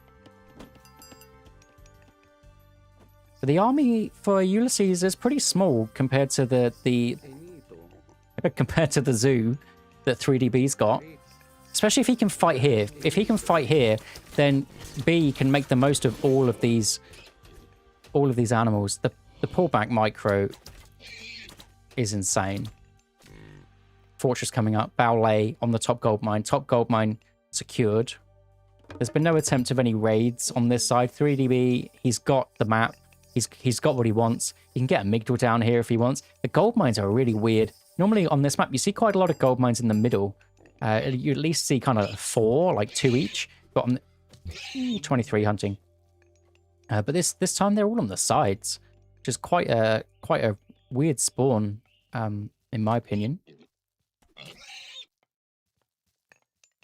The army for Ulysses is pretty small compared to the compared to the zoo that 3DB's got. Especially if he can fight here. If he can fight here, then B can make the most of all of these animals. The pullback micro is insane. Fortress coming up. Ballet on the top gold mine. Top gold mine secured. There's been no attempt of any raids on this side. 3DB, he's got the map. He's got what he wants. He can get a Migdal down here if he wants. The gold mines are really weird. Normally on this map, you see quite a lot of gold mines in the middle. You at least see kind of 4, like 2 each. Got on 23 hunting. But this time they're all on the sides, which is quite a weird spawn, in my opinion.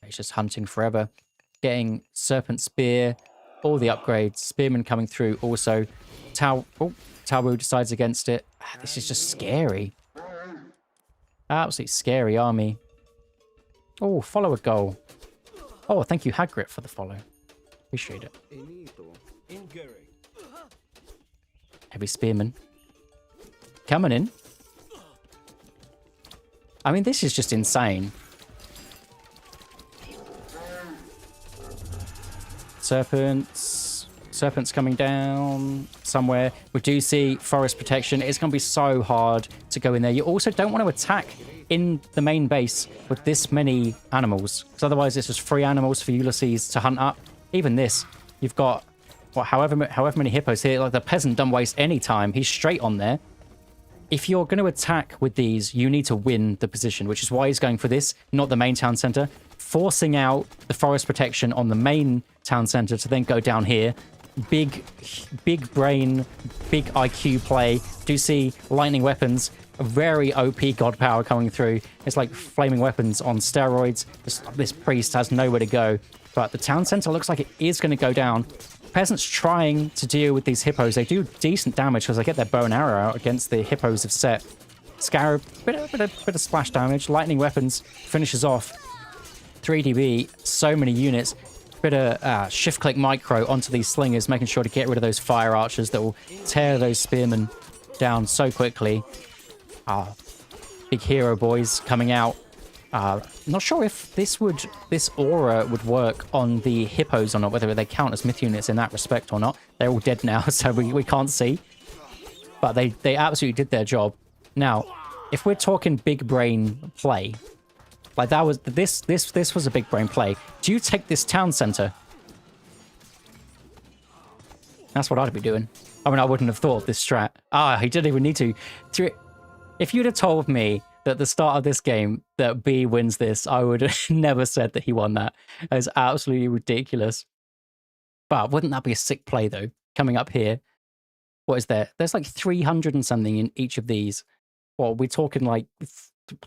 He's just hunting forever, getting Serpent Spear, all the upgrades. Spearman coming through also. Tao decides against it. This is just scary. Absolutely scary army. Oh, follow a goal. Oh, thank you, Hagrid, for the follow. Appreciate it. Heavy Spearman. Coming in. I mean, this is just insane. Serpents coming down somewhere. We do see forest protection. It's going to be so hard to go in there. You also don't want to attack in the main base with this many animals, because otherwise it's just free animals for Ulysses to hunt up. Even this, you've got what, however many hippos here. Like the peasant don't waste any time. He's straight on there. If you're going to attack with these, you need to win the position, which is why he's going for this, not the main town center, forcing out the forest protection on the main town center to then go down here. Big brain, big IQ play. Do see lightning weapons, a very OP god power coming through. It's like flaming weapons on steroids. This priest has nowhere to go, but the town center looks like it is going to go down. Peasants trying to deal with these hippos. They do decent damage because they get their bow and arrow out against the hippos of Set. Scarab, bit of splash damage. Lightning weapons finishes off 3DB. So many units. Bit of shift-click micro onto these slingers, making sure to get rid of those fire archers that will tear those spearmen down so quickly. Big hero boys coming out. Not sure if this aura would work on the hippos or not, whether they count as myth units in that respect or not. They're all dead now, so we can't see. But they absolutely did their job. Now, if we're talking big brain play, like that was this was a big brain play. Do you take this town center? That's what I'd be doing. I mean, I wouldn't have thought of this strat. He didn't even need to. If you'd have told me at the start of this game that B wins this, I would have never said that he won that. That is absolutely ridiculous. But wouldn't that be a sick play, though? Coming up here. What is there? There's like 300 and something in each of these. Well, we're talking like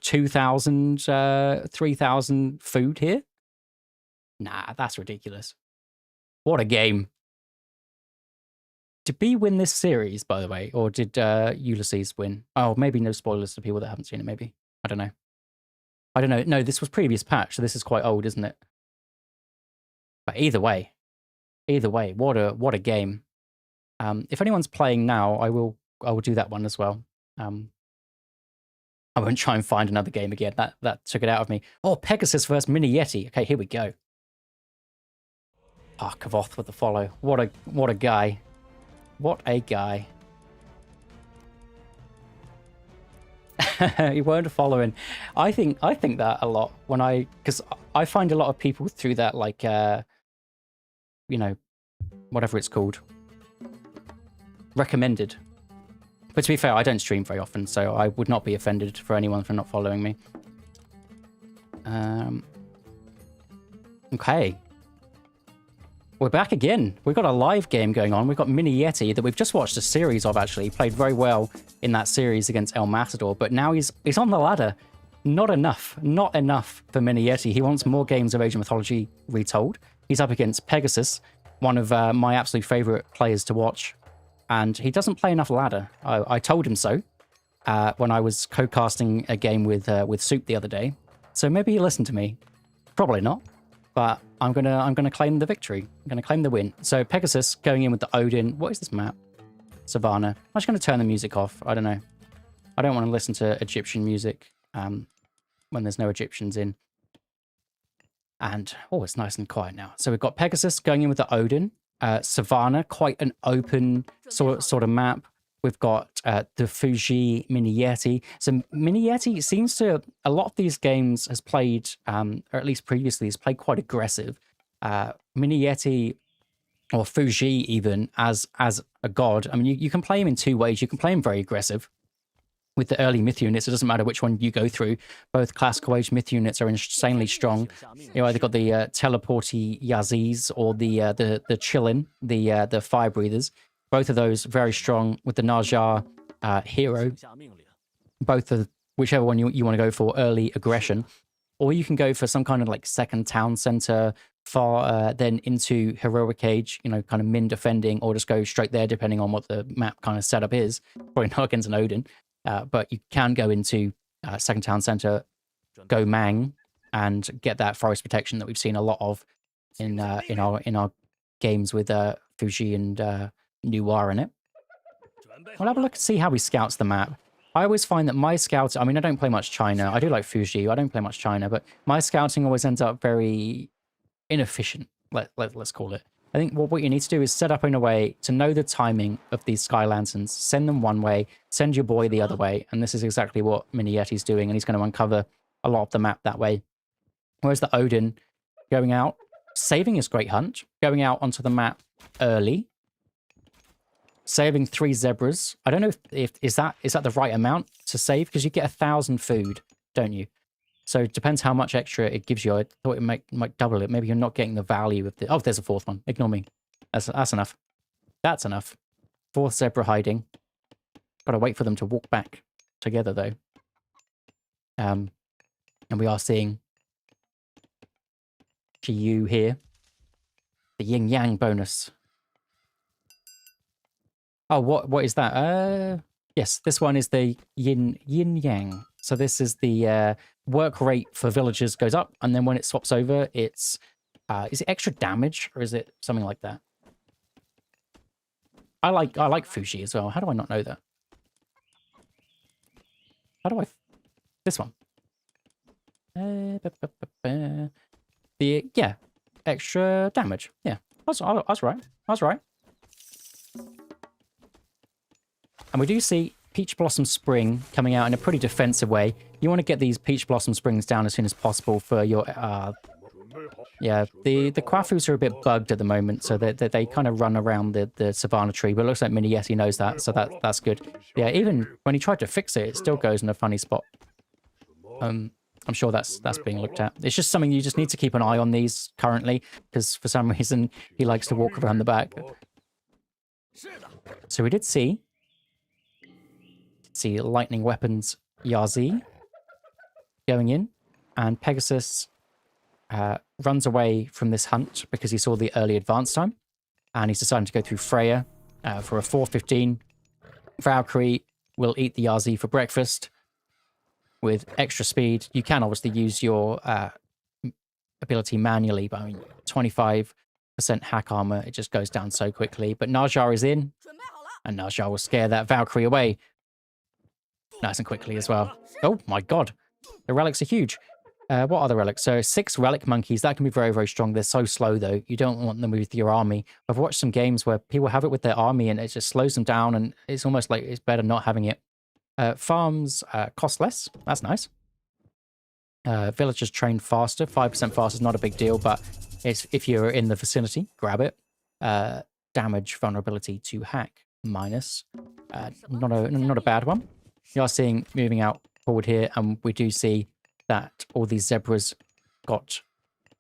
2,000, 3,000 food here? Nah, that's ridiculous. What a game. Did B win this series, by the way? Or did Ulysses win? Oh, maybe no spoilers to people that haven't seen it, maybe. I don't know. No, this was previous patch, so this is quite old, isn't it? But either way, what a game. If anyone's playing now, I will do that one as well. I won't try and find another game again. That took it out of me. Oh, Pegasus versus MiniYeti. Okay, here we go. Kavoth with the follow. What a guy. What a guy. You weren't following. I think that a lot because I find a lot of people through that, like, whatever it's called, recommended. But to be fair, I don't stream very often, so I would not be offended for anyone for not following me. Okay. We're back again. We've got a live game going on. We've got MiniYeti that we've just watched a series of, actually. He played very well in that series against El Matador, but now he's on the ladder. Not enough. Not enough for MiniYeti. He wants more games of Age of Mythology retold. He's up against Pegasus, one of my absolute favorite players to watch. And he doesn't play enough ladder. I told him so when I was co-casting a game with Soup the other day. So maybe he listened to me. Probably not. But I'm gonna claim the victory. I'm gonna claim the win. So Pegasus going in with the Odin. What is this map? Savannah. I'm just gonna turn the music off. I don't know. I don't want to listen to Egyptian music when there's no Egyptians in. And oh, it's nice and quiet now. So we've got Pegasus going in with the Odin. Savannah, quite an open sort of map. We've got the Fuji MiniYeti. So MiniYeti seems to, a lot of these games has played, or at least previously, has played quite aggressive. MiniYeti, or Fuji even, as a god. I mean, you can play him in two ways. You can play him very aggressive with the early myth units. It doesn't matter which one you go through. Both classical age myth units are insanely strong. You either got the teleporty Yazis or the Chillin, the fire breathers. Both of those very strong with the Najar hero. Both of whichever one you want to go for, early aggression. Or you can go for some kind of like second town center, far then into heroic age, you know, kind of min defending, or just go straight there depending on what the map kind of setup is. Probably not against an Odin. But you can go into second town center, go Mang, and get that forest protection that we've seen a lot of in our games with Fuji and Noir in it. We'll have a look and see how he scouts the map. I always find that my scouts, I mean, I don't play much China. I do like Fuji. I don't play much China, but my scouting always ends up very inefficient. Let's call it. I think what you need to do is set up in a way to know the timing of these Sky Lanterns. Send them one way, send your boy the other way. And this is exactly what MiniYeti's doing. And he's going to uncover a lot of the map that way. Whereas the Odin going out, saving his Great Hunt, going out onto the map early, saving 3 zebras. I don't know if is that the right amount to save? Because you get 1,000 food, don't you? So it depends how much extra it gives you. I thought it might double it. Maybe you're not getting the value of the... Oh, there's a 4th one. Ignore me. That's enough. That's enough. 4th zebra hiding. Gotta wait for them to walk back together, though. And we are seeing Yu here. The yin-yang bonus. Oh, what is that? Yes, this one is the yin-yang. So this is the work rate for villagers goes up, and then when it swaps over, it's is it extra damage or is it something like that? I like Fuji as well. How do I not know that? How do I? This one. Yeah, extra damage. Yeah, I was right. I was right. And we do see Peach Blossom Spring coming out in a pretty defensive way. You want to get these Peach Blossom Springs down as soon as possible for your... yeah, the Quafus are a bit bugged at the moment, so they kind of run around the Savannah tree, but it looks like MiniYeti knows that, so that's good. Yeah, even when he tried to fix it, it still goes in a funny spot. I'm sure that's being looked at. It's just something you just need to keep an eye on these currently, because for some reason he likes to walk around the back. So we did see lightning weapons Yazi going in, and Pegasus runs away from this hunt because he saw the early advance time, and he's decided to go through Freya for a 4:15. Valkyrie will eat the Yazi for breakfast with extra speed. You can obviously use your ability manually, but I mean 25% hack armor, it just goes down so quickly. But Najar is in, and Najar will scare that Valkyrie away nice and quickly as well. Oh my god, the relics are huge. What are the relics? So 6 relic monkeys, that can be very, very strong. They're so slow though. You don't want them with your army. I've watched some games where people have it with their army and it just slows them down, and it's almost like it's better not having it. Farms cost less. That's nice. Villagers train faster. 5% faster is not a big deal, but it's, if you're in the vicinity, grab it. Damage vulnerability to hack minus. not a bad one. You are seeing moving out forward here, and we do see that all these zebras got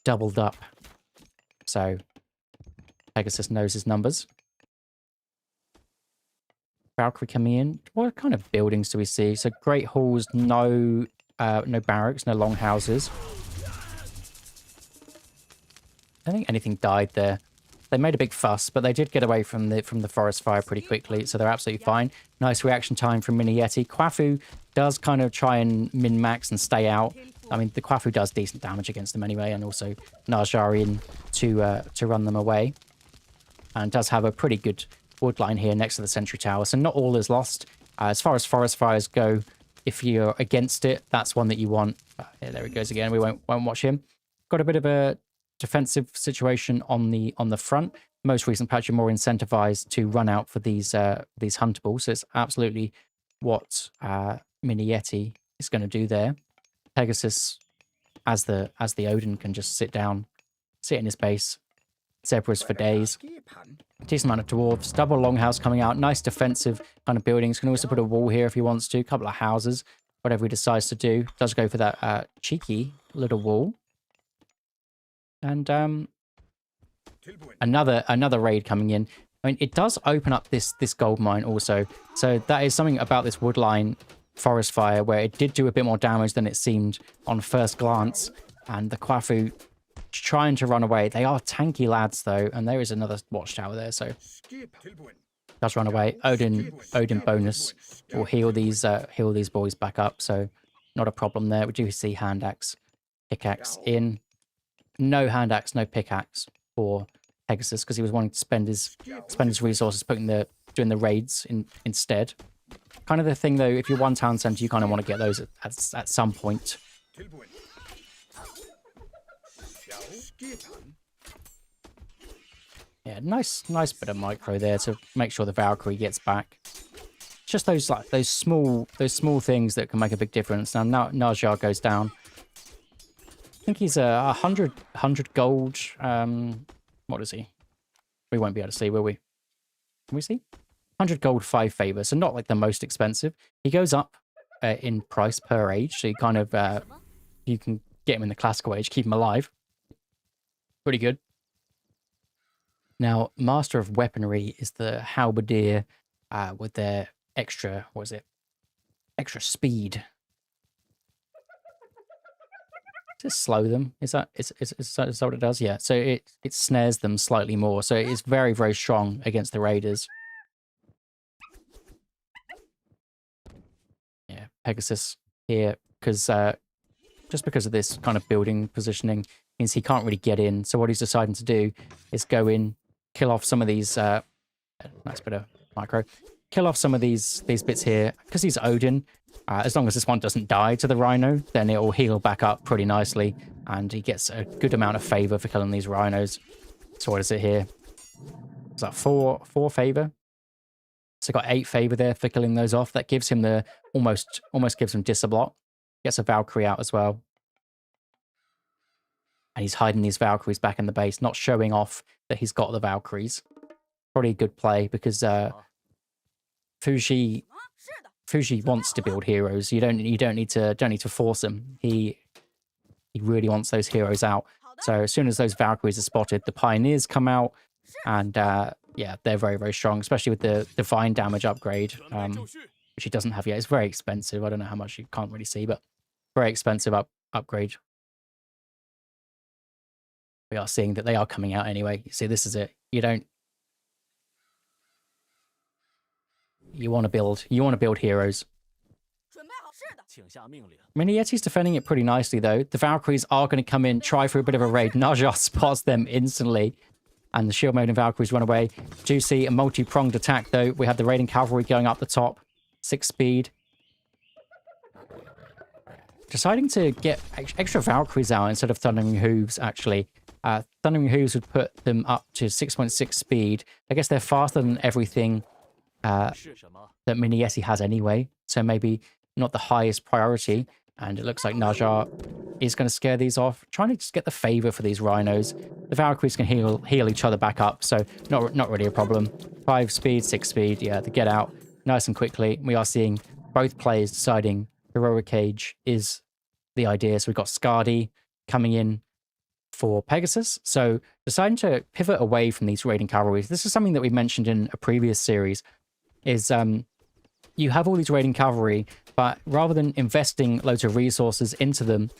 doubled up. So Pegasus knows his numbers. Valkyrie coming in. What kind of buildings do we see? So great halls, no barracks, no longhouses. I don't think anything died there. They made a big fuss, but they did get away from the forest fire pretty quickly, so they're absolutely fine. Nice reaction time from MiniYeti. Quafu does kind of try and min-max and stay out. I mean, the Quafu does decent damage against them anyway, and also Narjar in to run them away. And does have a pretty good wood line here next to the sentry tower, so not all is lost. As far as forest fires go, if you're against it, that's one that you want. Yeah, there he goes again. We won't watch him. Got a bit of a defensive situation on the front. Most recent patch, you're more incentivized to run out for these huntables. So it's absolutely what MiniYeti is going to do there. Pegasus, as the Odin, can just sit in his base. Zebras for days. Decent amount of dwarves. Double longhouse coming out. Nice defensive kind of buildings. Can also put a wall here if he wants to. A couple of houses. Whatever he decides to do. Does go for that cheeky little wall. And another raid coming in. I mean, it does open up this gold mine also. So that is something about this woodline forest fire where it did do a bit more damage than it seemed on first glance. And the Quafu trying to run away. They are tanky lads though, and there is another watchtower there, so does run away. Odin bonus will heal these boys back up, so not a problem there. We do see hand axe, pickaxe in. No hand axe, no pickaxe for Pegasus because he was wanting to spend his resources doing the raids instead. Kind of the thing though, if you're one town center, you kind of want to get those at some point. Yeah, nice bit of micro there to make sure the Valkyrie gets back. Just those small things that can make a big difference. Now Narjar goes down. I think he's 100 gold. What is he? We won't be able to see, will we? Can we see? 100 gold, 5 favor. So not like the most expensive. He goes up in price per age. So you kind of you can get him in the classical age, keep him alive. Pretty good. Now, Master of Weaponry is the halberdier with their extra, what is it? Extra speed. Does it slow them? Is that what it does? Yeah. So it snares them slightly more. So it is very, very strong against the raiders. Yeah, Pegasus here because just because of this kind of building positioning means he can't really get in. So what he's deciding to do is go in, kill off some of these. Nice bit of micro. Kill off some of these bits here because he's Odin. As long as this one doesn't die to the rhino, then it will heal back up pretty nicely, and he gets a good amount of favor for killing these rhinos. So what is it here? Is that four favor? So got 8 favor there for killing those off. That gives him the almost gives him disablock. Gets a Valkyrie out as well. And he's hiding these Valkyries back in the base, not showing off that he's got the Valkyries. Probably a good play because Fuji wants to build heroes. You don't need to force him. He really wants those heroes out. So as soon as those Valkyries are spotted, the Pioneers come out, and yeah, they're very, very strong, especially with the divine damage upgrade, which he doesn't have yet. It's very expensive. I don't know how much, you can't really see, but very expensive upgrade. We are seeing that they are coming out anyway. You see, this is it. You want to build heroes. MiniYeti's defending it pretty nicely though. The Valkyries are going to come in, try for a bit of a raid. Narjar spots them instantly, and the shield mode and Valkyries run away. Do see a multi-pronged attack though. We have the raiding cavalry going up the top, 6 speed. Deciding to get extra Valkyries out instead of Thundering Hooves actually. Thundering Hooves would put them up to 6.6 speed. I guess they're faster than everything that MiniYeti has anyway, so maybe not the highest priority. And it looks like Narjar is going to scare these off, trying to just get the favor for these rhinos. The Valkyries can heal each other back up, so not really a problem. 5 speed, 6 speed, yeah, the get out. nice and quickly. We are seeing both players deciding Heroic Age is the idea. So we've got Scardy coming in for Pegasus. So deciding to pivot away from these raiding cavalries. This is something that we mentioned in a previous series, is you have all these raiding cavalry, but rather than investing loads of resources into them,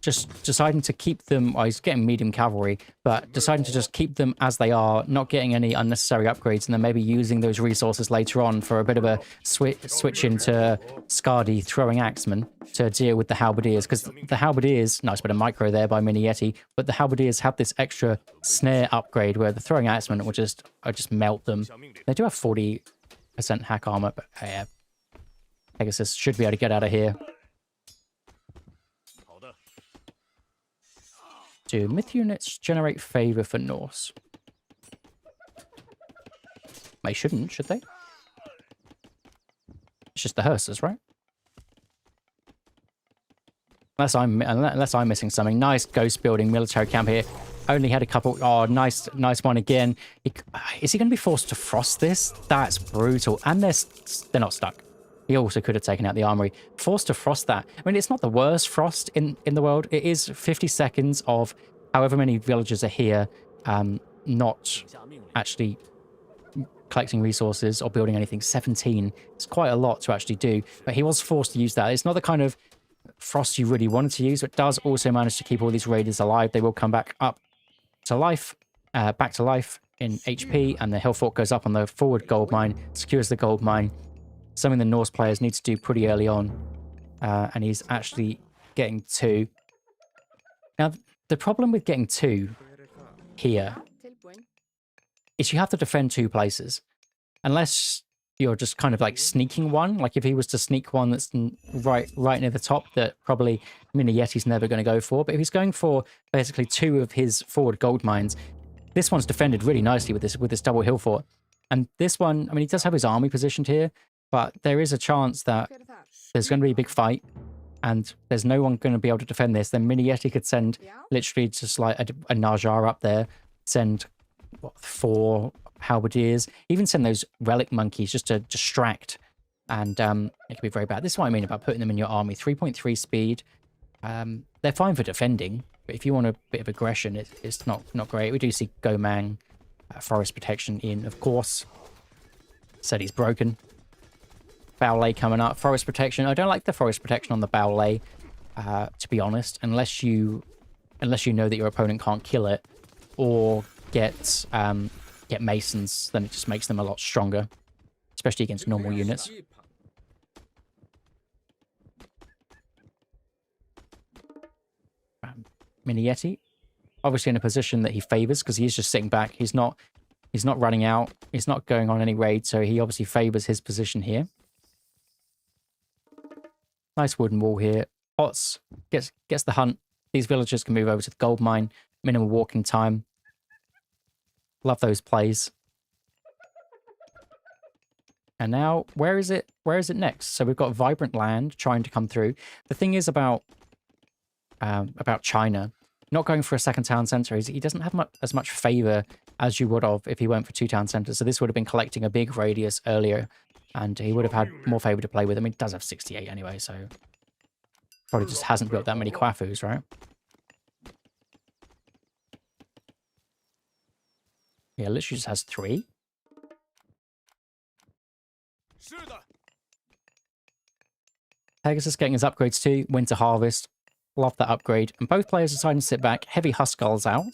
just deciding to keep them, well, he's getting medium cavalry, but deciding to just keep them as they are, not getting any unnecessary upgrades, and then maybe using those resources later on for a bit of a switch into Scardy throwing axemen to deal with the halberdiers, because the halberdiers, nice bit of micro there by MiniYeti, but the halberdiers have this extra snare upgrade where the throwing axemen will just melt them. They do have 40% hack armor, but yeah, Pegasus should be able to get out of here. Do myth units generate favor for Norse? They shouldn't, should they? It's just the hearses, right? Unless I'm missing something. Nice ghost building military camp here. Only had a couple. Oh, nice one again. Is he going to be forced to frost this? That's brutal. And they're not stuck. He also could have taken out the armory. Forced to frost that. I mean, it's not the worst frost in the world. It is 50 seconds of however many villagers are here, not actually collecting resources or building anything. 17. It's quite a lot to actually do. But he was forced to use that. It's not the kind of frost you really wanted to use. But it does also manage to keep all these raiders alive. They will come back up to life, back to life in HP. And the hill fort goes up on the forward gold mine, secures the gold mine. Something the Norse players need to do pretty early on. And he's actually getting 2. Now, the problem with getting 2 here is you have to defend 2 places. Unless you're just kind of like sneaking one. Like if he was to sneak one that's right near the top, that probably MiniYeti's never going to go for. But if he's going for basically 2 of his forward gold mines, this one's defended really nicely with this double hill fort. And this one, I mean, he does have his army positioned here. But there is a chance that there's going to be a big fight and there's no one going to be able to defend this. Then MiniYeti could send literally just like a Najar up there, send 4 halberdiers, even send those relic monkeys just to distract. And it could be very bad. This is what I mean about putting them in your army. 3.3 speed. They're fine for defending, but if you want a bit of aggression, it's not great. We do see Gomang, forest protection in, of course. Said he's broken. Ballet coming up. Forest protection. I don't like the forest protection on the ballet, to be honest, unless you know that your opponent can't kill it or get masons. Then it just makes them a lot stronger, especially against normal units. MiniYeti, obviously in a position that he favors because he's just sitting back. He's not running out. He's not going on any raid, so he obviously favors his position here. Nice wooden wall here. Pots gets the hunt. These villagers can move over to the gold mine. Minimal walking time. Love those plays. And now, where is it? Where is it next? So we've got Vibrant Land trying to come through. The thing is about China, not going for a second town center, is he doesn't have as much favor as you would have if he went for 2 town centers. So this would have been collecting a big radius earlier. And he would have had more favor to play with. I mean, he does have 68 anyway, so probably just hasn't built that many Quafus, right? Yeah, literally just has 3. Pegasus getting his upgrades too. Winter Harvest. Love that upgrade. And both players deciding to sit back. Heavy Huskarls out.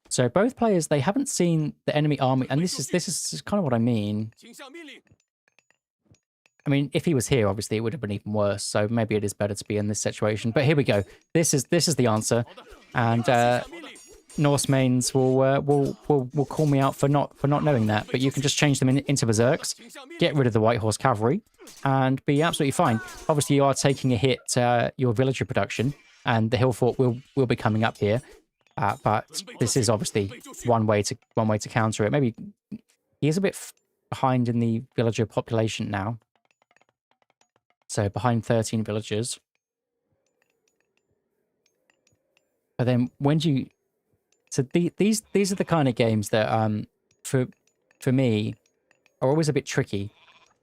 So both players, they haven't seen the enemy army, and this is kind of what I mean. I mean, if he was here, obviously it would have been even worse. So maybe it is better to be in this situation. But here we go. This is the answer, and Norse mains will call me out for not knowing that. But you can just change them into berserks, get rid of the White Horse Cavalry, and be absolutely fine. Obviously, you are taking a hit your villager production, and the hill fort will be coming up here. But this is obviously one way to counter it. Maybe he is a bit behind in the villager population now. So behind 13 villagers. But then when do you... So these are the kind of games that for me, are always a bit tricky.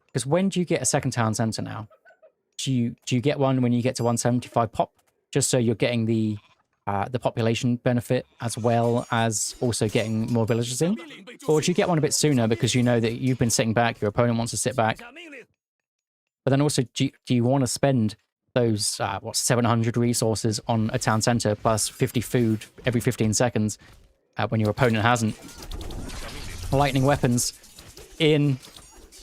Because when do you get a second town center now? Do you get one when you get to 175 pop, just so you're getting the population benefit as well as also getting more villagers in? Or do you get one a bit sooner because you know that you've been sitting back, your opponent wants to sit back? But then also, do you want to spend those, 700 resources on a town center plus 50 food every 15 seconds when your opponent hasn't? Lightning weapons in,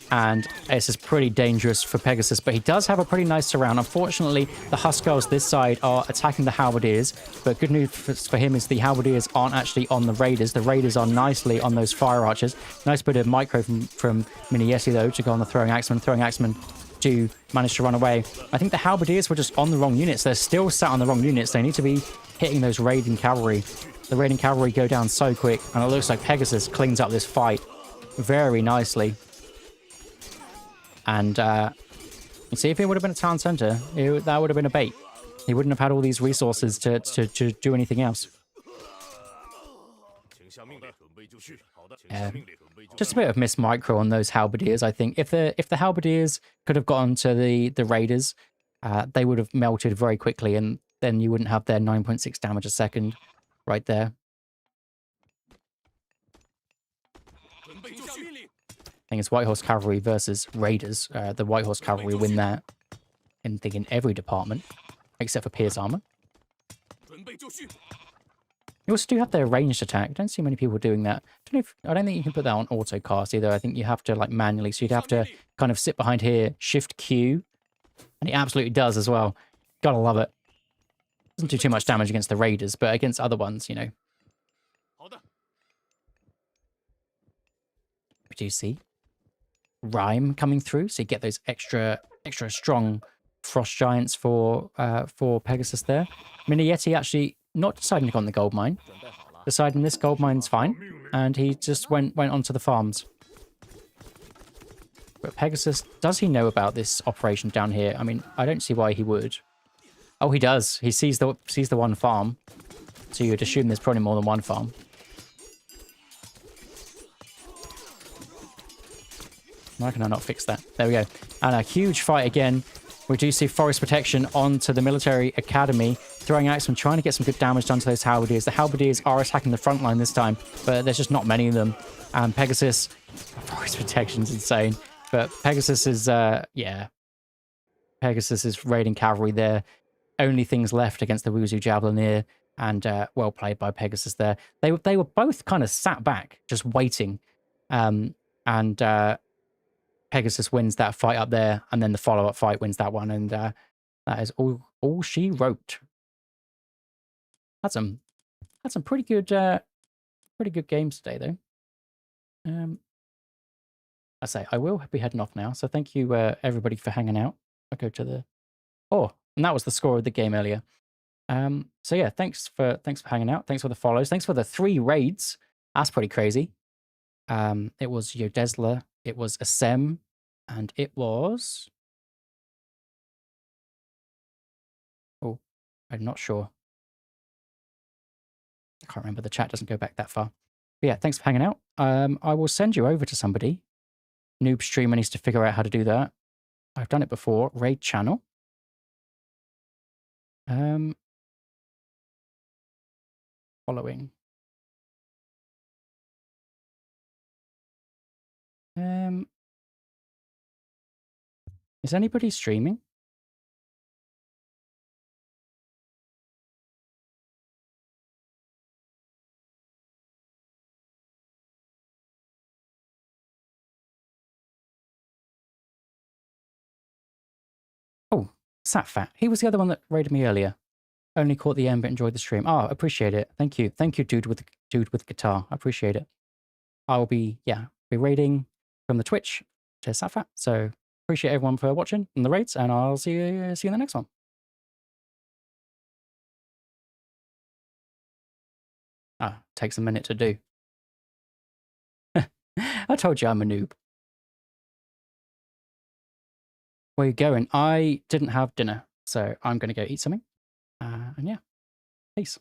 and this is pretty dangerous for Pegasus, but he does have a pretty nice surround. Unfortunately, the Huskars this side are attacking the Halberdiers, but good news for him is the Halberdiers aren't actually on the Raiders. The Raiders are nicely on those Fire Archers. Nice bit of micro from MiniYeti, though, to go on the Throwing Axeman. Throwing Axeman to manage to run away. I think the Halberdiers were just on the wrong units. They're still sat on the wrong units. They need to be hitting those raiding cavalry. The raiding cavalry go down so quick, and it looks like Pegasus cleans up this fight very nicely. And you see, if it would have been a town center, that would have been a bait. He wouldn't have had all these resources to do anything else. Just a bit of missed micro on those Halberdiers, I think. If the Halberdiers could have gotten to the Raiders, they would have melted very quickly, and then you wouldn't have their 9.6 damage a second right there. I think it's White Horse Cavalry versus Raiders. The White Horse Cavalry win that in every department, except for Pierce Armor. You also do have their ranged attack. I don't see many people doing that. I don't think you can put that on auto cast either. I think you have to like manually. So you'd have to kind of sit behind here, shift Q, and he absolutely does as well. Gotta love it. Doesn't do too much damage against the Raiders, but against other ones, you know. We do see Rhyme coming through, so you get those extra strong frost giants for Pegasus there. MiniYeti actually not deciding to go on the gold mine, deciding this gold mine's fine, and he just went onto the farms. But Pegasus, does he know about this operation down here? I mean, I don't see why he would. Oh, he does. He sees the one farm, so you'd assume there's probably more than one farm. Why can I not fix that? There we go. And a huge fight again. We do see Forest Protection onto the Military Academy. Throwing Axeman, trying to get some good damage done to those Halberdiers. The Halberdiers are attacking the front line this time, but there's just not many of them. And Pegasus... Forest Protection's insane. But Pegasus is, yeah. Pegasus is raiding cavalry there. Only things left against the Wuzu Javelinier. And well played by Pegasus there. They were both kind of sat back, just waiting. Pegasus wins that fight up there, and then the follow-up fight wins that one, and that is all she wrote. Had some pretty good games today, though. I say I will be heading off now, so thank you everybody for hanging out. I'll go to the and that was the score of the game earlier. So yeah, thanks for hanging out. Thanks for the follows. Thanks for the 3 raids. That's pretty crazy. It was Yodesla, it was Asem, and it was... Oh, I'm not sure. I can't remember. The chat doesn't go back that far. But yeah, thanks for hanging out. I will send you over to somebody. Noob streamer needs to figure out how to do that. I've done it before. Raid channel. Following. Is anybody streaming? Oh, Satfat. He was the other one that raided me earlier. Only caught the end but enjoyed the stream. Oh, appreciate it. Thank you. Thank you, dude with guitar. I appreciate it. I will be raiding from the Twitch to Satfat. So appreciate everyone for watching in the raids, and I'll see you in the next one. Takes a minute to do. I told you I'm a noob. Where you going? I didn't have dinner, so I'm going to go eat something. And yeah, peace.